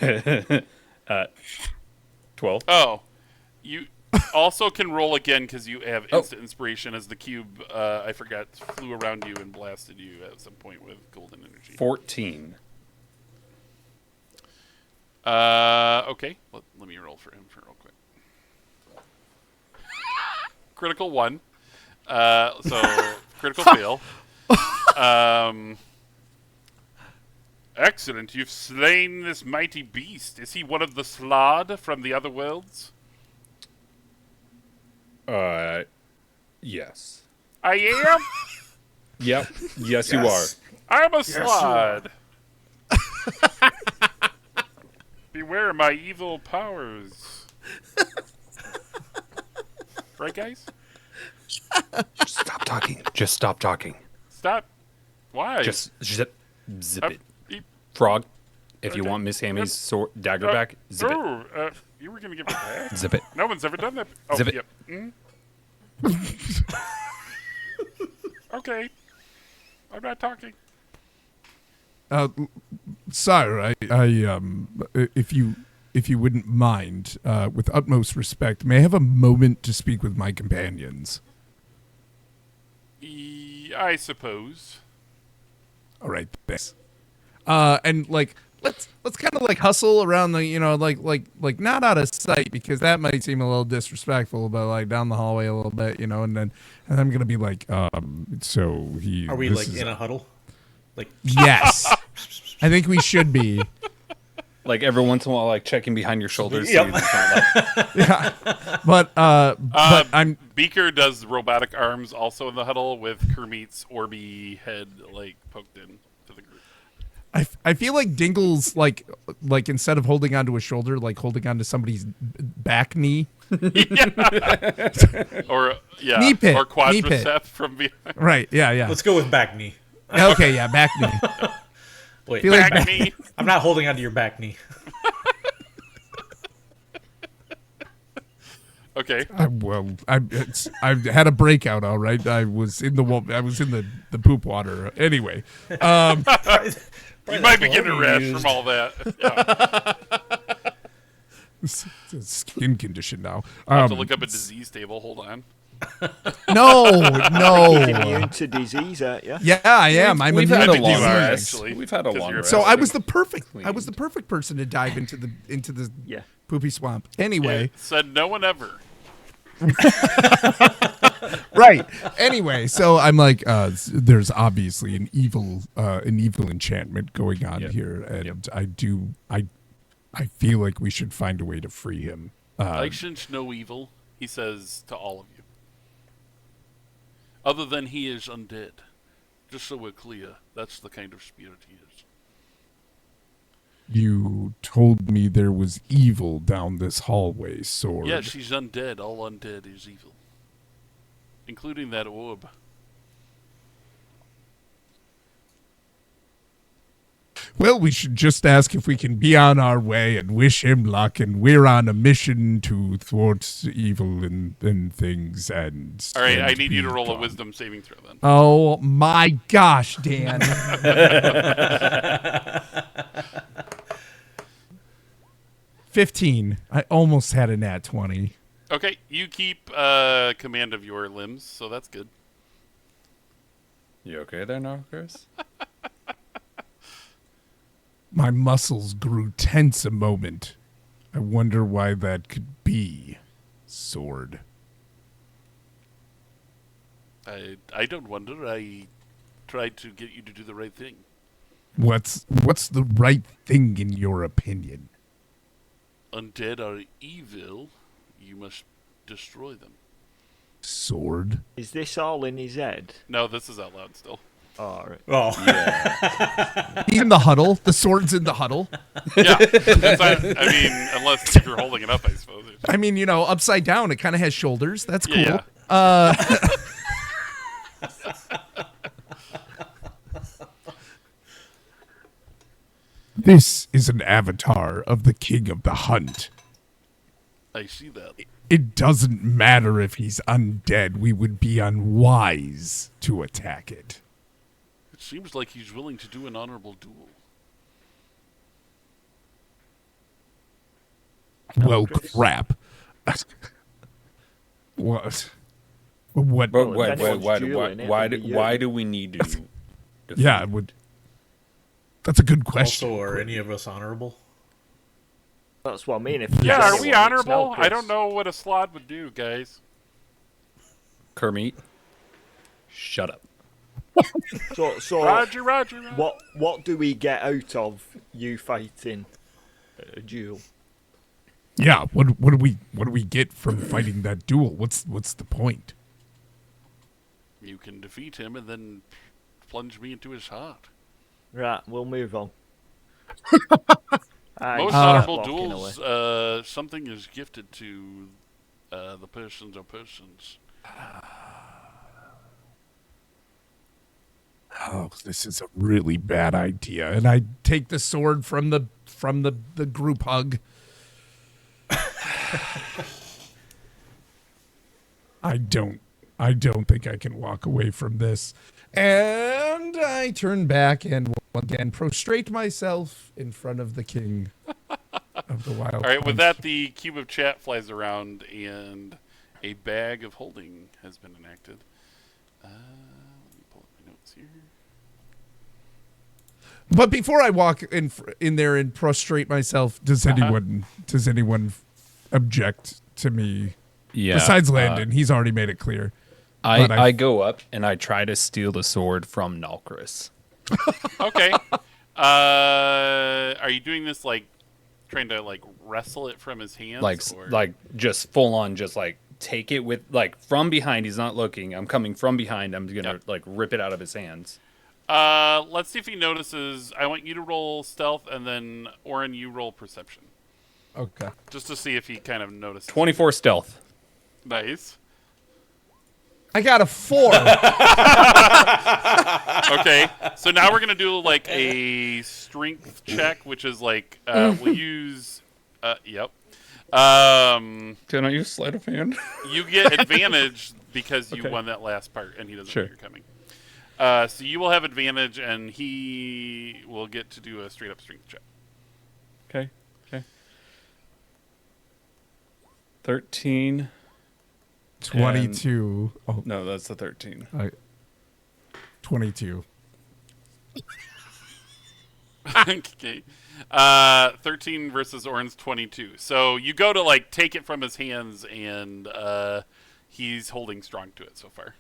uh, 12. Oh, you also can roll again because you have instant inspiration as the cube, I forgot, flew around you and blasted you at some point with golden energy. 14. Okay. Let me roll for him for real quick. Critical 1. So, critical fail. Excellent. You've slain this mighty beast. Is he one of the Slod from the other worlds? Yes. I am? Yep. Yes, you are. I'm a Slod. Beware my evil powers. Right, guys? Stop talking. Just stop talking. Stop. Why? Just zip Uh, it. e- Frog, if you Okay. want Miss Hammy's sword, dagger back, zip it. Oh, you were going to give it back? Zip it. No one's ever done that. Oh, Zip it. Yep. Okay. I'm not talking. Sire, if you wouldn't mind, with utmost respect, may I have a moment to speak with my companions? I suppose. All right, thanks. And like, let's kind of like hustle around the, like not out of sight, because that might seem a little disrespectful, but like down the hallway a little bit, and then I'm gonna be like, so he. Are we this like is- in a huddle? Like Yes, I think we should be. Like every once in a while, like checking behind your shoulders. Yep. So it's not like, Yeah, but I'm. Beaker does robotic arms also in the huddle with Kermit's Orby head like poked in to the group. I feel like Dingle's like instead of holding onto a shoulder, like holding onto somebody's back knee. Or Knee pit, or knee pit. quadricep from behind. Right? Yeah. let's go with back knee. Okay. Yeah, back knee. Wait, Feel like Back knee. I'm not holding onto your back knee. Okay. I've had a breakout. All right. I was in the poop water. Anyway. You might be getting a rash from all that. Yeah. It's a skin condition now. I'll have to look up a disease table. Hold on. No. Immune to disease, aren't you? Yeah, I am. I'm we've immune had a to long you are, disease. rest. actually, We've had a 'cause long you're- rest. So I was the perfect. Clean. I was the perfect person to dive into the Yeah. poopy swamp. Anyway. It said no one ever. Right. Anyway, so I'm like, there's obviously an evil enchantment going on Yep. here, and I feel like we should find a way to free him. I shouldn't know evil, he says to all of you. Other than he is undead. Just so we're clear, that's the kind of spirit he is. You told me there was evil down this hallway, Sword. Yeah, she's undead. All undead is evil. Including that orb. Well, we should just ask if we can be on our way and wish him luck, and we're on a mission to thwart evil and things. And Alright, and I need you be to roll a gone. wisdom saving throw then. Oh my gosh, Dan. 15. I almost had a nat 20. Okay, you keep command of your limbs, so that's good. You okay there now, Chris? My muscles grew tense a moment. I wonder why that could be, sword. I don't wonder. I tried to get you to do the right thing. What's the right thing in your opinion? Undead are evil. You must destroy them. Sword? Is this all in his head? No, this is out loud still. Oh, all right. Oh. In the huddle. The sword's in the huddle. Yeah. I mean, unless if you're holding it up, I suppose. I mean, upside down. It kind of has shoulders. That's cool. Yeah. This is an avatar of the King of the Hunt. I see that. It doesn't matter if he's undead. We would be unwise to attack it. It seems like he's willing to do an honorable duel. Well, Chris. crap. What? What? But Well, if anyone's dueling, it would be you. why do we need to? defeat? Yeah, it would. That's a good question. Also, are any of us honorable? That's what I mean. If Yeah, there's are we anyone, it's honorable? not I don't Chris. know what a slot would do, guys. Kermit, shut up. So Roger. what do we get out of you fighting a duel? Yeah. What do we get from fighting that duel? What's the point? You can defeat him and then plunge me into his heart. Right, we'll move on. Most start honorable walking duels, away. something is gifted to the persons or persons. Oh, this is a really bad idea. And I take the sword from the group hug. I don't think I can walk away from this. And I turn back and will again prostrate myself in front of the king of the wild. All right, with Hunt. that, the cube of chat flies around and a bag of holding has been enacted. Let me pull up my notes here. But before I walk in there and prostrate myself, does anyone object to me? Yeah. Besides Landon, he's already made it clear. But I go up and I try to steal the sword from Nalkris. Okay. Are you doing this like trying to like wrestle it from his hands? Like just full on, just like take it with like from behind. He's not looking. I'm coming from behind. I'm gonna like rip it out of his hands. Let's see if he notices. I want you to roll stealth, and then Oren, you roll perception, Okay. just to see if he kind of notices. 24 stealth. Nice. I got a 4. Okay, so now we're gonna do like a strength check, which is like we'll use. Yep. Can I use sleight of hand? You get advantage because you Okay. won that last part, and he doesn't Sure. know you're coming. So you will have advantage, and he will get to do a straight up strength check. Okay. 13. 22. Oh, No, that's the 13. 22. Okay. 13 versus Oren's 22. So you go to like take it from his hands, and he's holding strong to it so far.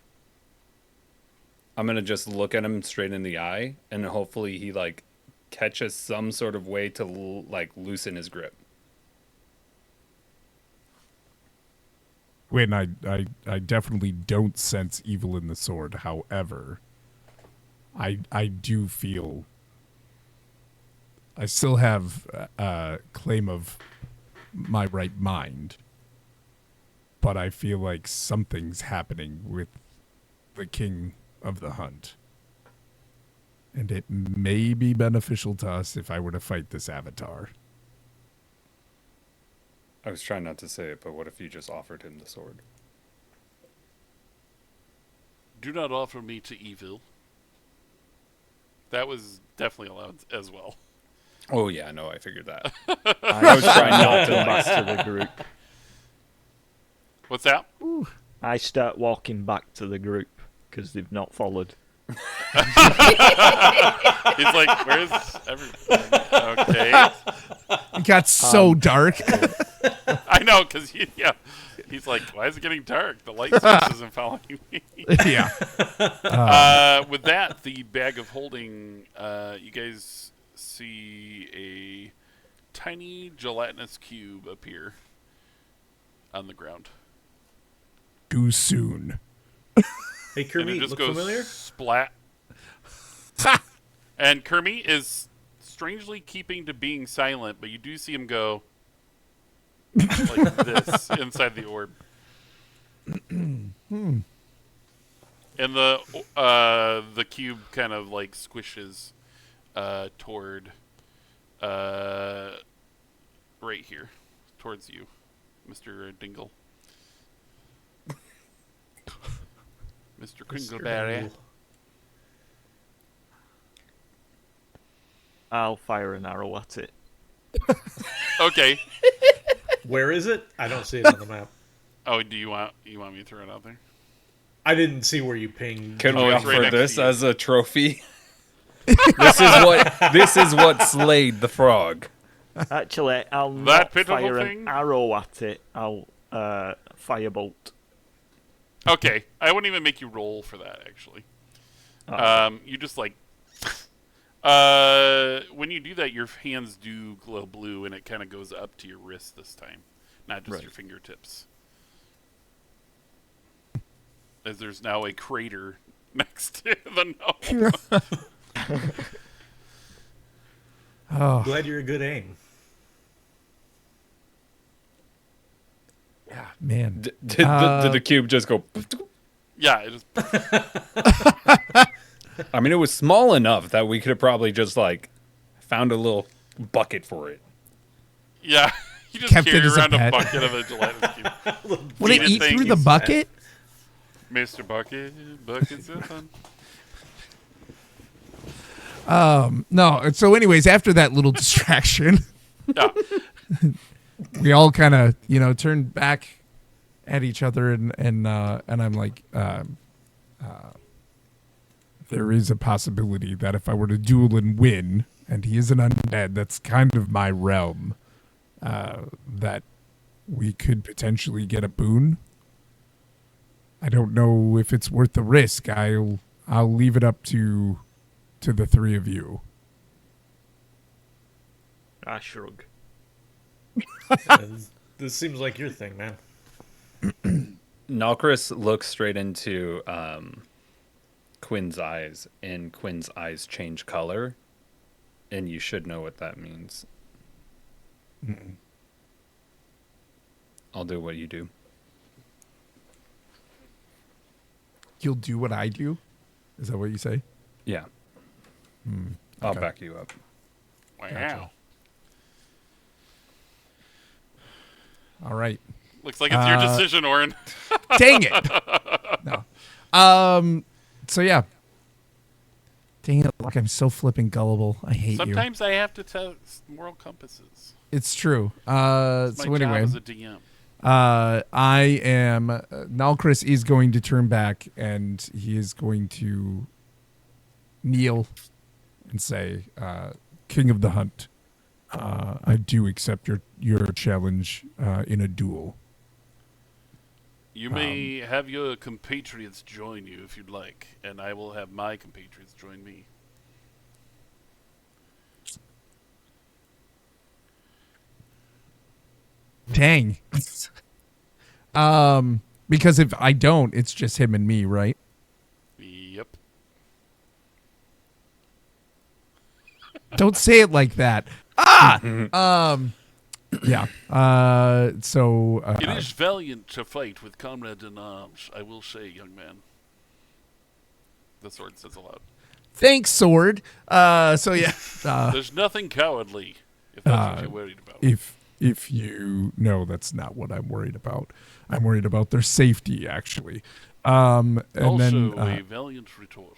I'm gonna just look at him straight in the eye, and hopefully he like catches some sort of way to like loosen his grip. When I definitely don't sense evil in the sword. However, I do feel I still have a claim of my right mind, but I feel like something's happening with the king of the hunt. And it may be beneficial to us if I were to fight this avatar. I was trying not to say it, but what if you just offered him the sword? Do not offer me to evil. That was definitely allowed as well. Oh yeah, no, I figured that. I was trying not to, walking like- back to the group. What's that? I start walking back to the group because they've not followed. He's like, "Where's everything?" Okay, It got so dark. I know, because he's like, "Why is it getting dark? The light source isn't following me." Yeah. With that, the bag of holding, you guys see a tiny gelatinous cube appear on the ground. Too soon. Hey, And it Kermit, just look goes familiar? splat. And Kermit is strangely keeping to being silent, but you do see him go like this inside the orb. And the cube kind of like squishes toward right here, towards you, Mr. Dingle. Mr. Kringleberry. Dingle. I'll fire an arrow at it. Okay. Where is it? I don't see it on the map. Oh, do you want me to throw it out there? I didn't see where you pinged. Can Oh, we it's right offer next this to you. as a trophy? This is what slayed the frog. Actually, I'll That not pitiful fire thing? an arrow at it. I'll firebolt. Okay, I wouldn't even make you roll for that, actually. Oh. You just like... when you do that, your hands do glow blue, and it kind of goes up to your wrist this time, not just Right. your fingertips. As there's now a crater next to the gnome. Oh, Glad you're a good aim. man. Did the cube just go? Yeah, it just... I mean, it was small enough that we could have probably just like found a little bucket for it. Yeah, you just Kept it carry as a around a pet. bucket of a gelatinous cube. Would it Feed eat thing through the is- bucket? Mr. Bucket, buckets of fun. No. So, anyways, after that little distraction, Yeah. we all kind of, turned back at each other, and I'm like, there is a possibility that if I were to duel and win, and he is an undead, that's kind of my realm, that we could potentially get a boon. I don't know if it's worth the risk. I'll leave it up to the three of you. I shrug. This seems like your thing, man. Nalkris looks straight into Quinn's eyes, and Quinn's eyes change color, and you should know what that means. I'll do what you do. You'll do what I do? Is that what you say? Yeah. I'll okay. back you up. Wow. Gotcha. All right. Looks like it's your decision, Orin. Dang it. No. So yeah. Dang it. Like I'm so flipping gullible. I hate you. Sometimes I have to test moral compasses. It's true. It's my So job anyway, as a DM. I am Nalkris is going to turn back, and he is going to kneel and say, King of the Hunt, I do accept your challenge in a duel. You may have your compatriots join you if you'd like, and I will have my compatriots join me. Dang. Because if I don't, it's just him and me, right? Yep. Don't say it like that. Yeah. So It is valiant to fight with comrade in arms, I will say, young man. The sword says aloud. thanks, sword. So yeah. There's nothing cowardly, if that's what you're worried about. If you no, that's not what I'm worried about. I'm worried about their safety, actually. And also, then a valiant retort.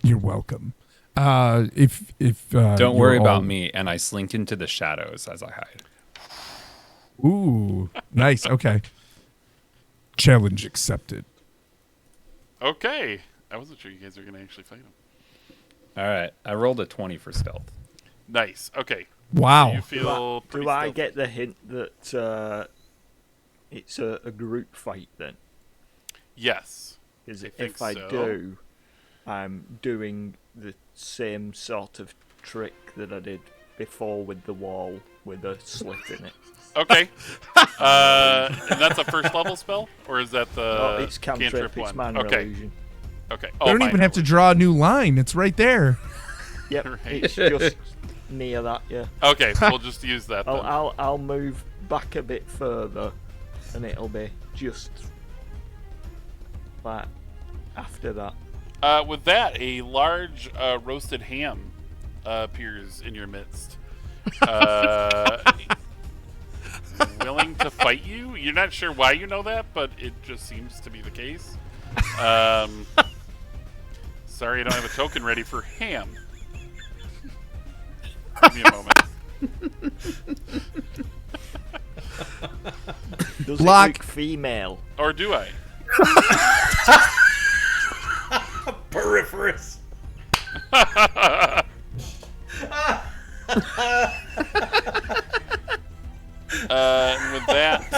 you're welcome. If Don't you're worry about all- me, and I slink into the shadows as I hide. Ooh, nice. Okay. Challenge accepted. Okay. I wasn't sure you guys were going to actually fight him. All right, I rolled a 20 for stealth. Nice. Okay. Wow. You feel pretty Do I stealthy. get the hint that it's a group fight then? Yes. Because I think if I so. do, I'm doing the same sort of trick that I did before with the wall with a slit in it. Okay. And that's a first level spell? Or is that the No, it's cantrip, it's one? minor Okay. illusion. Okay. You Oh, don't even minor have to draw a new line. It's right there. Yep, Right. it's just near that, yeah. Okay, we'll just use that then. I'll move back a bit further, and it'll be just like after that. With that, a large roasted ham appears in your midst. Willing to fight you? You're not sure why you know that, but it just seems to be the case. Sorry, I don't have a token ready for ham. Give me a moment. Does Block. it look female? Or do I? Peripherous. And with that,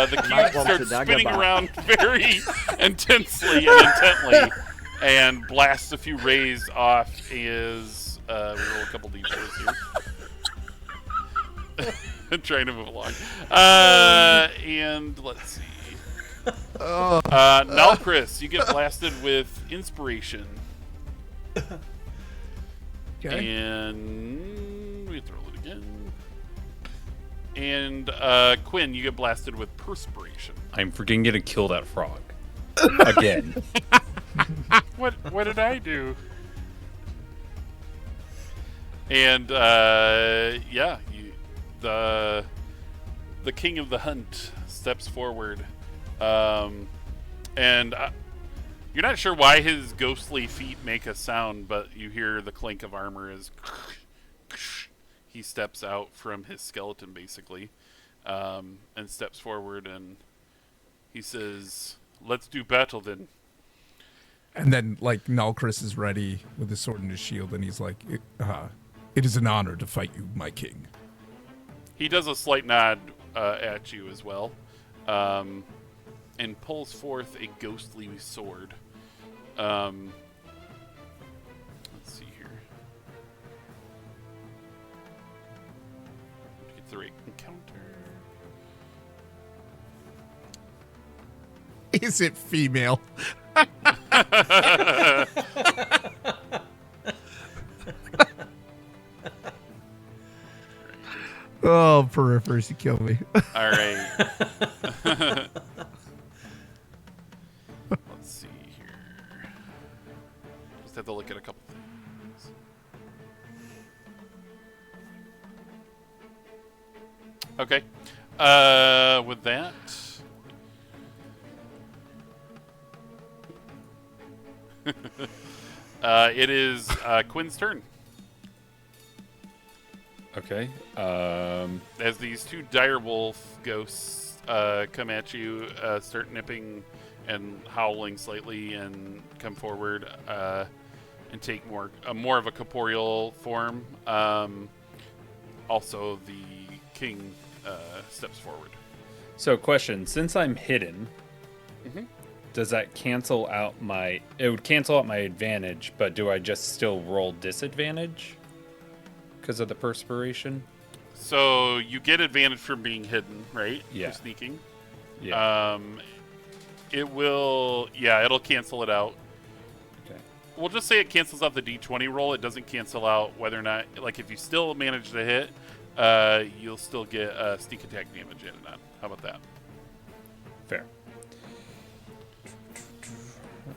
the might cube want to starts dagger spinning back. around very intensely and intently, and blasts a few rays off as we roll a couple d4s here. Trying to move along. And let's see. Now, Chris, you get blasted with inspiration. Okay. And we have to roll it again. And Quinn, you get blasted with perspiration. I'm freaking gonna kill that frog again. What did I do? And yeah, the king of the hunt steps forward, and you're not sure why his ghostly feet make a sound, but you hear the clink of armor as he steps out from his skeleton, basically, and steps forward, and he says, "Let's do battle then." And then, like, Nalcris is ready with his sword and his shield, and he's like, it is an honor to fight you, my king. He does a slight nod at you as well, and pulls forth a ghostly sword. Let's see here. Get the right encounter. Is it female? Oh, Peripherous, you kill me. All right. Let's see here. Just have to look at a couple things. Okay. With that. It is Quinn's turn. Okay. As these two direwolf ghosts come at you, start nipping and howling slightly, and come forward and take more of a corporeal form. Also, the king steps forward. So, question: since I'm hidden, Mhm. does that cancel out my? It would cancel out my advantage, but do I just still roll disadvantage because of the perspiration? So you get advantage from being hidden, right? Yeah. For sneaking. Yeah. It will. Yeah, it'll cancel it out. Okay. We'll just say it cancels out the d20 roll. It doesn't cancel out whether or not, like, if you still manage to hit, you'll still get sneak attack damage added on. How about that? Fair.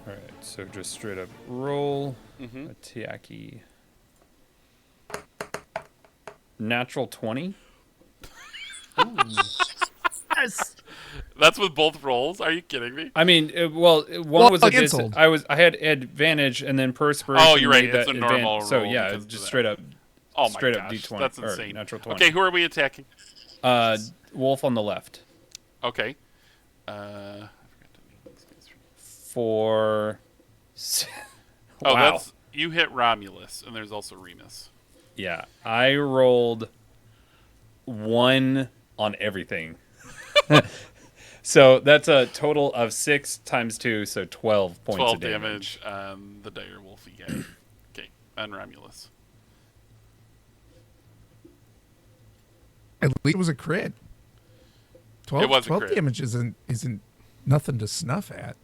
All right. So just straight up roll Mm-hmm. attacky. Natural 20. Yes. That's with both rolls. Are you kidding me? I mean, one Well, was a canceled. I had advantage, and then perspiration. Oh, you're right. made It's that a normal So roll yeah, because of just that. straight up. Oh my Straight up gosh, D20. that's or insane. natural 20. Okay, who are we attacking? Wolf on the left. Okay. I forgot to name these guys. For Oh, Wow. you hit Romulus, and there's also Remus. Yeah, I rolled 1 on everything. So that's a total of 6 times 2, so 12 points 12 of damage. on the dire wolfy guy. Okay, on Romulus. At least it was a crit. 12, It was a 12 crit. damage isn't nothing to snuff at.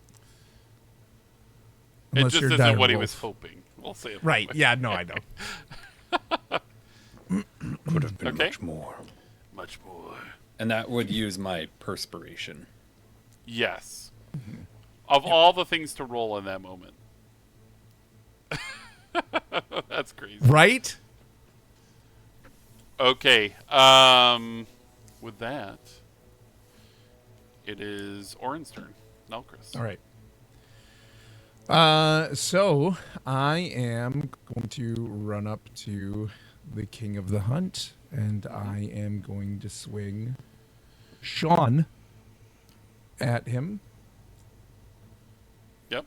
It Unless just you're isn't dire what he wolf. was hoping. We'll say it that Right. way. Yeah, no, I know. Could have been Okay. much more. Much more. And that would use my perspiration. Yes. Of all the things to roll in that moment. That's crazy. Right? Okay. With that, it is Orin's turn. Nelcris. All right. So I am going to run up to the king of the hunt, and I am going to swing Sean at him. Yep.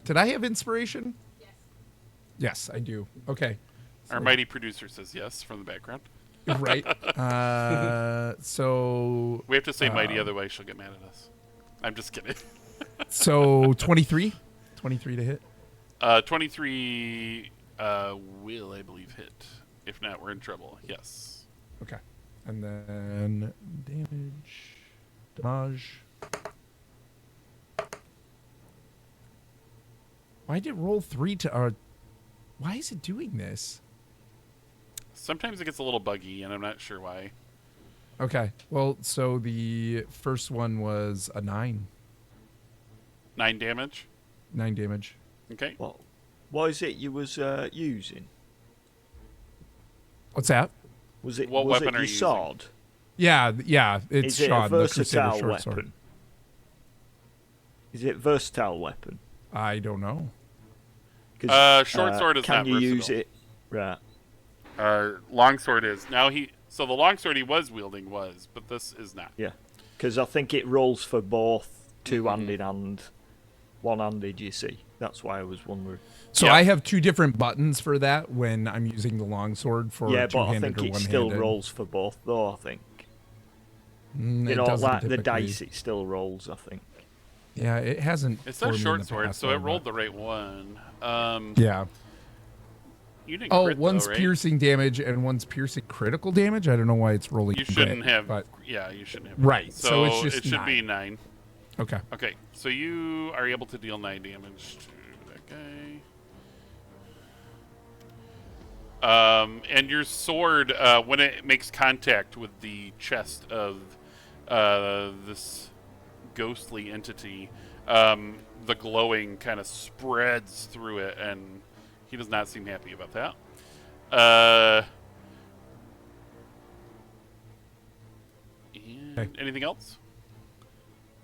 Did I have inspiration? Yes, I do. Okay. Our mighty producer says yes from the background. Right. So We have to say mighty, otherwise she'll get mad at us. I'm just kidding. so 23 to hit. 23 will, I believe, hit. If not, we're in trouble. Yes. Okay. And then damage. Why did it roll 3 to why is it doing this? Sometimes it gets a little buggy, and I'm not sure why. Okay. Well, so the first one was a 9. 9 damage. 9 damage. Okay. What is it you was using? What's that? Was it What weapon are your you using? sword? Yeah, it's Is it Sean, a the Crusader versatile short sword. weapon? Is it a versatile weapon? I don't know. 'Cause, Short sword is can not you use versatile. it? Right. Longsword is. Now so the longsword he was wielding was, but this is not. Yeah. Because I think it rolls for both two-handed and one-handed, you see. That's why I was wondering. So Yeah. I have 2 different buttons for that when I'm using the longsword for Yeah, but I two-handed think or it one-handed. still rolls for both, though, I think. Mm, You it know, doesn't like the typically. dice, it still rolls, I think. Yeah, it hasn't. It for me says in short the sword, past, so though, it rolled but- the right one. Yeah. You didn't Oh, crit, one's though, right? piercing damage and one's piercing critical damage. I don't know why it's rolling. You shouldn't crit, have. But Yeah, you shouldn't have. Right, So, so it's just it should be 9. 9. okay. Okay, so you are able to deal 9 damage to that guy. And your sword, when it makes contact with the chest of this ghostly entity, the glowing kind of spreads through it, and he does not seem happy about that. And Okay. anything else?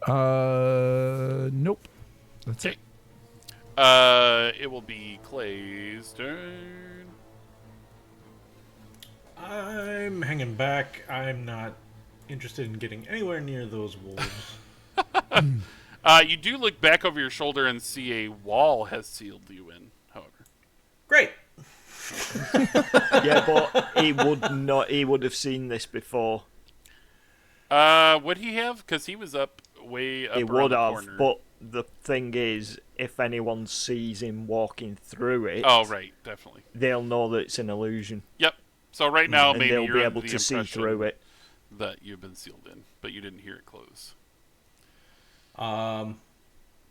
Nope. That's Okay. it. It will be Clay's turn. I'm hanging back. I'm not interested in getting anywhere near those wolves. You do look back over your shoulder and see a wall has sealed you in, however. Great. Yeah, but he would not. He would have seen this before. Would he have? Because he was way up He around would the have, corner. but the thing is, if anyone sees him walking through it, Oh, right, definitely. they'll know that it's an illusion, Yep. So right now, and maybe they'll you're be under able the to see impression through it. that you've been sealed in, but you didn't hear it close. Um,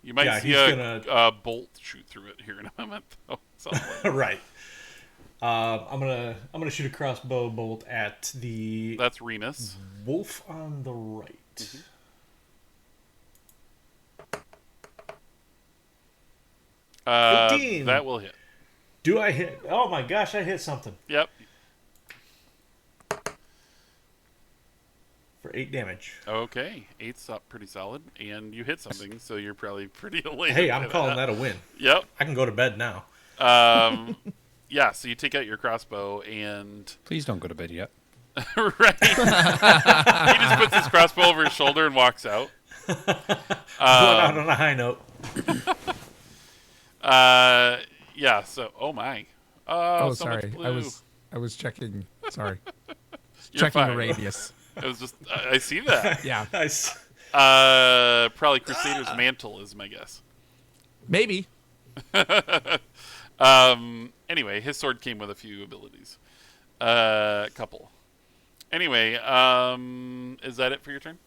You might Yeah, see he's a gonna- bolt shoot through it here in a moment, though. So, right. I'm gonna shoot a crossbow bolt at the that's Remus. wolf on the right. Uh, 15. that will hit. Do I hit? Oh my gosh, I hit something Yep. for 8 damage. Okay, 8's up pretty solid, and you hit something, so you're probably pretty elated. Hey, I'm by calling that a win. Yep. I can go to bed now. Yeah, so you take out your crossbow, and Please don't go to bed yet. right, he just puts his crossbow over his shoulder and walks out. Going out on a high note. Yeah. So, oh my. Oh, So much sorry. blue. I was checking. Sorry. You're Checking the fine. radius. It was just. I see that. Yeah. Nice. Probably Crusader's mantle is my guess. Maybe. Anyway, his sword came with a few abilities. Couple. Anyway, is that it for your turn?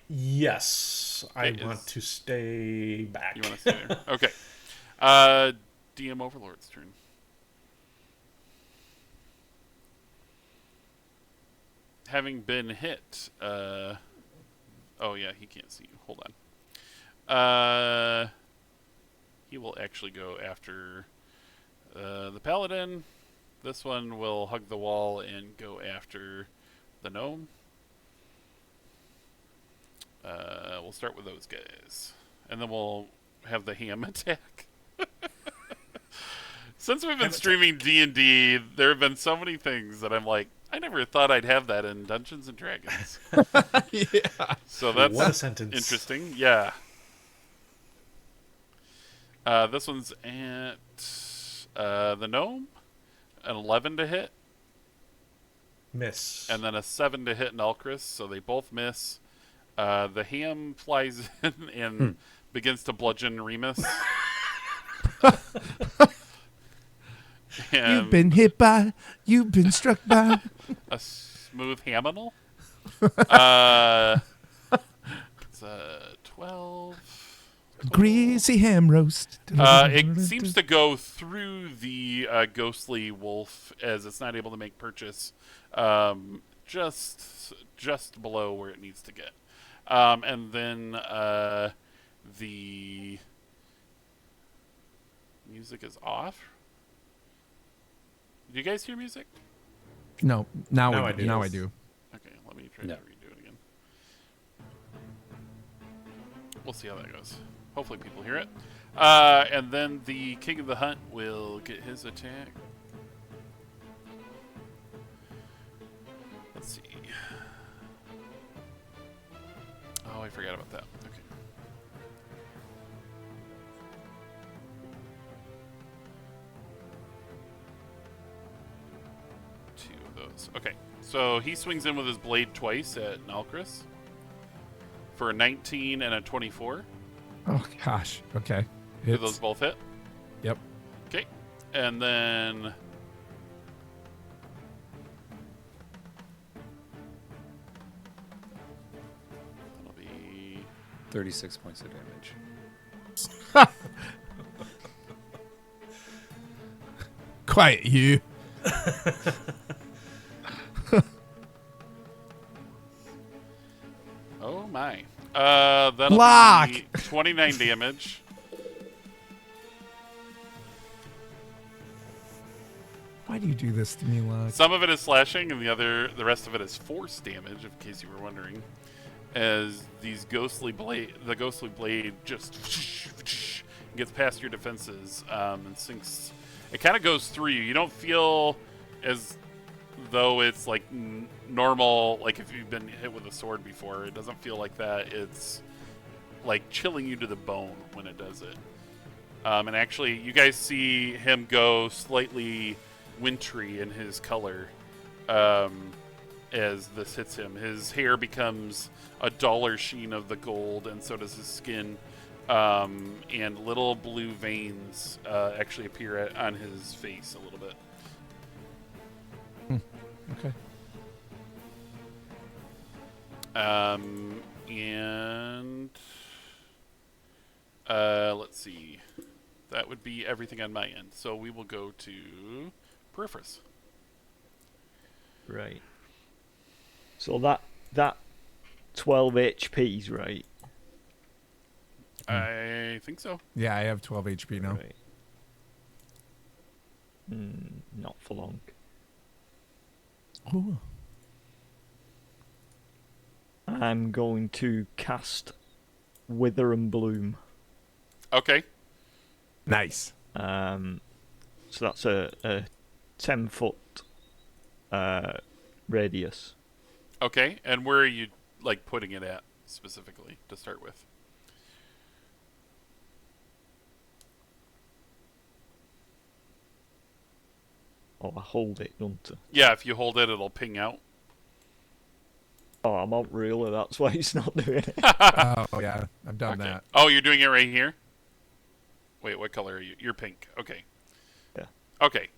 Yes, I Okay, want to stay back. You want to stay there? Okay. DM Overlord's turn. Having been hit. Oh yeah, he can't see you. Hold on. He will actually go after the paladin. This one will hug the wall and go after the gnome. We'll start with those guys, and then we'll have the ham attack. Since we've been streaming D&D, there have been so many things that I'm like, I never thought I'd have that in Dungeons and Dragons. Yeah. So that's What a sentence. interesting. Yeah. This one's at the gnome, an 11 to hit, Miss. and then a 7 to hit Nulcris, so they both miss. The ham flies in and begins to bludgeon Remus. You've been hit by. You've been struck by. A smooth haminal. It's a 12. Greasy ham roast. It seems to go through the ghostly wolf as it's not able to make purchase, just below where it needs to get, and then the music is off. Do you guys hear music? No, now Now I I do. do. Now I do. Okay, let me try No. to redo it again. We'll see how that goes. Hopefully people hear it. And then the King of the Hunt will get his attack. Let's see. Oh, I forgot about that. Okay. Two of those. Okay. So he swings in with his blade twice at Nalcris for a 19 and a 24. Oh gosh. Okay. Do those both hit? Yep. Okay. And then that'll be 36 points of damage. Quiet, you. oh my. That'll Block! be 29 damage. Why do you do this to me, Locke? Some of it is slashing, and the rest of it is force damage, in case you were wondering. As the ghostly blade just gets past your defenses and sinks. It kind of goes through you. You don't feel as though it's like normal, like if you've been hit with a sword before. It doesn't feel like that. It's like chilling you to the bone when it does it. And actually, you guys see him go slightly wintry in his color as this hits him. His hair becomes a duller sheen of the gold, and so does his skin. And little blue veins actually appear on his face a little bit. Okay. And let's see. That would be everything on my end. So we will go to Peripherus. Right. So that 12 HP's right. I think so. Yeah, I have 12 HP now. Right. Not for long. Ooh. I'm going to cast Wither and Bloom. Okay. Nice. So that's a 10-foot radius. Okay. And where are you like putting it at specifically to start with? or hold it, don't I? Yeah, if you hold it, it'll ping out. Oh, I'm out ruler, that's why it's not doing it. Oh yeah, I've done Okay. that. Oh, you're doing it right here? Wait, what color are you? You're pink. Okay. Yeah. Okay.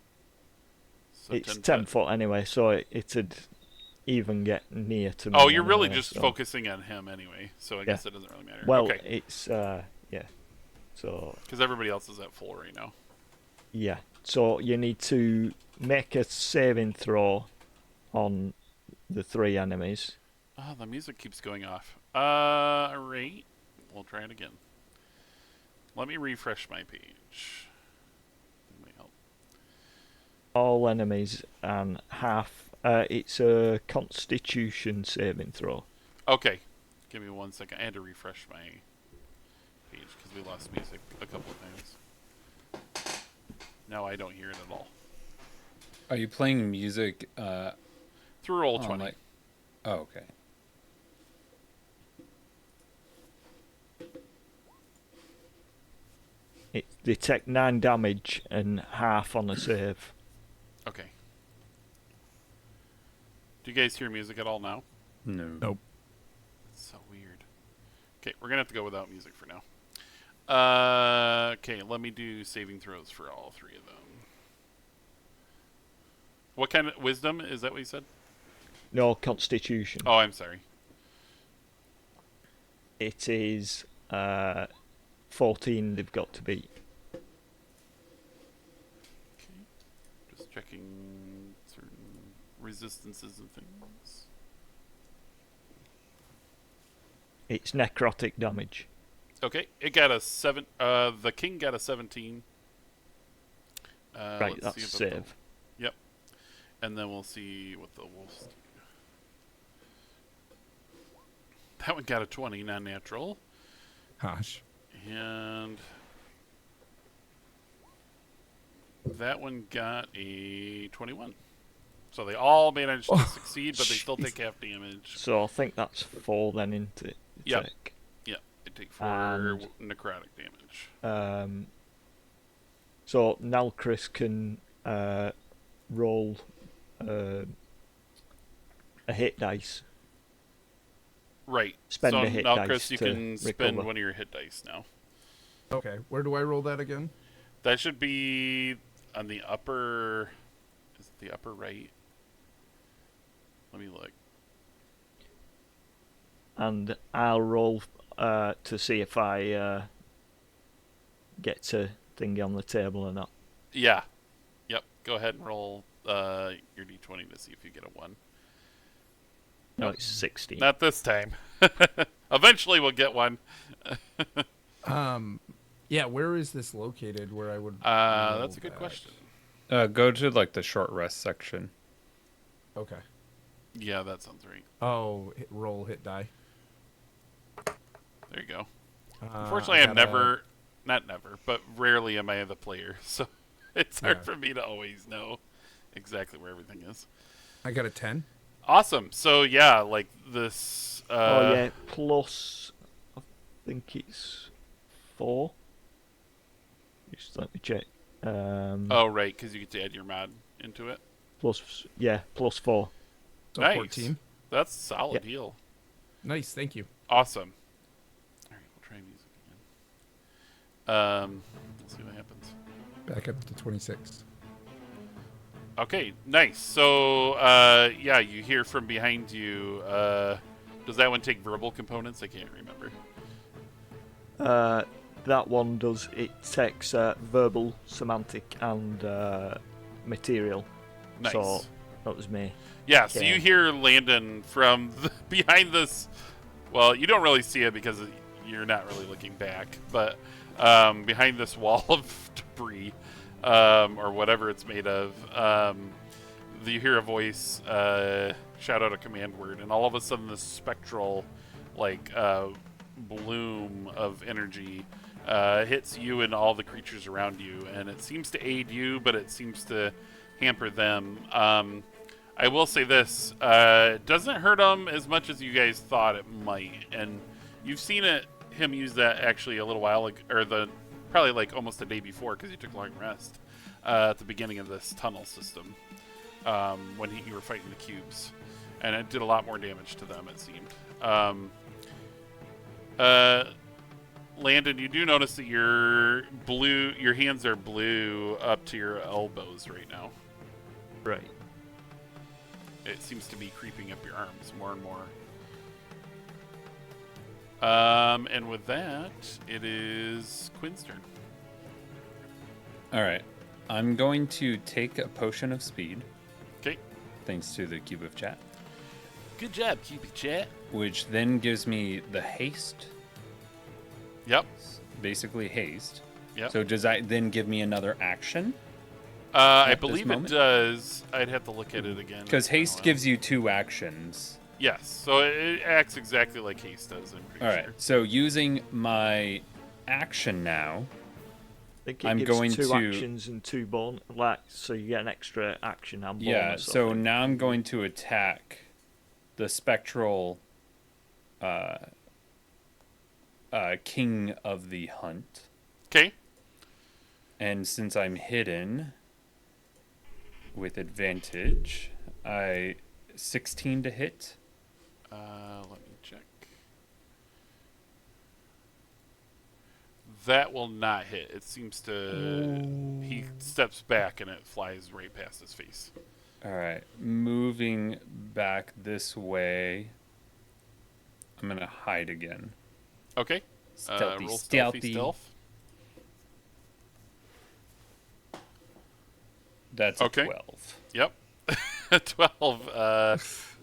So It's 10 10 foot anyway, so it'd even get near to me. Oh, you're really anyway, just so. focusing on him anyway, so I guess it doesn't really matter. Well, okay. it's, yeah. So, Because everybody else is at full right now. yeah. So you need to make a saving throw on the 3 enemies. Oh, the music keeps going off. Right. We'll try it again. Let me refresh my page. That might help. All enemies and half. It's a Constitution saving throw. Okay. Give me 1 second. I had to refresh my page because we lost music a couple of times. Now I don't hear it at all. Are you playing music? Through roll on, 20. like- Oh, okay. They take 9 damage and half on a save. Okay. Do you guys hear music at all now? No. Nope. It's so weird. Okay, we're gonna have to go without music for now. Okay, let me do saving throws for all 3 of them. What kind of wisdom? Is that what you said? No, Constitution. Oh, I'm sorry. It is 14 they've got to beat. Okay. Just checking certain resistances and things. It's necrotic damage. Okay, it got a 7. The king got a 17. Right, let's that's see if save. Yep. And then we'll see what the wolves do. That one got a 20, non-natural. Gosh. And that one got a 21. So they all managed to succeed, but they still take half damage. So I think that's 4 then, isn't it? The Yep. tech. Yeah, they take 4 And- necrotic damage. So Nalcris can roll a hit dice. Right. Spend so a hit now, dice Chris, you to can spend recover. one of your hit dice now. Okay, where do I roll that again? That should be on the upper. Is it the upper right? Let me look. And I'll roll to see if I get to thingy on the table or not. Yeah. Yep. Go ahead and roll your d20 to see if you get a 1. No, Nope. it's 16. Not this time. Eventually we'll get one. Yeah, where is this located? Where I would? That's roll a good that? question. Go to like the short rest section. Okay. Yeah, that sounds right. Oh, roll hit die. There you go. Uh, Unfortunately, I I'm got not never, but rarely am I the player, so it's hard Yeah. for me to always know exactly where everything is. I got a 10. Awesome. So yeah, like this. Oh yeah, plus I think it's 4. Just let me check. Oh right, because you get to add your mod into it. Plus 4. So Nice. 14. That's a solid Yeah. deal. Nice, thank you. Awesome. All right, we'll try music again. Let's see what happens. Back up to 26. Okay, nice. So, yeah, you hear from behind you. Does that one take verbal components? I can't remember. That one does. It takes verbal, semantic, and material. Nice. So that was me. Yeah, so you Okay. hear Landon from behind this. Well, you don't really see it because you're not really looking back, but behind this wall of debris, or whatever it's made of, you hear a voice shout out a command word, and all of a sudden this spectral, like, bloom of energy hits you and all the creatures around you, and it seems to aid you, but it seems to hamper them. I will say this, it doesn't hurt him as much as you guys thought it might, and you've seen him use that actually a little while ago, or the probably like almost a day before because you took a long rest at the beginning of this tunnel system when you were fighting the cubes, and it did a lot more damage to them, it seemed. Landon, you do notice that your hands are blue up to your elbows right now. Right. It seems to be creeping up your arms more and more. And with that, it is Quinn's turn. All right. I'm going to take a potion of speed. Okay. Thanks to the cube of chat. Good job, Cupid Chat. Which then gives me the haste. Yep. Basically haste. Yep. So does that then give me another action? I at this believe it moment? does. I'd have to look at it again. Because haste gives you 2 actions. Yes, so it acts exactly like haste does, I'm pretty All right. sure. So using my action now, I think it I'm gives going 2 to- actions and 2 bonus, like, so you get an extra action and bonus. yeah. I So think. now I'm going to attack the spectral king of the hunt. Okay. And since I'm hidden with advantage, 16 to hit. Let me check. That will not hit. It seems to... He steps back and it flies right past his face. All right, moving back this way. I'm gonna hide again. Okay. Stealthy, Roll stealthy. stealth. That's Okay. a 12. Yep. 12.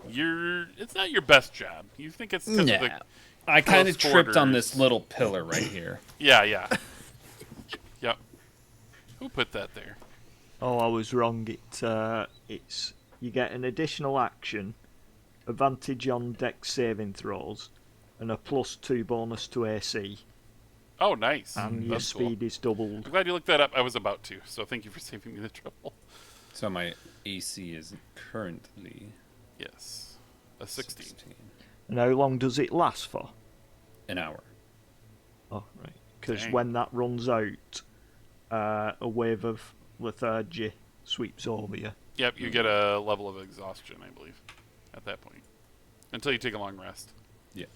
It's not your best job. You think it's because of the... I kind of close tripped on quarters. this little pillar right here. Yeah. Yep. Who put that there? Oh, I was wrong. It's you get an additional action, advantage on dex saving throws, and a +2 bonus to AC, Oh, nice. and your That's cool. speed is doubled. I'm glad you looked that up. I was about to, so thank you for saving me the trouble. So my AC is currently Yes. A 16. And how long does it last for? An hour. Oh, right. Because Dang. when that runs out, a wave of lethargy sweeps over you. Yep, you get a level of exhaustion, I believe, at that point. Until you take a long rest. Yeah.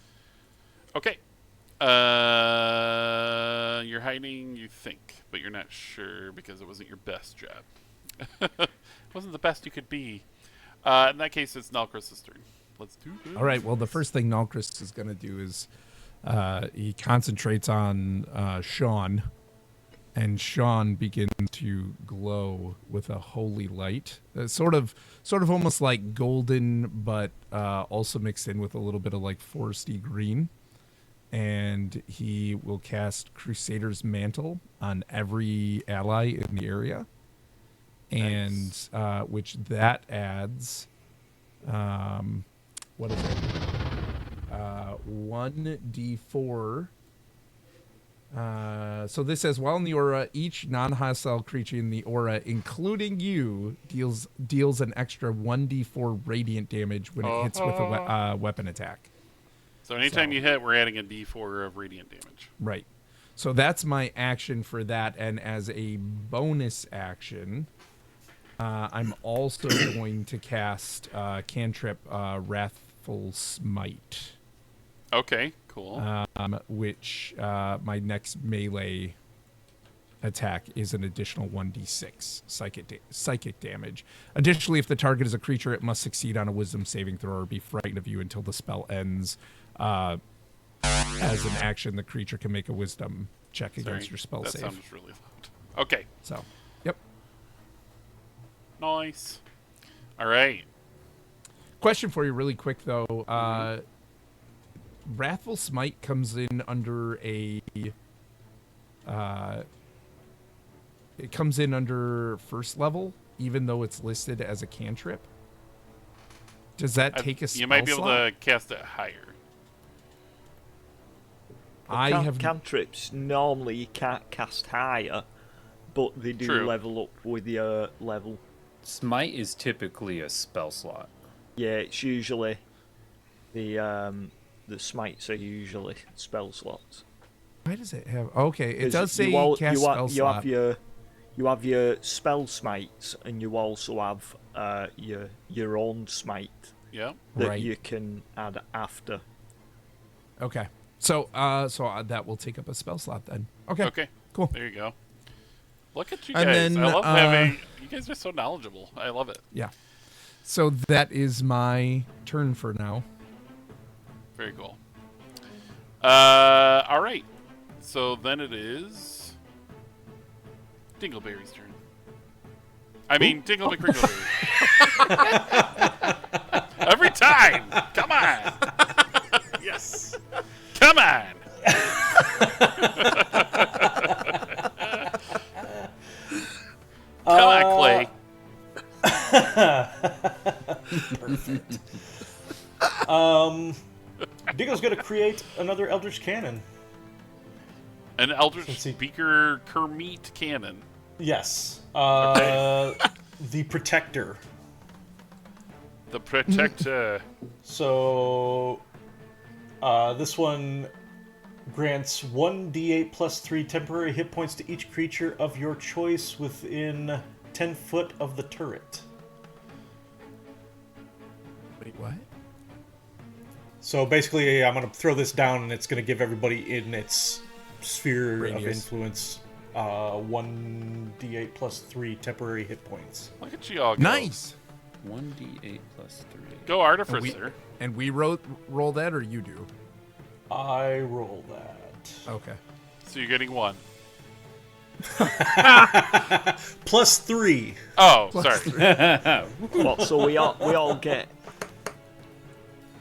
Okay. You're hiding, you think, but you're not sure because it wasn't your best job. It wasn't the best you could be. In that case, it's Nalcris' turn. Let's do this. All right. Well, the first thing Nalcris is going to do is he concentrates on Sean, and Sean begins to glow with a holy light, sort of almost like golden, but also mixed in with a little bit of like foresty green. And he will cast Crusader's Mantle on every ally in the area, and which that adds, what is it? 1d4. So this says, while in the aura, each non-hostile creature in the aura, including you, deals an extra 1d4 radiant damage when it hits with a weapon attack. So anytime So- you hit, we're adding a d4 of radiant damage. Right. So that's my action for that. And as a bonus action, I'm also going to cast cantrip Wrathful Smite, Okay, cool. which my next melee attack is an additional 1d6 psychic damage. Additionally, if the target is a creature, it must succeed on a wisdom saving throw or be frightened of you until the spell ends. As an action, the creature can make a wisdom check against your spell that save. sounds really loud. Okay, So, yep. nice. All right. Question for you, really quick though. Wrathful Smite comes in under a. It comes in under first level, even though it's listed as a cantrip. Does that take a spell You might be able slot? to cast it higher. Cantrips normally you can't cast higher, but they do True. level up with your level. Smite is typically a spell slot. Yeah, it's usually the smites are usually spell slots. Why does it have? Okay, it 'Cause does say cast you spell slot. you have your spell smites, and you also have your own smite Yeah. that Right. you can add after. Okay, so that will take up a spell slot then. Okay, Okay. cool. There you go. Look at you And guys. then, I love having you guys are so knowledgeable. I love it. Yeah. So that is my turn for now. Very cool. All right. So then it is Dingleberry's turn. I mean, Dingle McCringleberry. Every time. Come on. Yes. Come on. Come on, Clay. Perfect. Dingo's gonna create another Eldritch Cannon. An Let's Eldritch see. Beaker Kermit Cannon. Yes. Okay. The Protector. The Protector. So, this one grants 1d8 plus 3 temporary hit points to each creature of your choice within 10 foot of the turret. Wait, what? So basically, I'm going to throw this down, and it's going to give everybody in its sphere of Radius. influence 1d8 plus 3 temporary hit points. Look at you all go. Nice. 1d8 plus 3. Go Artificer. And we roll that, or you do? I roll that. Okay. So you're getting 1. Plus 3. Oh, Plus sorry. Well, so we all get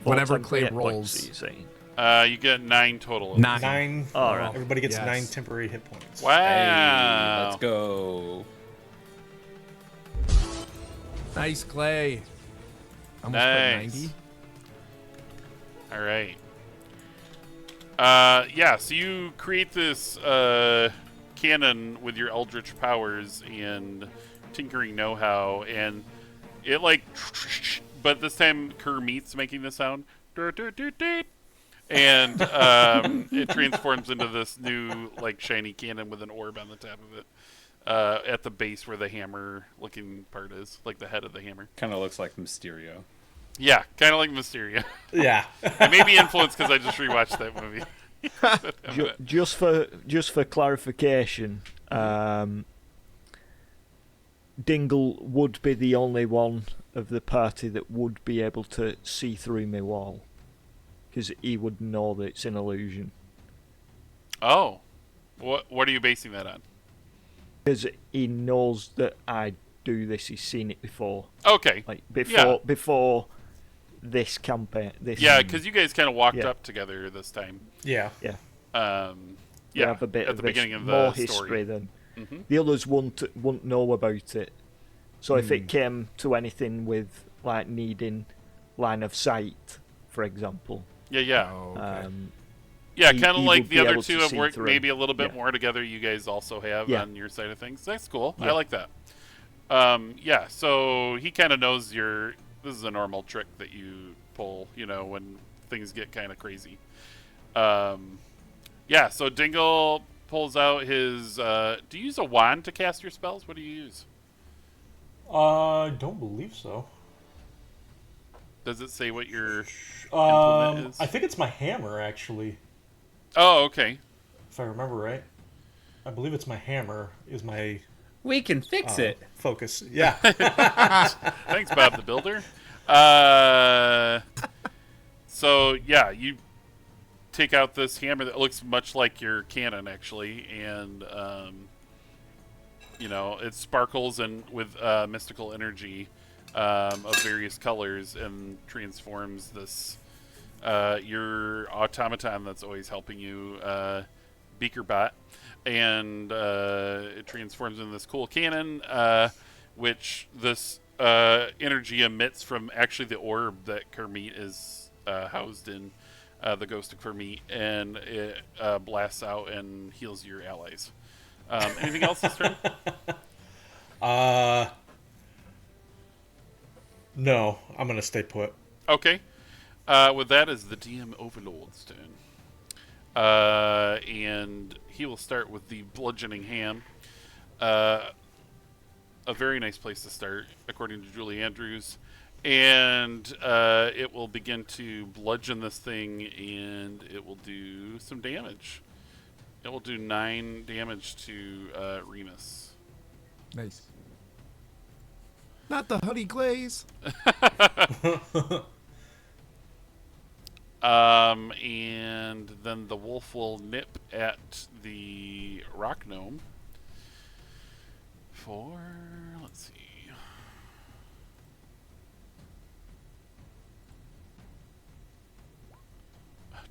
Whatever 10 Clay hit points, rolls. are you saying? You get 9 total. 9. All right. Everybody gets Yes. 9 temporary hit points. Wow. Hey, let's go. Nice, Clay. Almost Nice. put 90. All right. Yeah, so you create this cannon with your eldritch powers and tinkering know-how, and it but this time Kermit's making the sound, and it transforms into this new shiny cannon with an orb on the top of it, at the base where the hammer-looking part is, like the head of the hammer. Kind of looks like Mysterio. Yeah, kind of like Mysterio. Yeah. It may be influenced because I just rewatched that movie. Just for clarification, Dingle would be the only one of the party that would be able to see through my wall, because he would know that it's an illusion. Oh, what are you basing that on? Because he knows that I do this. He's seen it before, Okay, like Yeah. before this campaign. yeah, because you guys kind of walked Yeah. up together this time. Yeah. Yeah. We Yeah, have a bit at of the beginning of more the history story. than hmm the others won't know about it. So if it came to anything with like needing line of sight, for example, Yeah. Oh, okay. Yeah, He- kind of he like would the be other able two to have see worked through. maybe a little bit Yeah. more together. You guys also have Yeah. on your side of things. That's cool. I Yeah. like that. Yeah, so he kind of knows this is a normal trick that you pull, when things get kind of crazy. Yeah, so Dingle pulls out his. Do you use a wand to cast your spells? What do you use? I don't believe so. Does it say what your implement is? I think it's my hammer, actually, Oh, okay. if I remember right. I believe it's my hammer is my We can fix it. focus. Yeah. Thanks, Bob the Builder. So yeah, you take out this hammer that looks much like your cannon, actually, and it sparkles and with mystical energy of various colors, and transforms this your automaton that's always helping you, Beakerbot, and it transforms into this cool cannon, which this energy emits from actually the orb that Kermit is housed in, the ghost of Kermit, and it blasts out and heals your allies. Anything else this turn? No, I'm gonna stay put. Okay. With that is the DM Overlord's turn. And he will start with the bludgeoning ham. A very nice place to start, according to Julie Andrews. And it will begin to bludgeon this thing, and it will do some damage. It will do 9 damage to Remus. Nice. Not the honey glaze. And then the wolf will nip at the rock gnome for, let's see,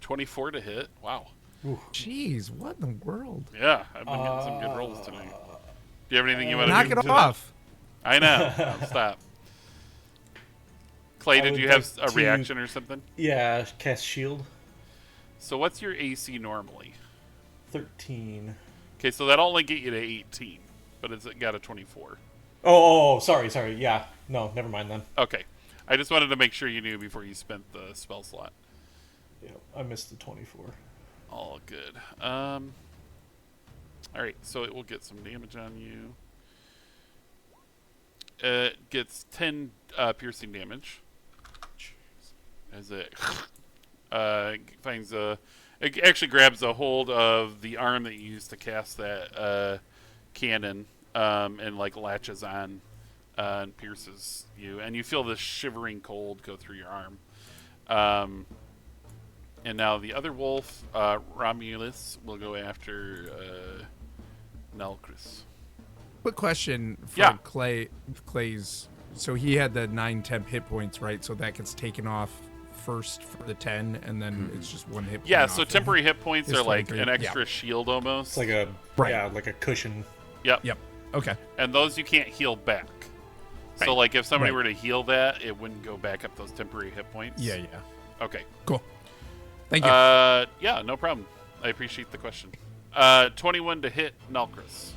24 to hit. Wow. Jeez, what in the world? Yeah, I've been getting some good rolls tonight. Do you have anything you want to Knock do? it off. I know. Stop. Clay, I did would you have like a to- reaction or something? Yeah, cast shield. So what's your AC normally? 13. Okay, so that'll only get you to 18, but it's got a 24. Oh, sorry. Yeah. No, never mind then. Okay. I just wanted to make sure you knew before you spent the spell slot. Yeah, I missed the 24. All good. Alright, so it will get some damage on you. It gets 10 piercing damage. As it finds a... It actually grabs a hold of the arm that you used to cast that cannon and like latches on and pierces you. And you feel this shivering cold go through your arm. And now the other wolf, Romulus, will go after Nelcris. Quick question for Yeah. Clay's. So he had the 9 temp hit points, right? So that gets taken off first for the 10, and then it's just 1 hit point. Yeah, off so of temporary hit points It's are like 23, an yeah. extra shield almost. It's like a Right. like a cushion. Yep. Yep. Okay. And those you can't heal back. So Right. like if somebody Right. were to heal that, it wouldn't go back up those temporary hit points. Yeah. Okay. Cool. Thank you. Yeah, no problem. I appreciate the question. 21 to hit Nelcris.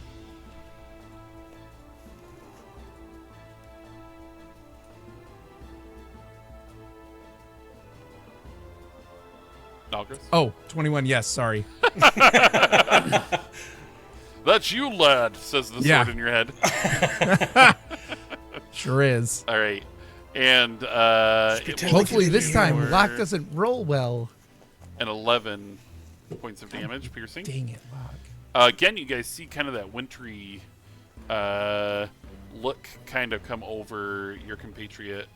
Nelcris? Oh, 21. Yes. Sorry. That's you, lad, says the Yeah. sword in your head. Sure is. All right. And it will Hopefully this time for Locke doesn't roll well. an 11 points of damage, piercing. Dang it, Locke. Again, you guys see kind of that wintry look kind of come over your compatriot.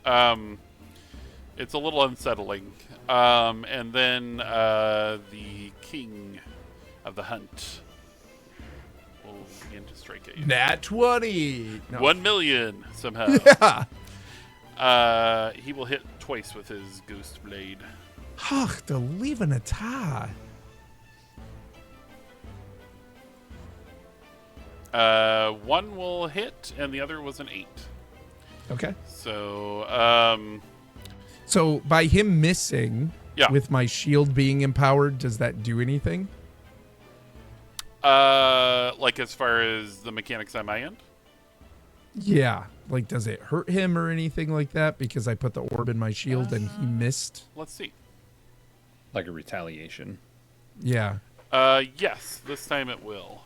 It's a little unsettling. And then the king of the hunt will begin to strike at you. Nat 20. No. 1 million somehow. Yeah. He will hit twice with his ghost blade. Ach, the leaving a tie. One will hit, and the other was an 8. Okay. So, So by him missing, Yeah. with my shield being empowered, does that do anything? like as far as the mechanics on my end? Yeah. Like, does it hurt him or anything like that? Because I put the orb in my shield and he missed. Let's see. Like a retaliation. Yeah. Yes, this time it will.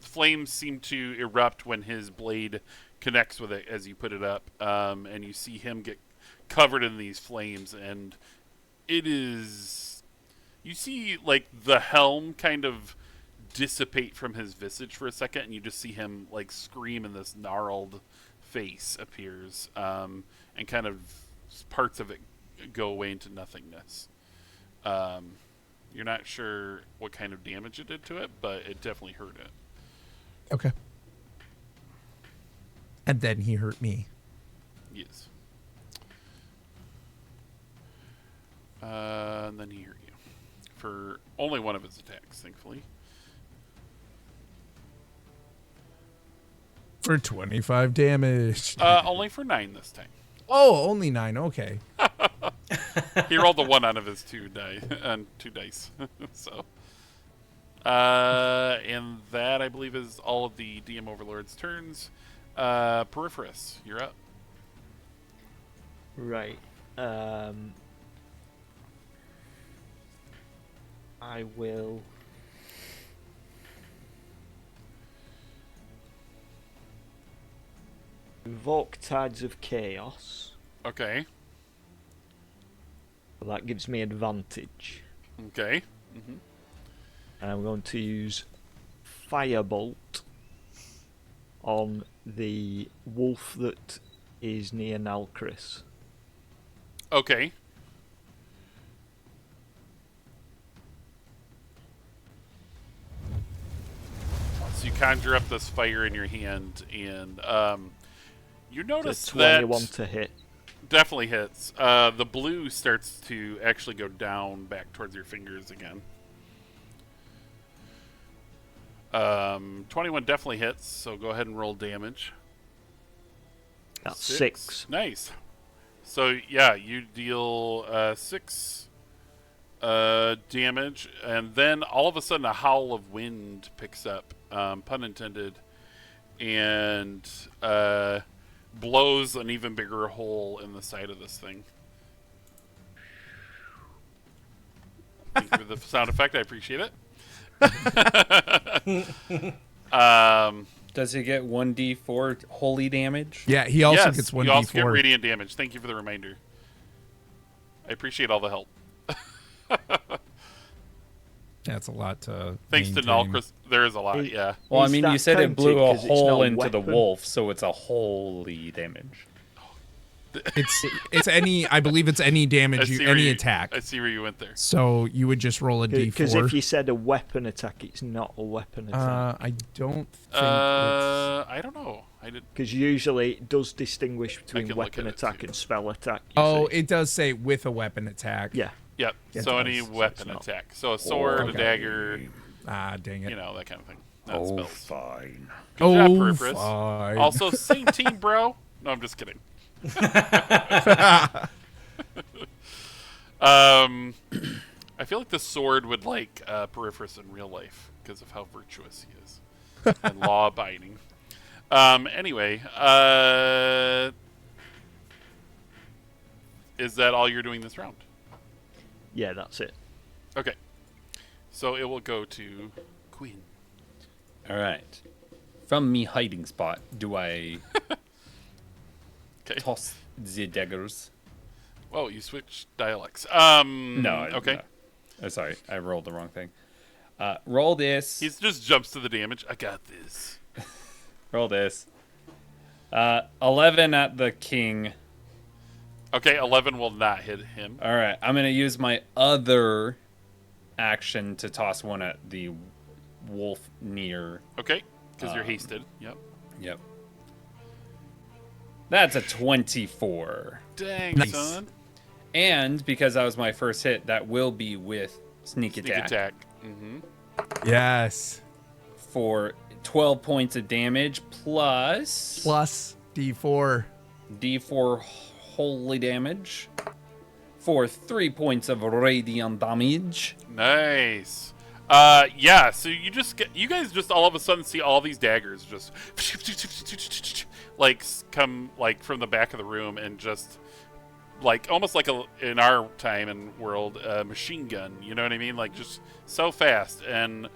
Flames seem to erupt when his blade connects with it as you put it up, and you see him get covered in these flames, and it is... You see, like, the helm kind of dissipate from his visage for a second, and you just see him, like, scream, and this gnarled face appears, and kind of parts of it go away into nothingness. You're not sure what kind of damage it did to it, but it definitely hurt it. Okay. And then he hurt me. Yes. And then he hurt you. For only one of his attacks, thankfully. For 25 damage. Only for 9 this time. Oh, only 9. Okay. He rolled a 1 out of his 2 dice. So. And that, I believe, is all of the DM Overlord's turns. Peripherus, you're up. Right. I will invoke Tides of Chaos. Okay. That gives me advantage. Okay. And I'm going to use Firebolt on the wolf that is near Nalcris. Okay. So you conjure up this fire in your hand, and you notice Does that 21 to hit. definitely hits. The blue starts to actually go down back towards your fingers again. 21 definitely hits, so go ahead and roll damage. That's 6. Nice. So yeah, you deal 6 damage, and then all of a sudden a howl of wind picks up, pun intended, and blows an even bigger hole in the side of this thing. Thank you for the sound effect. I appreciate it. Does he get 1d4 holy damage? Yeah, he also yes, gets you also get 1d4. radiant damage. Thank you for the reminder. I appreciate all the help. That's a lot to Thanks to maintain. Nalcris, there is a lot, Is- yeah. Well, I Is mean, that you said it blew counted a 'cause it's not hole a into the weapon? wolf, so it's a holy damage. It's any. I believe it's any damage, any attack. I see where you went there. So you would just roll a Because d4. if you said a weapon attack, it's not a weapon attack. I don't think. I don't know. I did. Because usually it does distinguish between can look weapon at it attack too. and spell attack. Oh, see. it does say with a weapon attack. Yeah. Yep. It So does. any So weapon it's not- attack. So a sword, okay. a dagger, Ah, dang it. you know, that kind of thing. Not spells. fine. Good job, Oh, Peripherus. fine. Also, same team, bro. No, I'm just kidding. I feel like the sword would like Peripherus in real life because of how virtuous he is and law-abiding. Anyway, is that all you're doing this round? Yeah, that's it. Okay. So it will go to Queen. All right. From me hiding spot, do I Okay. toss the daggers? Whoa, you switched dialects. No. Okay. No. Oh, sorry, I rolled the wrong thing. Roll this. He just jumps to the damage. I got this. Roll this. 11 at the king. Okay, 11 will not hit him. All right, I'm gonna use my other action to toss one at the wolf near. Okay, because you're hasted. Yep. Yep. That's a 24. Dang, Nice. son. And because that was my first hit, that will be with sneak Sneak attack, attack. Mm-hmm. Yes. for 12 points of damage plus Plus d4. D4 holy damage for 3 points of radiant damage. Nice. Yeah. So you guys just all of a sudden see all these daggers just like come like from the back of the room and just like almost like in our time and world machine gun. You know what I mean? Like just so fast, and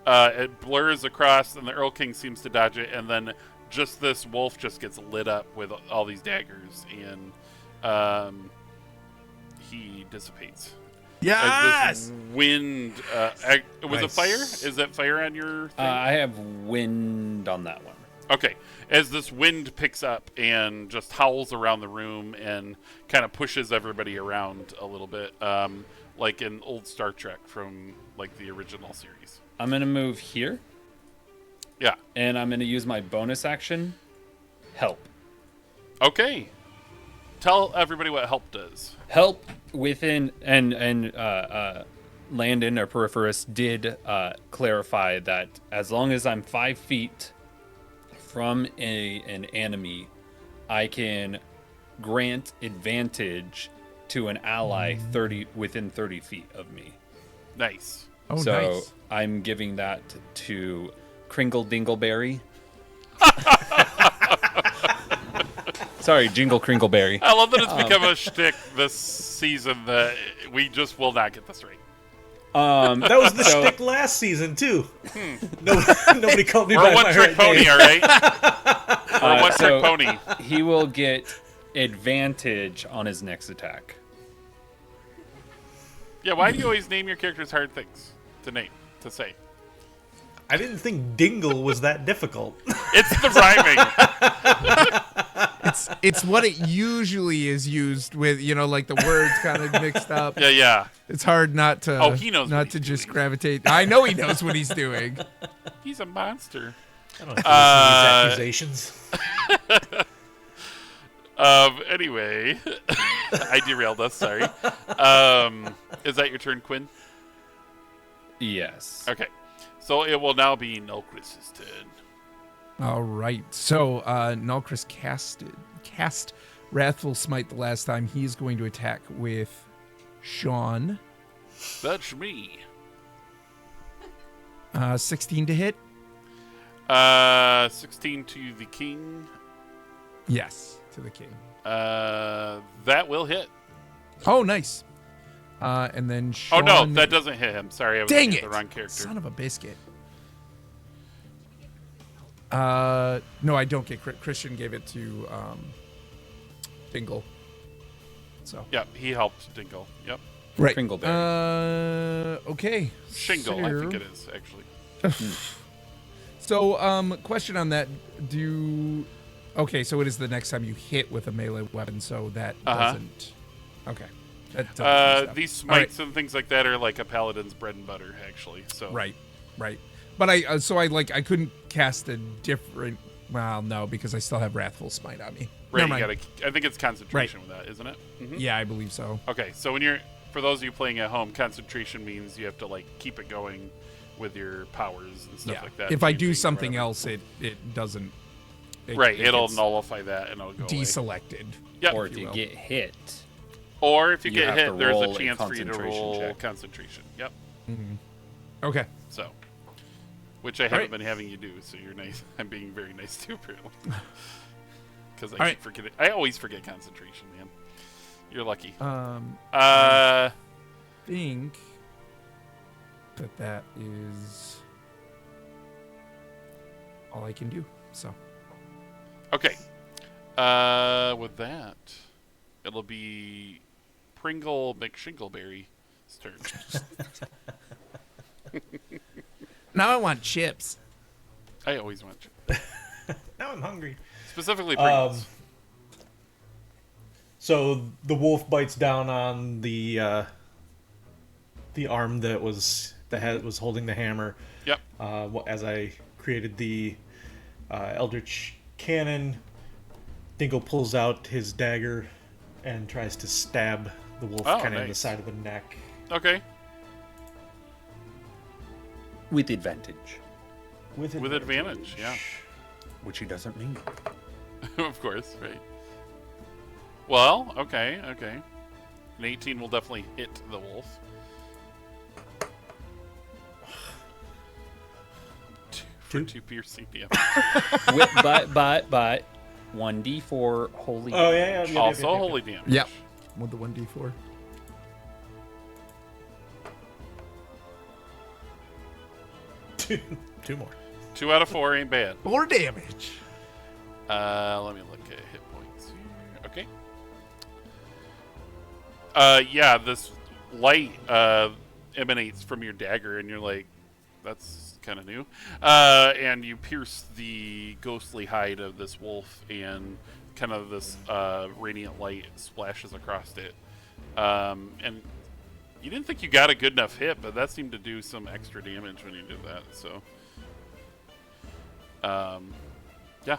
it blurs across, and the Earl King seems to dodge it, and then just this wolf just gets lit up with all these daggers, and he dissipates. As Yes. this wind. Was it Nice. fire? Is that fire on your thing? I have wind on that one. Okay. As this wind picks up and just howls around the room and kind of pushes everybody around a little bit, like in old Star Trek from like the original series. I'm going to move here, Yeah. and I'm going to use my bonus action, help. Okay. Tell everybody what help does. Help within, and Landon or Peripherus did clarify that as long as I'm 5 feet from an enemy, I can grant advantage to an ally within 30 feet of me. Nice. Oh, So nice. I'm giving that to Kringle Dingleberry. Sorry, Jingle Kringleberry. I love that it's become a shtick this season that we just will not get this right. That was the So- shtick last season too. Nobody called me We're by a my one-trick right pony, name. all right? We're a one-trick so- pony. He will get advantage on his next attack. Yeah, why do you always name your characters hard things to say? I didn't think Dingle was that difficult. It's the rhyming. It's what it usually is used with, like the words kind of mixed up. Yeah. It's hard not to Oh, he knows what not he's to just doing. gravitate. I know he knows what he's doing. He's a monster. I don't have to listen to these accusations. Anyway, I derailed us. Sorry. Is that your turn, Quinn? Yes. Okay. So it will now be Nulcris's turn. All right. So Nulcris cast Wrathful Smite the last time. He's going to attack with Sean. That's me. 16 to hit. 16 to the king. Yes, to the king. That will hit. Oh, nice. And then Sean. Oh no, that doesn't hit him. Sorry, I was Dang looking it! at the wrong character. Son of a biscuit. No, I don't get crit. Christian gave it to Dingle. So Yep, he helped Dingle. Yep. right. Tringleberry. Okay. Shingle, I think it is actually. So, question on that: Okay, so it is the next time you hit with a melee weapon, so that doesn't. Okay. That doesn't mess up. These All right. smites and things like that are like a paladin's bread and butter, actually. So Right. But I couldn't cast a different. Well, no, because I still have Wrathful Smite on me. right, Never you mind. gotta. I think it's concentration with that, isn't it? Mhm. Yeah, I believe so. Okay, so for those of you playing at home, concentration means you have to like keep it going with your powers and stuff Yeah. like that. If I do changing or something whatever. else, it doesn't. Right, it'll gets nullify that and it'll go away. deselected. Yep. Or if if you you will. get hit, Or if you You get have to hit, there's roll a a chance for you to concentration roll check. concentration. Yep. Okay. So, which I haven't right. been having you do, so you're nice. I'm being very nice too, apparently. Because I All keep forgetting. I always forget concentration, man. You're lucky. I think that is all I can do. So Okay. With that, it'll be Pringle McShingleberry's turn. now I want chips. I always want you. Now I'm hungry. Specifically Pringles. So the wolf bites down on the arm that was holding the hammer. Yep. As I created the Eldritch Cannon, Dingle pulls out his dagger and tries to stab the wolf Oh, kind of in the nice. side of the neck. Okay. with advantage, With advantage, yeah. which he doesn't need. Of course, right. Well, okay. An 18 will definitely hit the wolf. For 2 piercing damage. but 1d4 holy. Oh yeah. Also holy damage. Yep. With the 1d4. Two more. 2 out of 4 ain't bad. 4 damage. Let me look at hit points here. Okay. Yeah, this light emanates from your dagger, and you're like, that's kind of new. And you pierce the ghostly hide of this wolf, and kind of this radiant light splashes across it. And you didn't think you got a good enough hit, but that seemed to do some extra damage when you did that. So, yeah.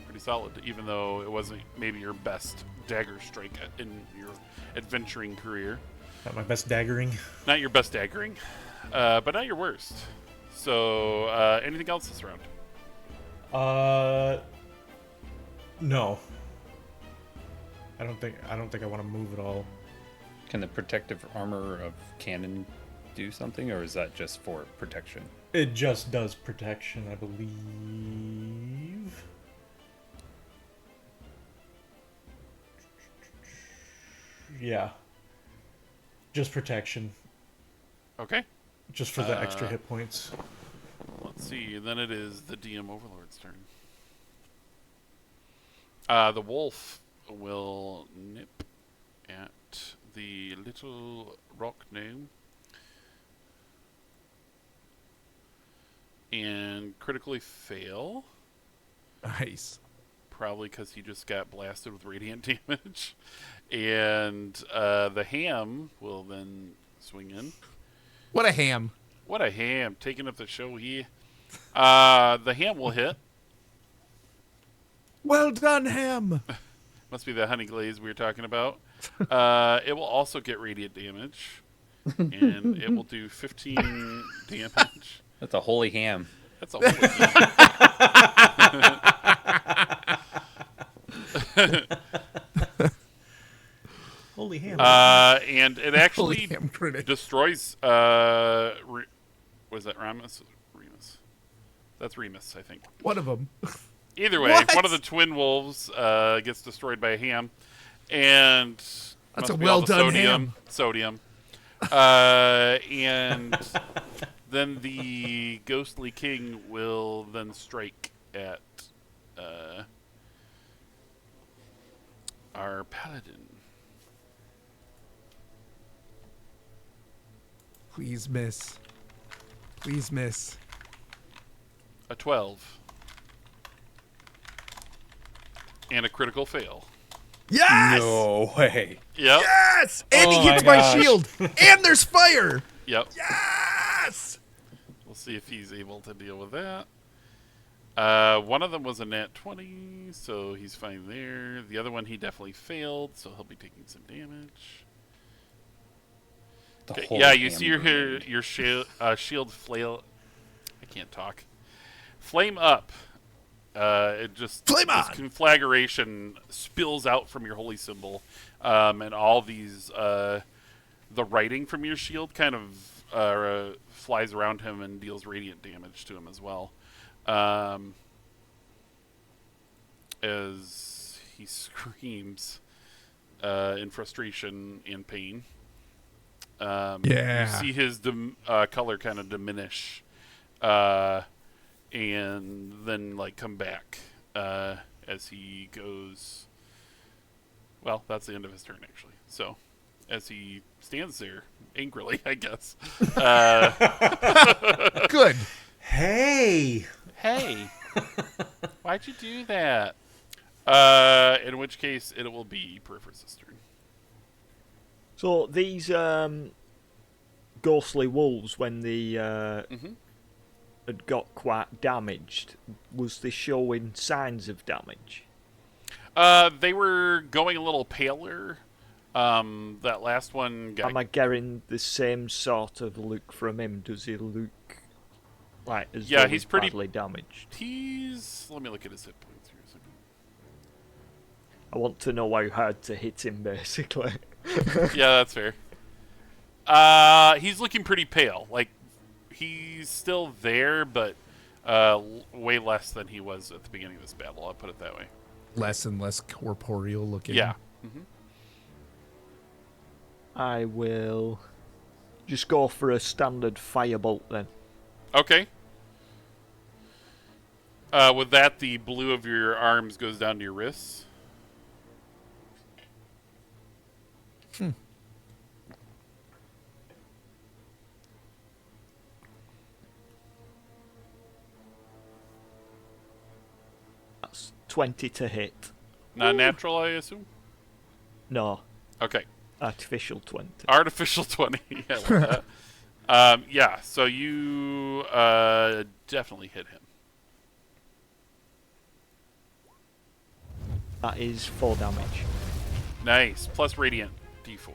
Pretty solid, even though it wasn't maybe your best dagger strike in your adventuring career. Not my best daggering. Not your best daggering, but not your worst. So, anything else this round? No. I don't think I want to move at all. Can the protective armor of cannon do something, or is that just for protection? It just does protection, I believe. Yeah. Just protection. Okay. Just for the extra hit points. Let's see. Then it is the DM Overlord's turn. The wolf will nip at the little rock gnome and critically fail. Nice. Probably because he just got blasted with radiant damage. And the ham will then swing in. What a ham. What a ham. Taking up the show here. The ham will hit. Well done, ham. Must be the honey glaze we were talking about. It will also get radiant damage. And it will do 15 damage. That's a holy ham. That's a holy ham. Holy ham. And it actually Holy ham critic. destroys. Was that Remus? Remus. That's Remus, I think. One of them. Either way, What? one of the twin wolves gets destroyed by a ham, and That's must a be all the well-done ham. Sodium. And then the ghostly king will then strike at our paladin. Please miss. Please miss. A 12. And a critical fail. Yes! No way. Yep. Yes! And he Oh hits my my gosh. shield. And there's fire. Yep. Yes! We'll see if he's able to deal with that. One of them was a nat 20, so he's fine there. The other one he definitely failed, so he'll be taking some damage. The Okay, whole yeah, you ham see your grenade. shield flail. I can't talk. Flame up. It just Flame this on! conflagration spills out from your holy symbol, and all these the writing from your shield kind of flies around him and deals radiant damage to him as well, as he screams in frustration and pain. Yeah. You see his color kind of diminish, and then like come back as he goes. Well, that's the end of his turn actually. So, as he stands there angrily, I guess. Good. Hey! Hey, why'd you do that? In which case, it will be Peripher's turn. So these ghostly wolves, when they had got quite damaged, was they showing signs of damage? They were going a little paler. That last one got. Am I getting the same sort of look from him? Does he look like as Yeah, though he's pretty- badly damaged? Let me look at his hit points here a second. I want to know how hard to hit him, basically. Yeah, that's fair. He's looking pretty pale. Like, he's still there, but way less than he was at the beginning of this battle. I'll put it that way. Less and less corporeal looking. Yeah. I will just go for a standard firebolt then. Okay. With that, the blue of your arms goes down to your wrists. That's 20 to hit. Not natural, I assume? No, Okay. artificial 20. Artificial 20. Yeah, I love that. Yeah, so you definitely hit him. That is 4 damage. Nice. Plus radiant d4.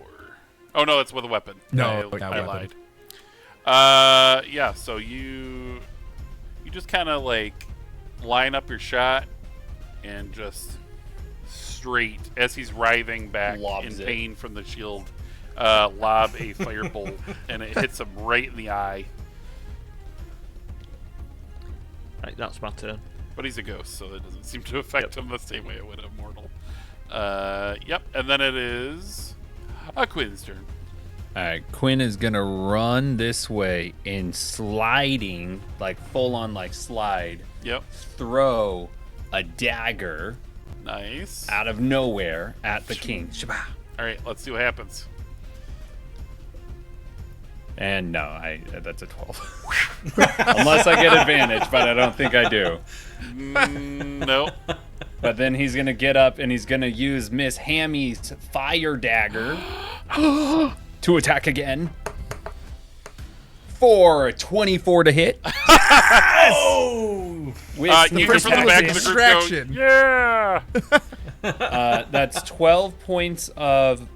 Oh, no, it's with a weapon. No, I yeah, lied. weapon. Yeah, so you just kind of like line up your shot and just straight as he's writhing back Lobs in it. pain from the shield, lob a firebolt and it hits him right in the eye. Right, that's my turn. But he's a ghost, so it doesn't seem to affect him the same way it would a mortal. Yep, and then it is Quinn's turn. All right, Quinn is gonna run this way and sliding, like full on, like slide. Yep. Throw a dagger Nice. out of nowhere at the king. Shabah. All right, let's see what happens. And no, that's a 12. Unless I get advantage, but I don't think I do. Nope. But then he's gonna get up and he's gonna use Miss Hammy's fire dagger to attack again. For a 24 to hit. Oh! With You sneak hear from the attack. back of the group go, Distraction. yeah! That's 12 points of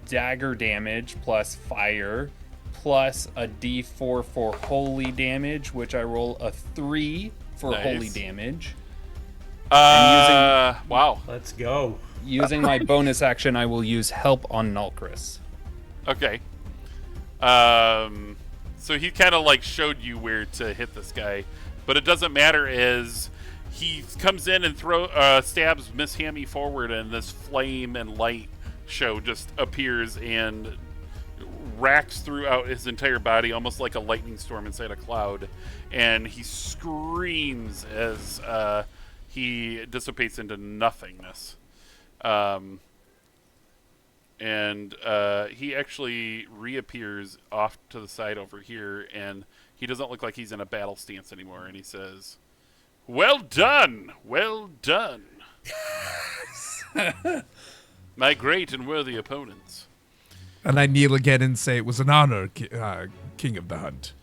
dagger damage plus fire plus a d4 for holy damage, which I roll a 3 for Nice. holy damage. Wow. Let's go. Using my bonus action, I will use help on Nulcris. Okay. So he kind of like showed you where to hit this guy, but it doesn't matter as he comes in and stabs Miss Hammy forward, and this flame and light show just appears and racks throughout his entire body, almost like a lightning storm inside a cloud, and he screams as he dissipates into nothingness. And he actually reappears off to the side over here, and he doesn't look like he's in a battle stance anymore, and he says, "Well done! Well done! My great and worthy opponents." And I kneel again and say, it was an honor, King of the Hunt.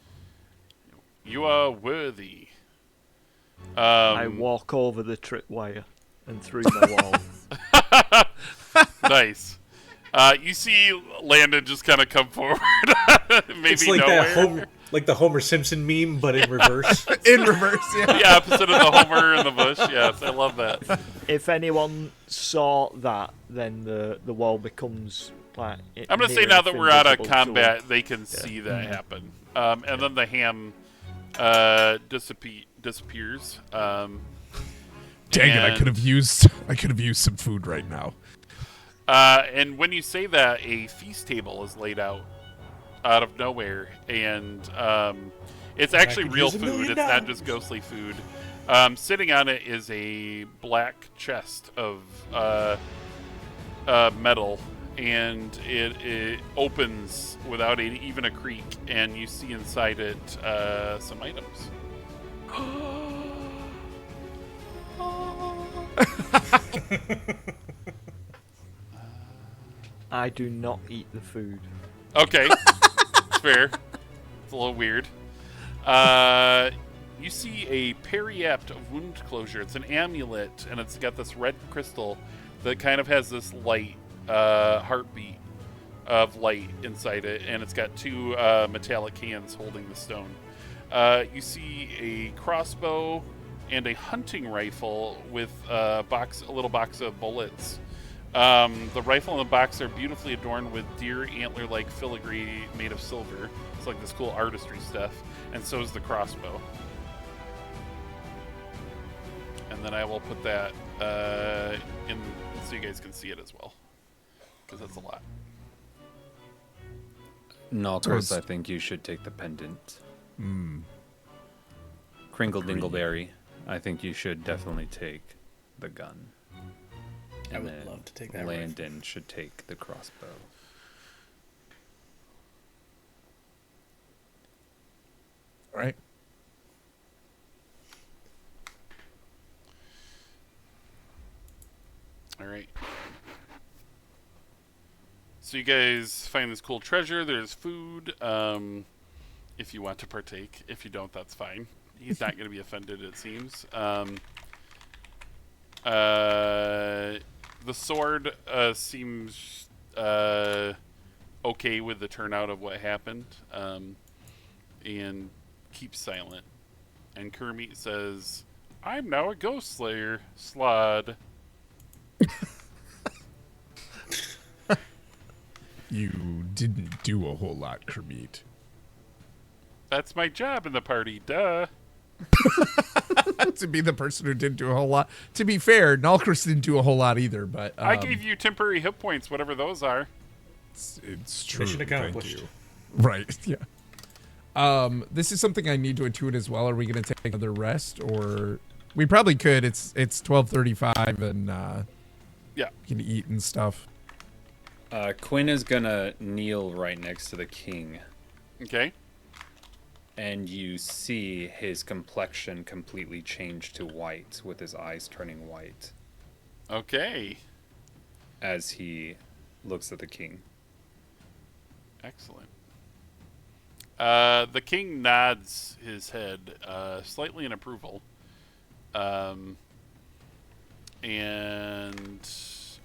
You are worthy. I walk over the tripwire and through the wall. Nice. You see Landon just kind of come forward. Maybe It's like nowhere. like the Homer Simpson meme, but in reverse. In reverse, yeah. The opposite of the Homer in the bush. Yes, I love that. If anyone saw that, then the wall becomes like. I'm going to say near now enough that we're out of invisible to combat, them. they can see that Mm-hmm. happen. And then the ham disappears. Dang it! I and- could have used some food right now. And when you say that, a feast table is laid out of nowhere, and it's actually could real use $1 food. million. It's not just ghostly food. Sitting on it is a black chest of metal, and it opens without even a creak, and you see inside it some items. I do not eat the food. Okay, fair. It's a little weird. You see a periapt of wound closure. It's an amulet, and it's got this red crystal that kind of has this light heartbeat of light inside it, and it's got two metallic hands holding the stone. You see a crossbow and a hunting rifle with a little box of bullets. The rifle and the box are beautifully adorned with deer antler-like filigree made of silver. It's like this cool artistry stuff. And so is the crossbow. And then I will put that in so you guys can see it as well. Because that's a lot. Nulcris, I think you should take the pendant. Kringle Dingleberry, I think you should definitely take the gun. I And would then love to take that Landon should take the crossbow. All right. All right. So you guys find this cool treasure. There's food. If you want to partake. If you don't, that's fine. He's not going to be offended, it seems. The sword seems okay with the turnout of what happened, and keeps silent. And Kermit says, "I'm now a ghost slayer, Slod." You didn't do a whole lot, Kermit. That's my job in the party, duh. To be the person who didn't do a whole lot. To be fair, Nulcris didn't do a whole lot either, but I gave you temporary hit points, whatever those are. It's true. Mission Thank accomplished. you. Right. Yeah. This is something I need to intuit as well. Are we going to take another rest, or we probably could? It's 12:35, and Yeah. we can eat and stuff. Quinn is gonna kneel right next to the king, Okay. and you see his complexion completely change to white, with his eyes turning white Okay. as he looks at the king. Excellent. The king nods his head slightly in approval. And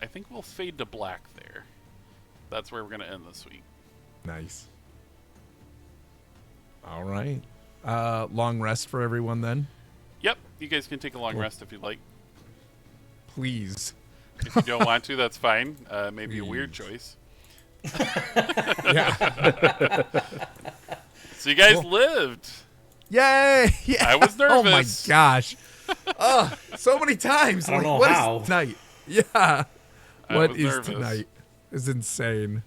I think we'll fade to black there. That's where we're going to end this week. Nice. All right. Long rest for everyone then, Yep. You guys can take a long Cool. rest if you'd like. please. If you don't want to, that's fine. Maybe a weird choice. Yeah. So you guys Cool. lived. Yay! Yeah. I was Oh my nervous. gosh. So many times. I don't know what is how. tonight? Yeah. I What was is nervous. tonight? Is insane.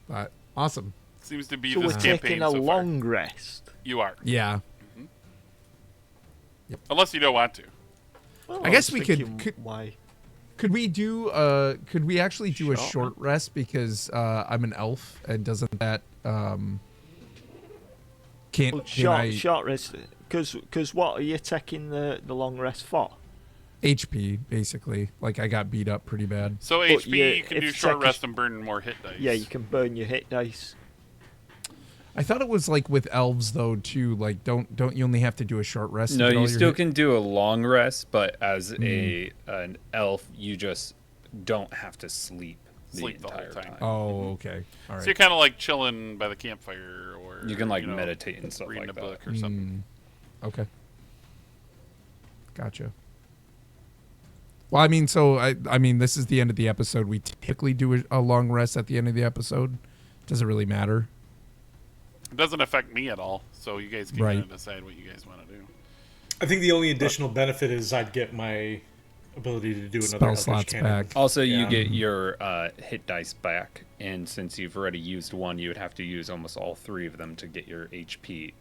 But awesome. Seems to be So we're this campaign taking a so long rest. far. You are. Yeah. Unless you don't want to. Well, I guess was we could- thinking, why? Could we do could we actually do a Sure. short rest because I'm an elf and doesn't that can't Well, can I short rest. Because what are you taking the long rest for? HP basically. Like I got beat up pretty bad. So But HP, yeah, you can if do you short take a rest and burn more hit dice. Yeah, you can burn your hit dice. I thought it was like with elves though too. Like don't you only have to do a short rest? to No, get all you your still hit- can do a long rest, but as an elf, you just don't have to sleep Sleep the whole entire time. Oh, okay. All right. So you're kind of like chilling by the campfire, or You can like you know, meditate and stuff reading like a that. book or something. Okay. Gotcha. Well, I mean, so I mean, this is the end of the episode. We typically do a long rest at the end of the episode. Does it really matter? It doesn't affect me at all, so you guys can Right. kind of decide what you guys want to do. I think the only additional benefit is I'd get my ability to do another Spell Eldritch slots Cannon. back. Also, you Yeah. get your hit dice back, and since you've already used one, you would have to use almost all three of them to get your HP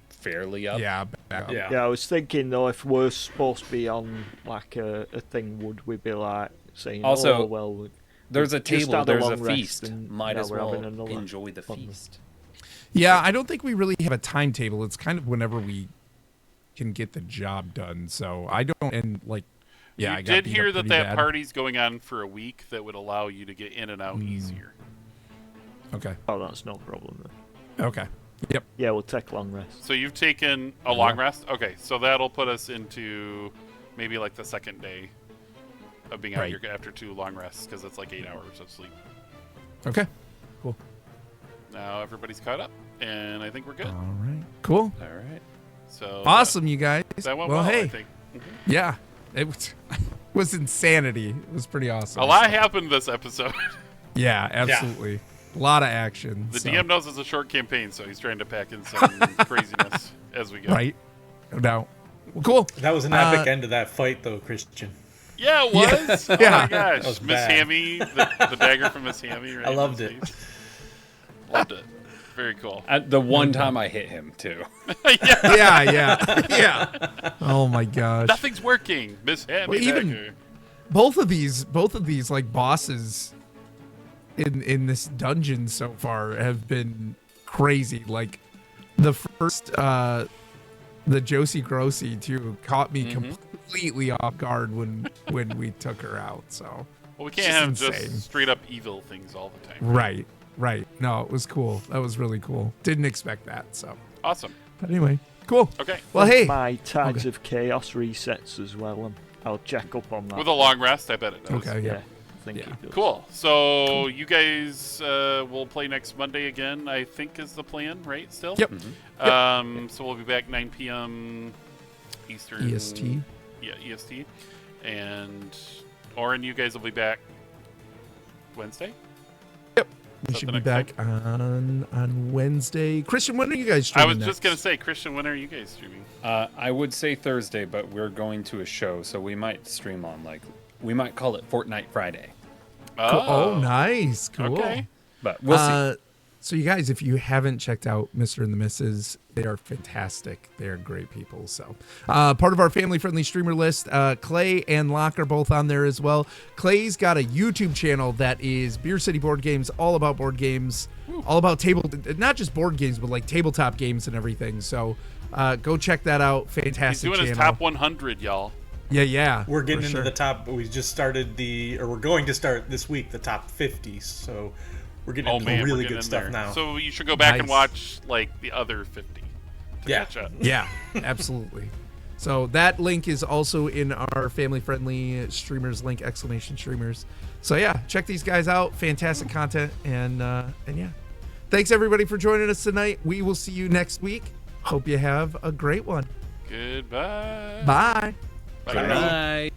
fairly up. Yeah. Back up. Yeah. Yeah, I was thinking though, if we're supposed to be on like a thing, would we be like saying, Also, "Oh well, There's a just table, had a there's a long rest feast. and Might now as we're well having another enjoy the fun feast. Yeah, I don't think we really have a timetable. It's kind of whenever we can get the job done. So I don't, and like, yeah, I you got did beat hear up that pretty that bad. party's going on for a week that would allow you to get in and out easier. Okay. oh, that's no problem then." Okay. Yep. Yeah, we'll take long rest. So you've taken a long rest? Okay, so that'll put us into maybe like the second day of being out Right. here after 2 long rests, because it's like 8 hours of sleep. Okay. Cool. Now everybody's caught up, and I think we're good. All right. Cool. All right. So Awesome, you guys. That went well, well, hey. I think. Yeah. It was insanity. It was pretty awesome. A lot happened this episode. Yeah, absolutely. A lot of action. The so- DM knows it's a short campaign, so he's trying to pack in some craziness as we go. Right. No doubt. Well, cool. That was an epic end to that fight, though, Christian. Yeah, it was. Oh Yeah. my gosh, was Miss bad. Hammy, the dagger from Miss Hammy. Right I in loved his it. face. Loved it. Very cool. At the one time I hit him too. Yeah, yeah. Oh my gosh. Nothing's working, Miss Hammy. Well, even- dagger. Both of these like bosses in this dungeon so far have been crazy. Like the first the Josie Grossi too caught me completely off guard when we took her out. So Well, we It's can't just have insane. just straight up evil things all the time. right. No, it was cool. That was really cool. Didn't expect that. So, Awesome. but anyway, cool. Okay. Well, hey. My Tides of Chaos resets as well, and I'll check up on that. With a long rest, I bet it does. Okay. yeah, Yeah. I think Yeah. it does. Cool. So you guys will play next Monday again, I think is the plan, right? Still? Yep. So we'll be back 9 p.m. Eastern. EST. Yeah, EST. And Oren, you guys will be back Wednesday? We should Something be back on Wednesday. Christian, when are you guys I streaming was just going to next? say, Christian, when are you guys streaming? I would say Thursday, but we're going to a show, so we might stream on we might call it Fortnite Friday. Cool. Oh, nice. Cool. Okay. But we'll see. So you guys, if you haven't checked out Mr. and the Misses, they are fantastic. They are great people. So part of our family-friendly streamer list, Clay and Locke are both on there as well. Clay's got a YouTube channel that is Beer City Board Games, all about board games, all about not just board games, but like tabletop games and everything. So go check that out. Fantastic He's doing channel. his top 100, y'all. Yeah. We're getting for into sure. the top. We just started we're going to start this week the top 50. So we're getting into We're really getting good in stuff there. now. So you should go back and Nice. watch like the other 50 to catch up. Yeah, absolutely. So that link is also in our family-friendly streamers link, !streamers. So yeah, check these guys out. Fantastic content, and yeah. Thanks everybody for joining us tonight. We will see you next week. Hope you have a great one. Goodbye. Bye. Bye. Good night.